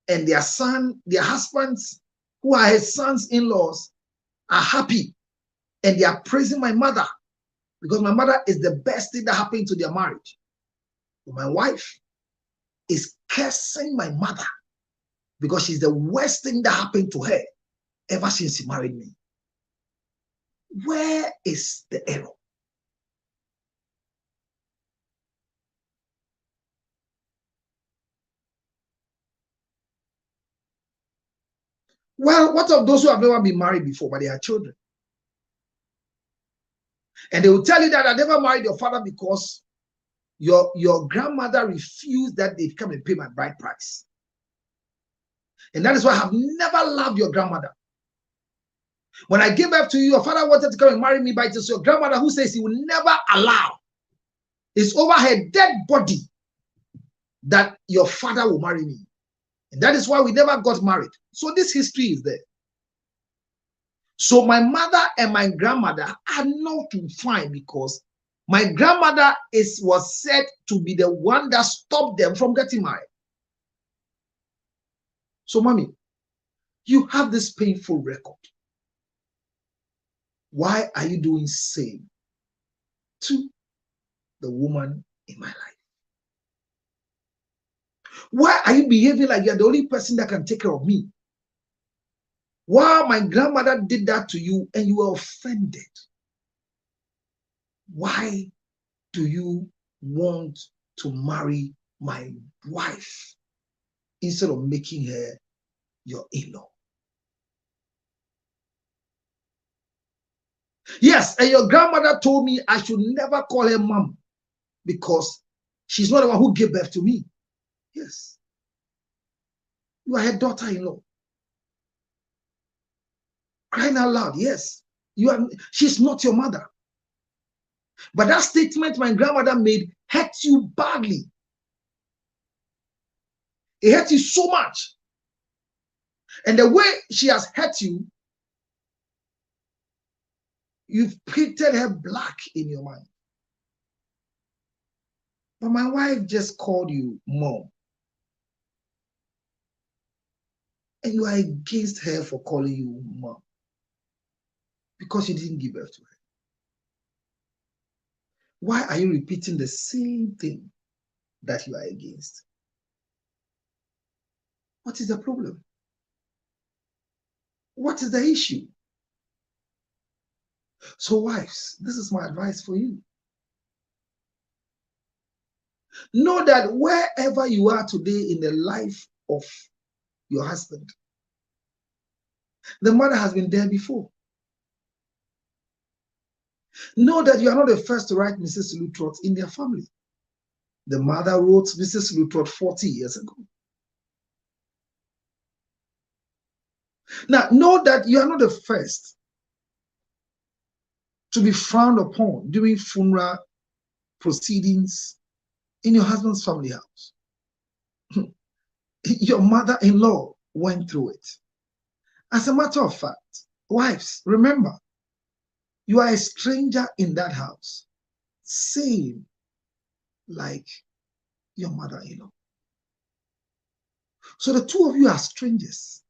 and their husbands, who are his sons-in-laws, are happy, and they are praising my mother because my mother is the best thing that happened to their marriage. But my wife is cursing my mother because she's the worst thing that happened to her ever since she married me. Where is the error? Well, what of those who have never been married before, but they are children? And they will tell you that I never married your father because your grandmother refused that they come and pay my bride price. And that is why I have never loved your grandmother. When I gave birth to you, your father wanted to come and marry me, but it is your grandmother who says he will never allow. It's over her dead body that your father will marry me. And that is why we never got married. So this history is there. So my mother and my grandmother are not fine because my grandmother was said to be the one that stopped them from getting married. So, mommy, you have this painful record. Why are you doing same to the woman in my life? Why are you behaving like you're the only person that can take care of me? While my grandmother did that to you and you were offended, why do you want to marry my wife instead of making her your in-law. Yes, and your grandmother told me I should never call her mom because she's not the one who gave birth to me. Yes. You are her daughter-in-law. Crying out loud, yes. She's not your mother. But that statement my grandmother made hurt you badly. It hurt you so much. And the way she has hurt you, you've painted her black in your mind. But my wife just called you mom. And you are against her for calling you mom. Because you didn't give birth to her. Why are you repeating the same thing that you are against? What is the problem? What is the issue? So wives, this is my advice for you. Know that wherever you are today in the life of your husband, the mother has been there before. Know that you are not the first to write Mrs. Lutrot in their family. The mother wrote Mrs. Lutrot 40 years ago. Now, know that you are not the first to be frowned upon during funeral proceedings in your husband's family house. Your mother-in-law went through it. As a matter of fact, wives, remember, you are a stranger in that house, same like your mother-in-law. So the two of you are strangers.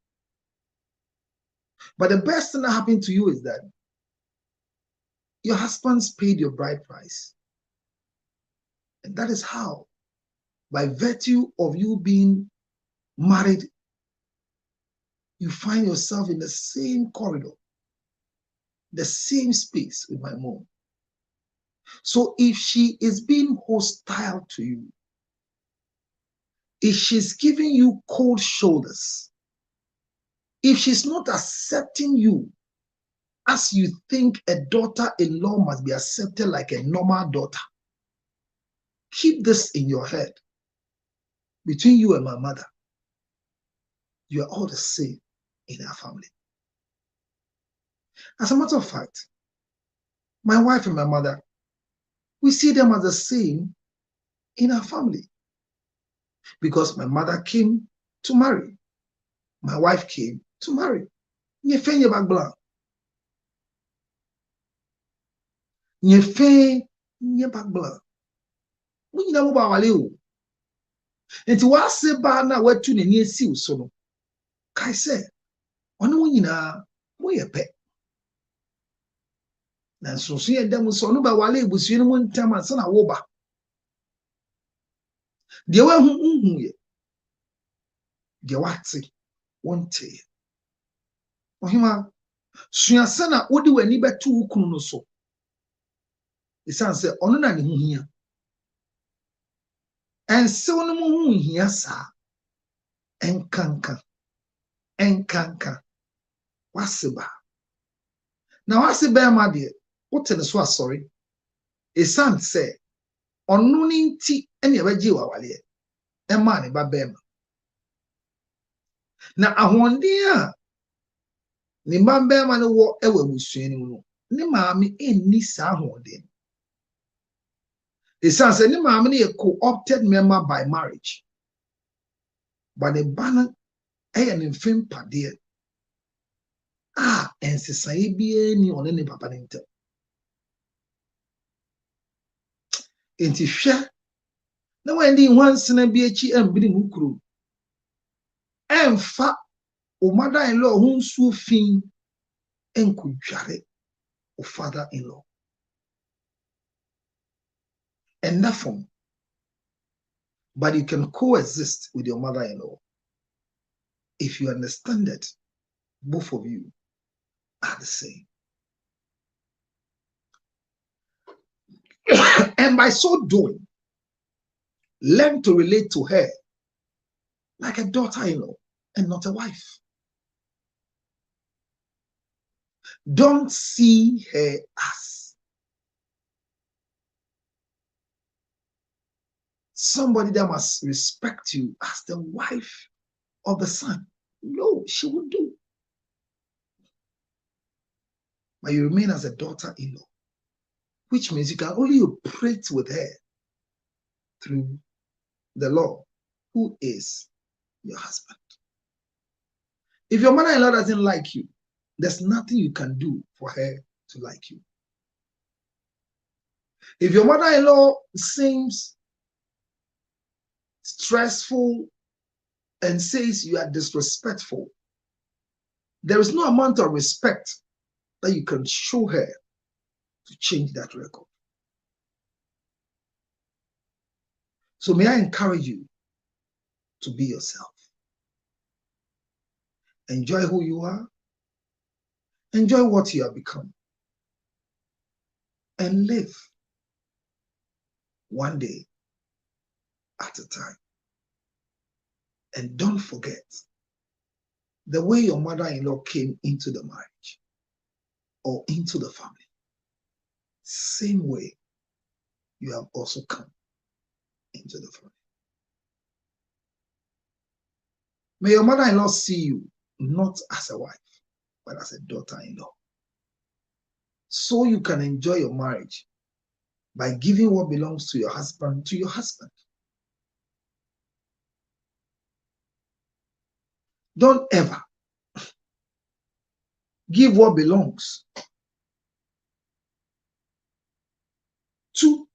But the best thing that happened to you is that your husband's paid your bride price. And that is how, by virtue of you being married, you find yourself in the same corridor, the same space with my mom. So if she is being hostile to you, if she's giving you cold shoulders, if she's not accepting you as you think a daughter-in-law must be accepted like a normal daughter, keep this in your head. Between you and my mother, you are all the same in our family. As a matter of fact, my wife and my mother, we see them as the same in our family. Because my mother came to marry. My wife came to marry. Nyefe back blanc. Nyefe back blanc. We know about Waleo. And to what say bana what to near see so. Kai said, on winner, we a pet. Na so so dem so no ba wale busu no ntam ansa na wo ba de wa hu ye de wate wonte ohima suasa na wodi wani betu ukunu no so isan se ono na ne hu hia ense wono mu hu hia sa enkanka waseba na waseba ma de wote ne so asori isan se ono ni nti ene abaji wa wale e ma ne ba bema na ahonde a ne ba bema ne wo ewa busuani mu no ne maame enni sa ahonde isan se ne maame ne co-opted member by marriage but the banner e ne mfem pade ensesai bia ni one ne papa ne ntam enti hwe na wendi hwansena bi achi ambiri mu kuro emfa o mother-in-law hu nsuo fin enkudware o father-in-law and that form, but you can coexist with your mother-in-law if you understand that both of you are the same. And by so doing, Learn to relate to her like a daughter-in-law and not a wife. Don't see her as somebody that must respect you as the wife of the son. No, she won't do. But you remain as a daughter-in-law, which means you can only operate with her through the Lord, who is your husband. If your mother-in-law doesn't like you, there's nothing you can do for her to like you. If your mother-in-law seems stressful and says you are disrespectful, there is no amount of respect that you can show her to change that record. So may I encourage you to be yourself. Enjoy who you are. Enjoy what you have become. And live one day at a time. And don't forget the way your mother-in-law came into the marriage or into the family. Same way you have also come into the family. May your mother-in-law see you not as a wife, but as a daughter-in-law. So you can enjoy your marriage by giving what belongs to your husband to your husband. Don't ever give what belongs to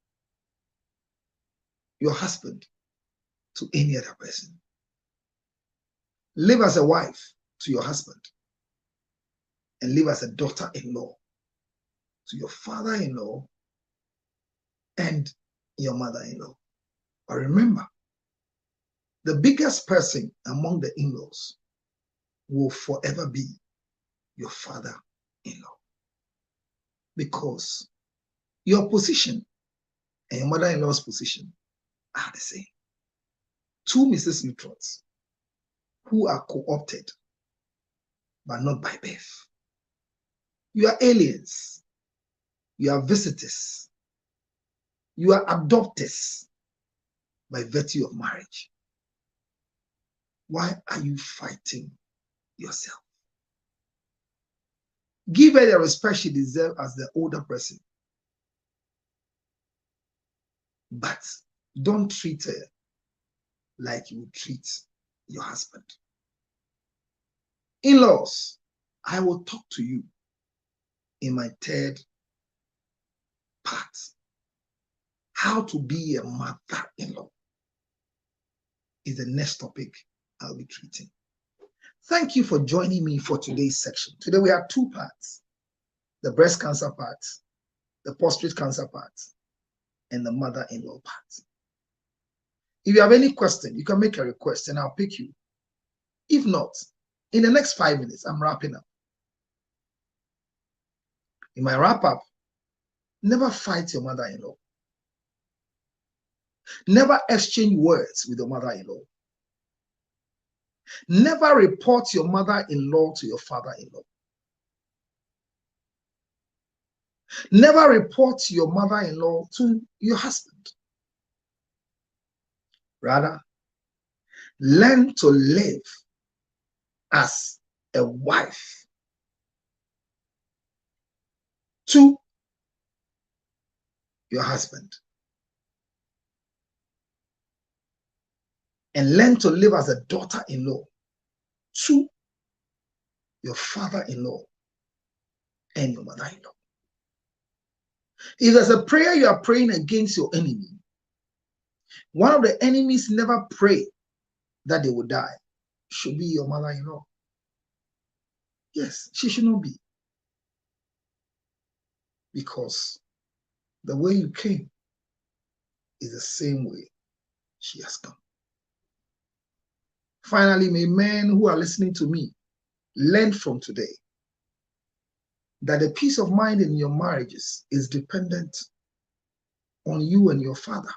your husband to any other person. Live as a wife to your husband and live as a daughter-in-law to your father-in-law and your mother-in-law. But remember, the biggest person among the in-laws will forever be your father-in-law, because your position and your mother-in-law's position are the same. Two Mrs. Neutrons who are co-opted, but not by birth. You are aliens. You are visitors. You are adopters by virtue of marriage. Why are you fighting yourself? Give her the respect she deserves as the older person. But don't treat her like you would treat your husband. In-laws, I will talk to you in my third part. How to be a mother-in-law is the next topic I'll be treating. Thank you for joining me for today's section. Today we have two parts: the breast cancer part, the prostate cancer part, and the mother-in-law part. If you have any question, you can make a request and I'll pick you. If not, in the next 5 minutes, I'm wrapping up. In my wrap up, never fight your mother-in-law. Never exchange words with your mother-in-law. Never report your mother-in-law to your father-in-law. Never report your mother-in-law to your husband. Rather, learn to live as a wife to your husband. And learn to live as a daughter-in-law to your father-in-law and your mother-in-law. If there's a prayer you are praying against your enemy, one of the enemies never pray that they will die, should be your mother-in-law. Yes, she should not be. Because the way you came is the same way she has come. Finally, may men who are listening to me learn from today that the peace of mind in your marriages is dependent on you and your father.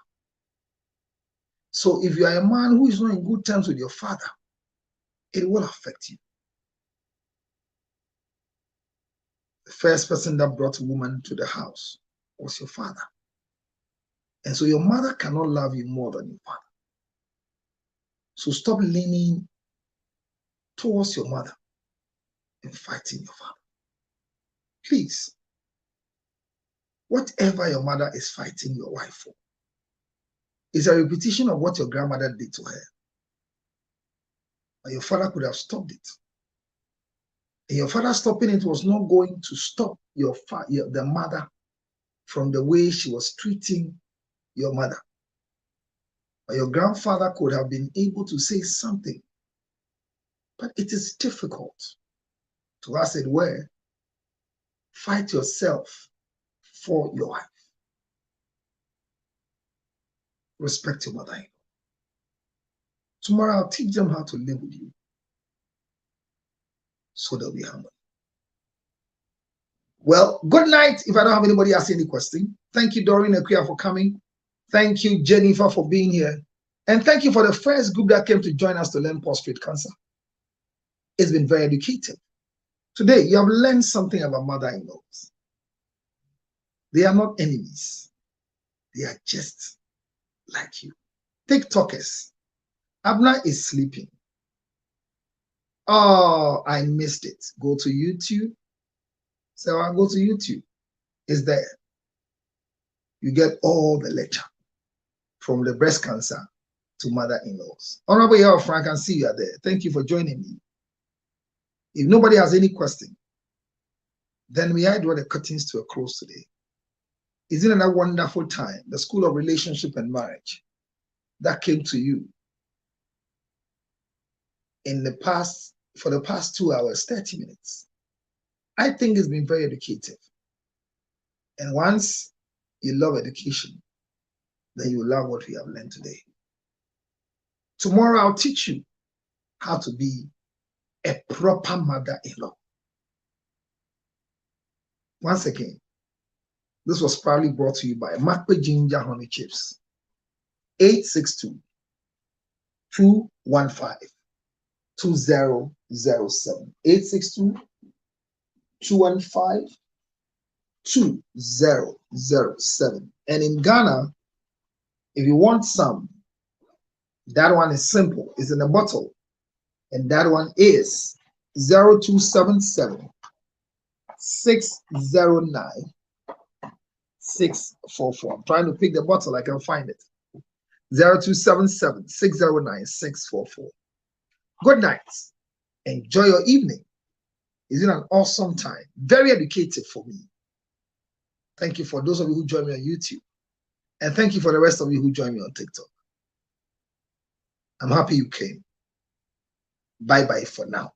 So if you are a man who is not in good terms with your father, it will affect you. The first person that brought a woman to the house was your father. And so your mother cannot love you more than your father. So stop leaning towards your mother and fighting your father. Please, whatever your mother is fighting your wife for is a repetition of what your grandmother did to her. But your father could have stopped it. And your father stopping it was not going to stop the mother from the way she was treating your mother. But your grandfather could have been able to say something. But it is difficult to, as it were, fight yourself for your wife. Respect your mother. Tomorrow I'll teach them how to live with you so they'll be humble. Well, good night. If I don't have anybody ask any question, thank you, Doreen Akuya, for coming. Thank you, Jennifer, for being here. And thank you for the first group that came to join us to learn prostate cancer. It's been very educative. Today, you have learned something about mother-in-laws. They are not enemies. They are just like you. TikTokers. Abna is sleeping. Oh, I missed it. Go to YouTube. So I'll go to YouTube. It's there. You get all the lecture from the breast cancer to mother-in-laws. Honorable Yao Frank, I can see you are there. Thank you for joining me. If nobody has any question, then may I draw the curtains to a close today. Isn't it a wonderful time? The School of Relationship and Marriage that came to you in the past, for the past 2 hours, 30 minutes. I think it's been very educative. And once you love education, then you love what we have learned today. Tomorrow I'll teach you how to be a proper mother-in-law. Once again, this was proudly brought to you by Makwe Ginger Honey Chips. 862-215-2007. 862-215-2007. And in Ghana, if you want some, that one is simple. It's in a bottle. And that one is 0277 609 644. I'm trying to pick the bottle. I can find it. 0277 609 644. Good night. Enjoy your evening. It's been an awesome time. Very educative for me. Thank you for those of you who joined me on YouTube. And thank you for the rest of you who joined me on TikTok. I'm happy you came. Bye-bye for now.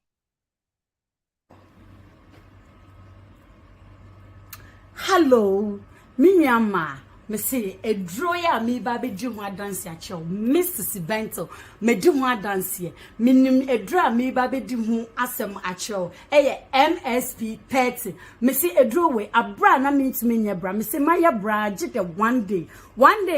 Hello, Minyama. Me say a droya me baby jumwa dance ya chow Mrs. Bento me jumwa dance ye minim a dra me baby dimu asem achow MSP 30 me say a drowe a bra na meet me nya bra me say my bra jike one day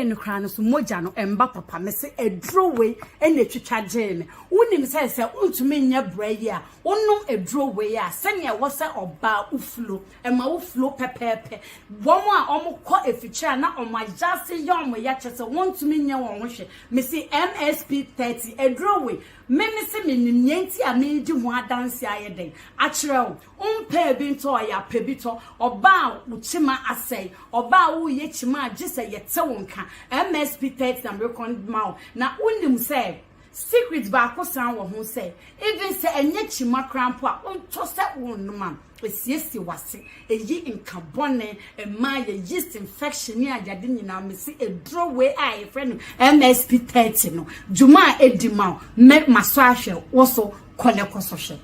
no kran so moja no emba papa me say a drowe e na twitwa jene unim say untumi nya bra ye a onum a drowe ya senya wo say oba uflo e ma uflo pepepe womo a omo ko eficha na omajase yom ya chese wontumi nya won ho hwe me say MSP 30 a drowe me say me nyenti a me di ho adanse ayeden akrew umpe bi nto ya pebito oba uchima asai oba wo ye chima agise ye tewonka MSP 30 na record maw na unim say secret ba ko san wo ho say even say enye chima crampo a unto say wonuma esiesi wase eyi nkabone ema ye yeast infection ni ajade nyina me say edro we a friend MSP 30 no juma edima me maso ahwe wo so kone kosohwe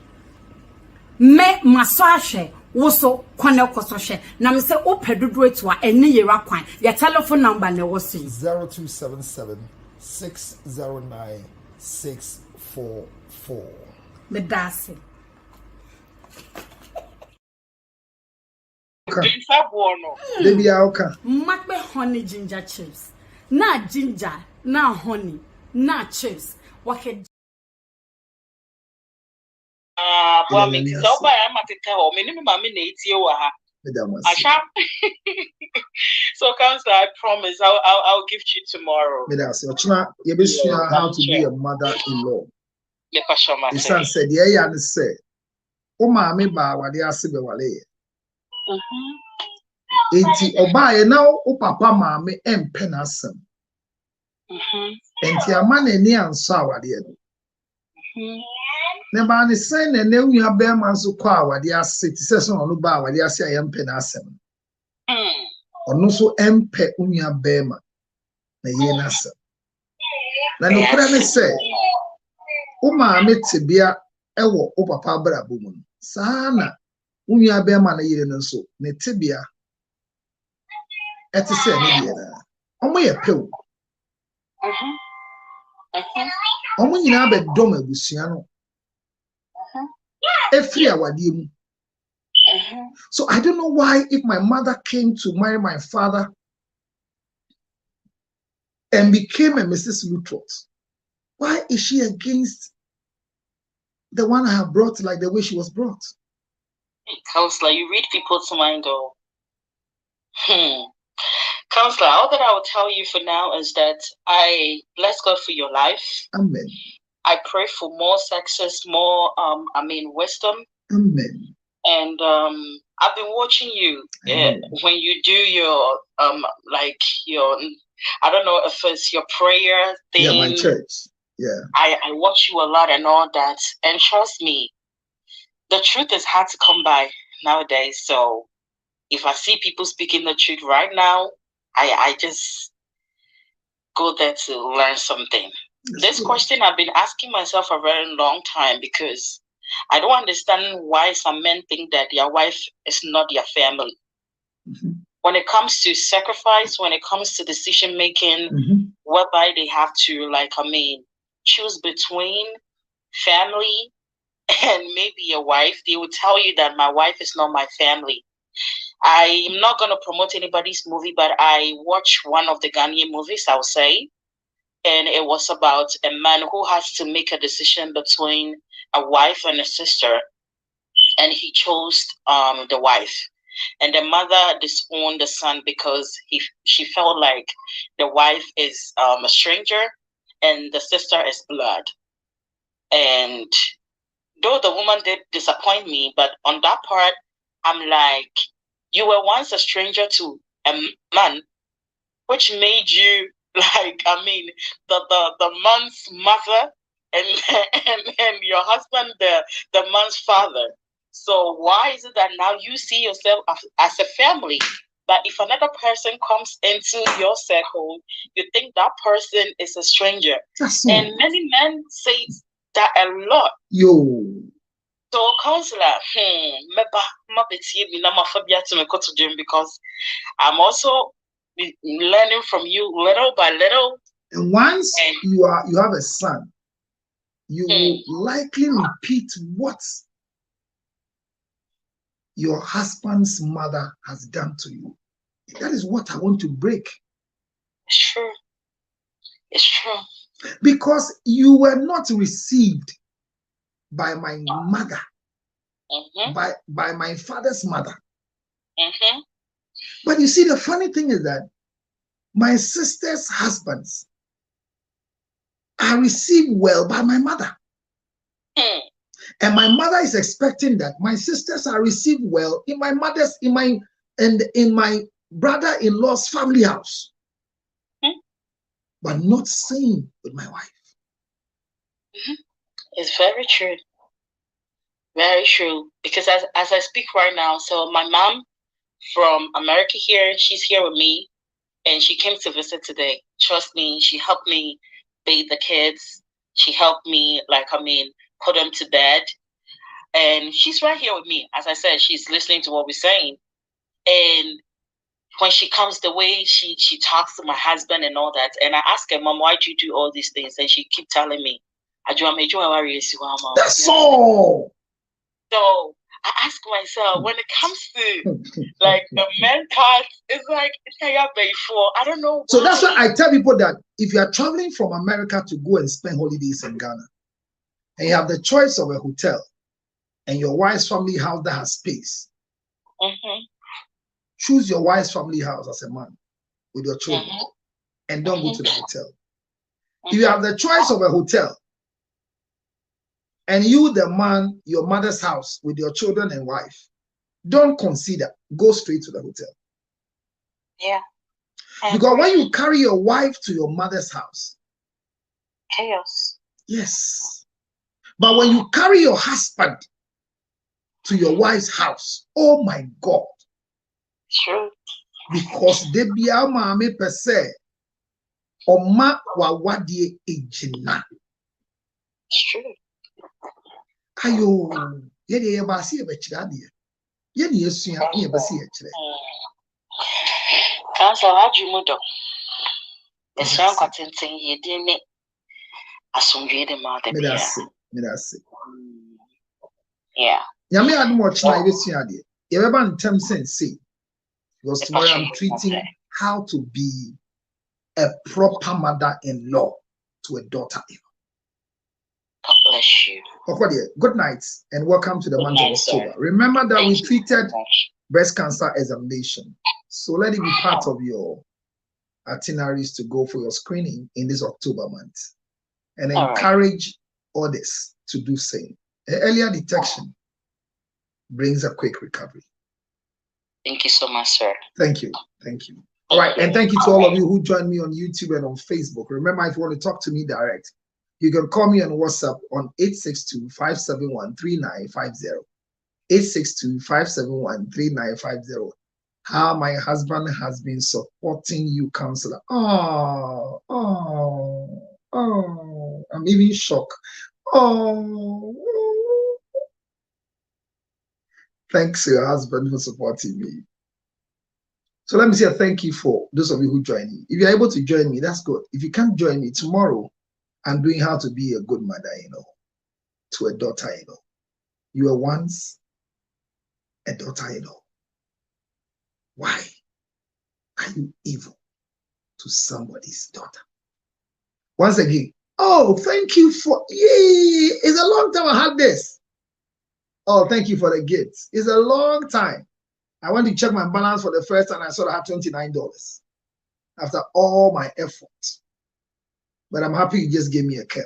me maso ahwe woso kwane kososhe na me se opedodo etu a ene yera kwan ya telephone number ne wo se 0277 609 644. Me dase Baby Alka Makwe honey ginger chips na ginger na honey not chips. What can well, me so by I'm at the tell me mammy needs you. So, Counselor, I promise I'll give you tomorrow. How to be a mother-in-law. The son said, "Yeah, and say, oh, mammy, ba what they are saying, wale." Enti oba now, o papa mammy and penasem. Enti amane ni ansa wale. Never any sign and then you have bear man so quiet what they are saying. Says on the bar what they are saying, I am penasem. Or no so empe unya bema na yenasa. Na no kura me say, o maame tebia ewo o papa bra bomu. Sana unya bema na yire no so ne tebia ete say ne die na. Omo ye pew. Omo nyina be dom abusua no. Efri awade mu. So I don't know why if my mother came to marry my father and became a Mrs. Lutrot, why is she against the one I have brought like the way she was brought? Counselor, you read people's mind, though. Counselor, all that I will tell you for now is that I bless God for your life. Amen. I pray for more success, more wisdom. Amen. And I've been watching you when you do your your, I don't know if it's your prayer thing. Yeah, my church. Yeah. I watch you a lot and all that. And trust me, the truth is hard to come by nowadays. So if I see people speaking the truth right now, I just go there to learn something. This question I've been asking myself a very long time because I don't understand why some men think that their wife is not their family. When it comes to sacrifice, when it comes to decision making, whereby they have to, choose between family and maybe a wife, they will tell you that my wife is not my family. I'm not going to promote anybody's movie, but I watched one of the Ghanaian movies, I'll say. And it was about a man who has to make a decision between a wife and a sister. And he chose the wife. And the mother disowned the son because she felt like the wife is a stranger and the sister is blood. And though the woman did disappoint me, but on that part, I'm like, you were once a stranger to a man, which made you the man's mother and your husband the man's father. So why is it that now you see yourself as a family? But if another person comes into your circle, you think that person is a stranger. And many men say that a lot. Yo. So, counselor, because I'm also learning from you little by little. And once you have a son, you will likely repeat what your husband's mother has done to you. That is what I want to break. It's true. It's true. Because you were not received by my mother, by my father's mother. But you see, the funny thing is that my sister's husbands are received well by my mother. And my mother is expecting that my sisters are received well in my mother's, in my brother-in-law's family house. But not same with my wife. It's very true. Very true. Because as I speak right now, so my mom from America here, she's here with me. And she came to visit today. Trust me, she helped me bathe the kids. She helped me, put them to bed. And she's right here with me. As I said, she's listening to what we're saying. And when she comes, the way she talks to my husband and all that. And I ask her, Mom, why do you do all these things? And she keep telling me, that's all. So I ask myself, when it comes to like the men part, it's like before. I don't know why. So that's why I tell people that if you are traveling from America to go and spend holidays in Ghana, and you have the choice of a hotel and your wife's family house that has space, choose your wife's family house as a man with your children and don't go to the hotel. If you have the choice of a hotel and you, the man, your mother's house with your children and wife, don't consider, go straight to the hotel. Yeah. Because when you carry your wife to your mother's house, chaos. Yes. But when you carry your husband to your wife's house, oh my God. True. Because they be a mame per se. Oma wawadie ejina. True. Ayo, yedi yebasi yebechiradi. Yedi yesu ya yebasi yechire. Council, how do you move? It's not contenting you didn't assume the mother. Yeah. Yami adu much na yesu yadi. Yebeba in terms and say, because tomorrow I'm treating how to be a proper mother-in-law to a daughter-in-law. God bless you. Good night and welcome to the month of October. Remember that we treated breast cancer examination. So let it be part of your itineraries to go for your screening in this October month. And encourage others to do same. Earlier detection brings a quick recovery. Thank you so much, sir. Thank you. Thank you. All right. And thank you to all of you who joined me on YouTube and on Facebook. Remember, if you want to talk to me direct, you can call me on WhatsApp on 862-571-3950. 862-571-3950. How my husband has been supporting you, counselor. Oh, I'm even shocked. Oh, thanks to your husband for supporting me. So let me say a thank you for those of you who joined me. If you're able to join me, that's good. If you can't join me tomorrow, I'm doing how to be a good mother-in-law to a daughter-in-law. You were once a daughter-in-law. Why are you evil to somebody's daughter? Once again, oh, thank you for, yay, it's a long time I had this. Oh, thank you for the gifts. It's a long time. I went to check my balance for the first time. I saw I had $29 after all my efforts. But I'm happy you just gave me a cap.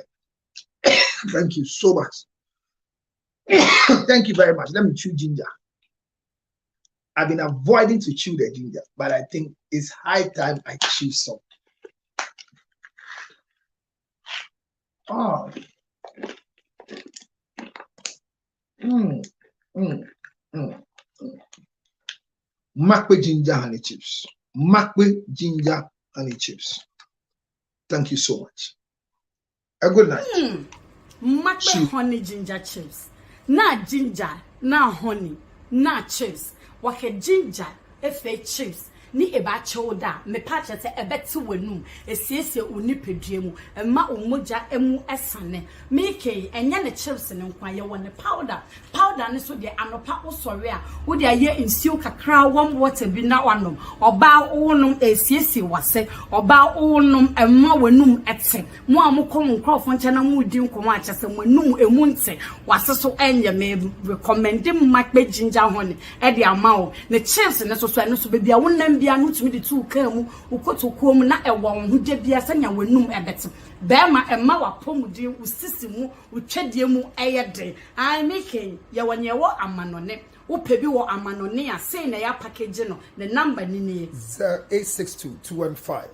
Thank you so much. Thank you very much. Let me chew ginger. I've been avoiding to chew the ginger, but I think it's high time I chew some. Oh. Makwe ginger honey chips. Makwe ginger honey chips. Thank you so much. A good night. Makwe honey ginger chips. Na ginger, na honey, na chips. Wake ginger, efe chips. Ni eba choda, me pacha se ebeti wenum, esiese unipedriemu, ema umoja emu esane. Meke, enya ne chips ne nkwa ye wone powder. Powder ne so de anopa osore a, wo de aye nsiu kakra warm water bi na wanom. Oba wonum esiese wase, oba wonum ema wenum ete. Mo amukom nkrofo nche na mu di nkomo a chese wenum emu nte. Wase so enye me recommend makbe ginger honey e de amawo. Ne chips ne so eno so bebia wonam bia no tumi de tu kamu ukotokuo mu na ewo ho de bia sanya wenum ebete bema emma wapomudi usisi mu utwedie mu eyede I making ye wonye wo amanone wo pebi wo amanone a sei na ya package no the number ni ne 862-215-2007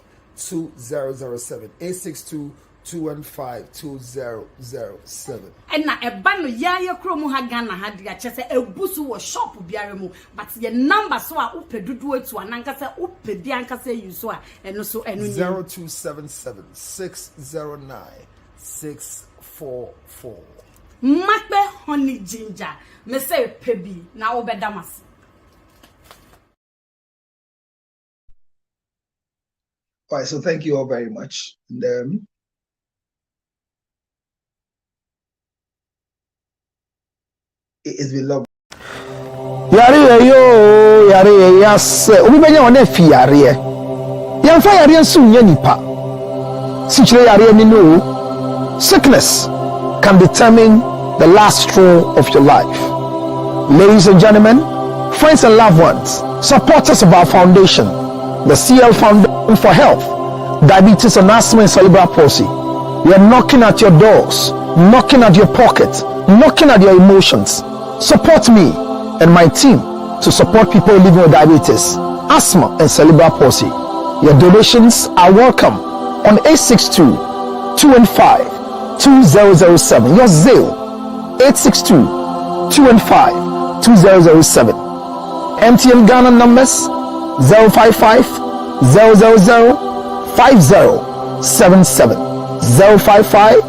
862-215-2007. And na eba no ya kromu ha Ghana ha dia chese ebusu wo shop biare mu but ye number so a upedudu etu ananka se upedi anka se yuso a eno so eno 0277-609-644. Makbe honey ginger me say pebi na obedamasi. All right, so thank you all very much. And it's been lovely. Yare yo, yare yes. Obi benya one fi yare. Yamfa yare nso nya nipa. Sichire yare ni no. Sickness can determine the last straw of your life. Ladies and gentlemen, friends and loved ones, supporters of our foundation, the CL Foundation for Health, Diabetes and Asthma and Cerebral Palsy. We are knocking at your doors, knocking at your pockets, knocking at your emotions. Support me and my team to support people living with diabetes, asthma and cerebral palsy. Your donations are welcome on 862-215-2007. Your Zelle 862-215-2007. MTN Ghana numbers 055 000 5077 055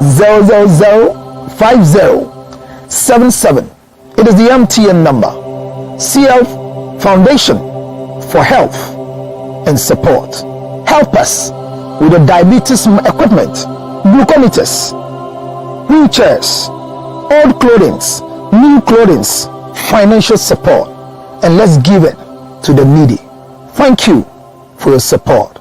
000 5077. It is the MTN number. CL Foundation for Health and Support. Help us with the diabetes equipment, glucometers, wheelchairs, old clothing, new clothing, financial support, and let's give it to the needy. Thank you for your support.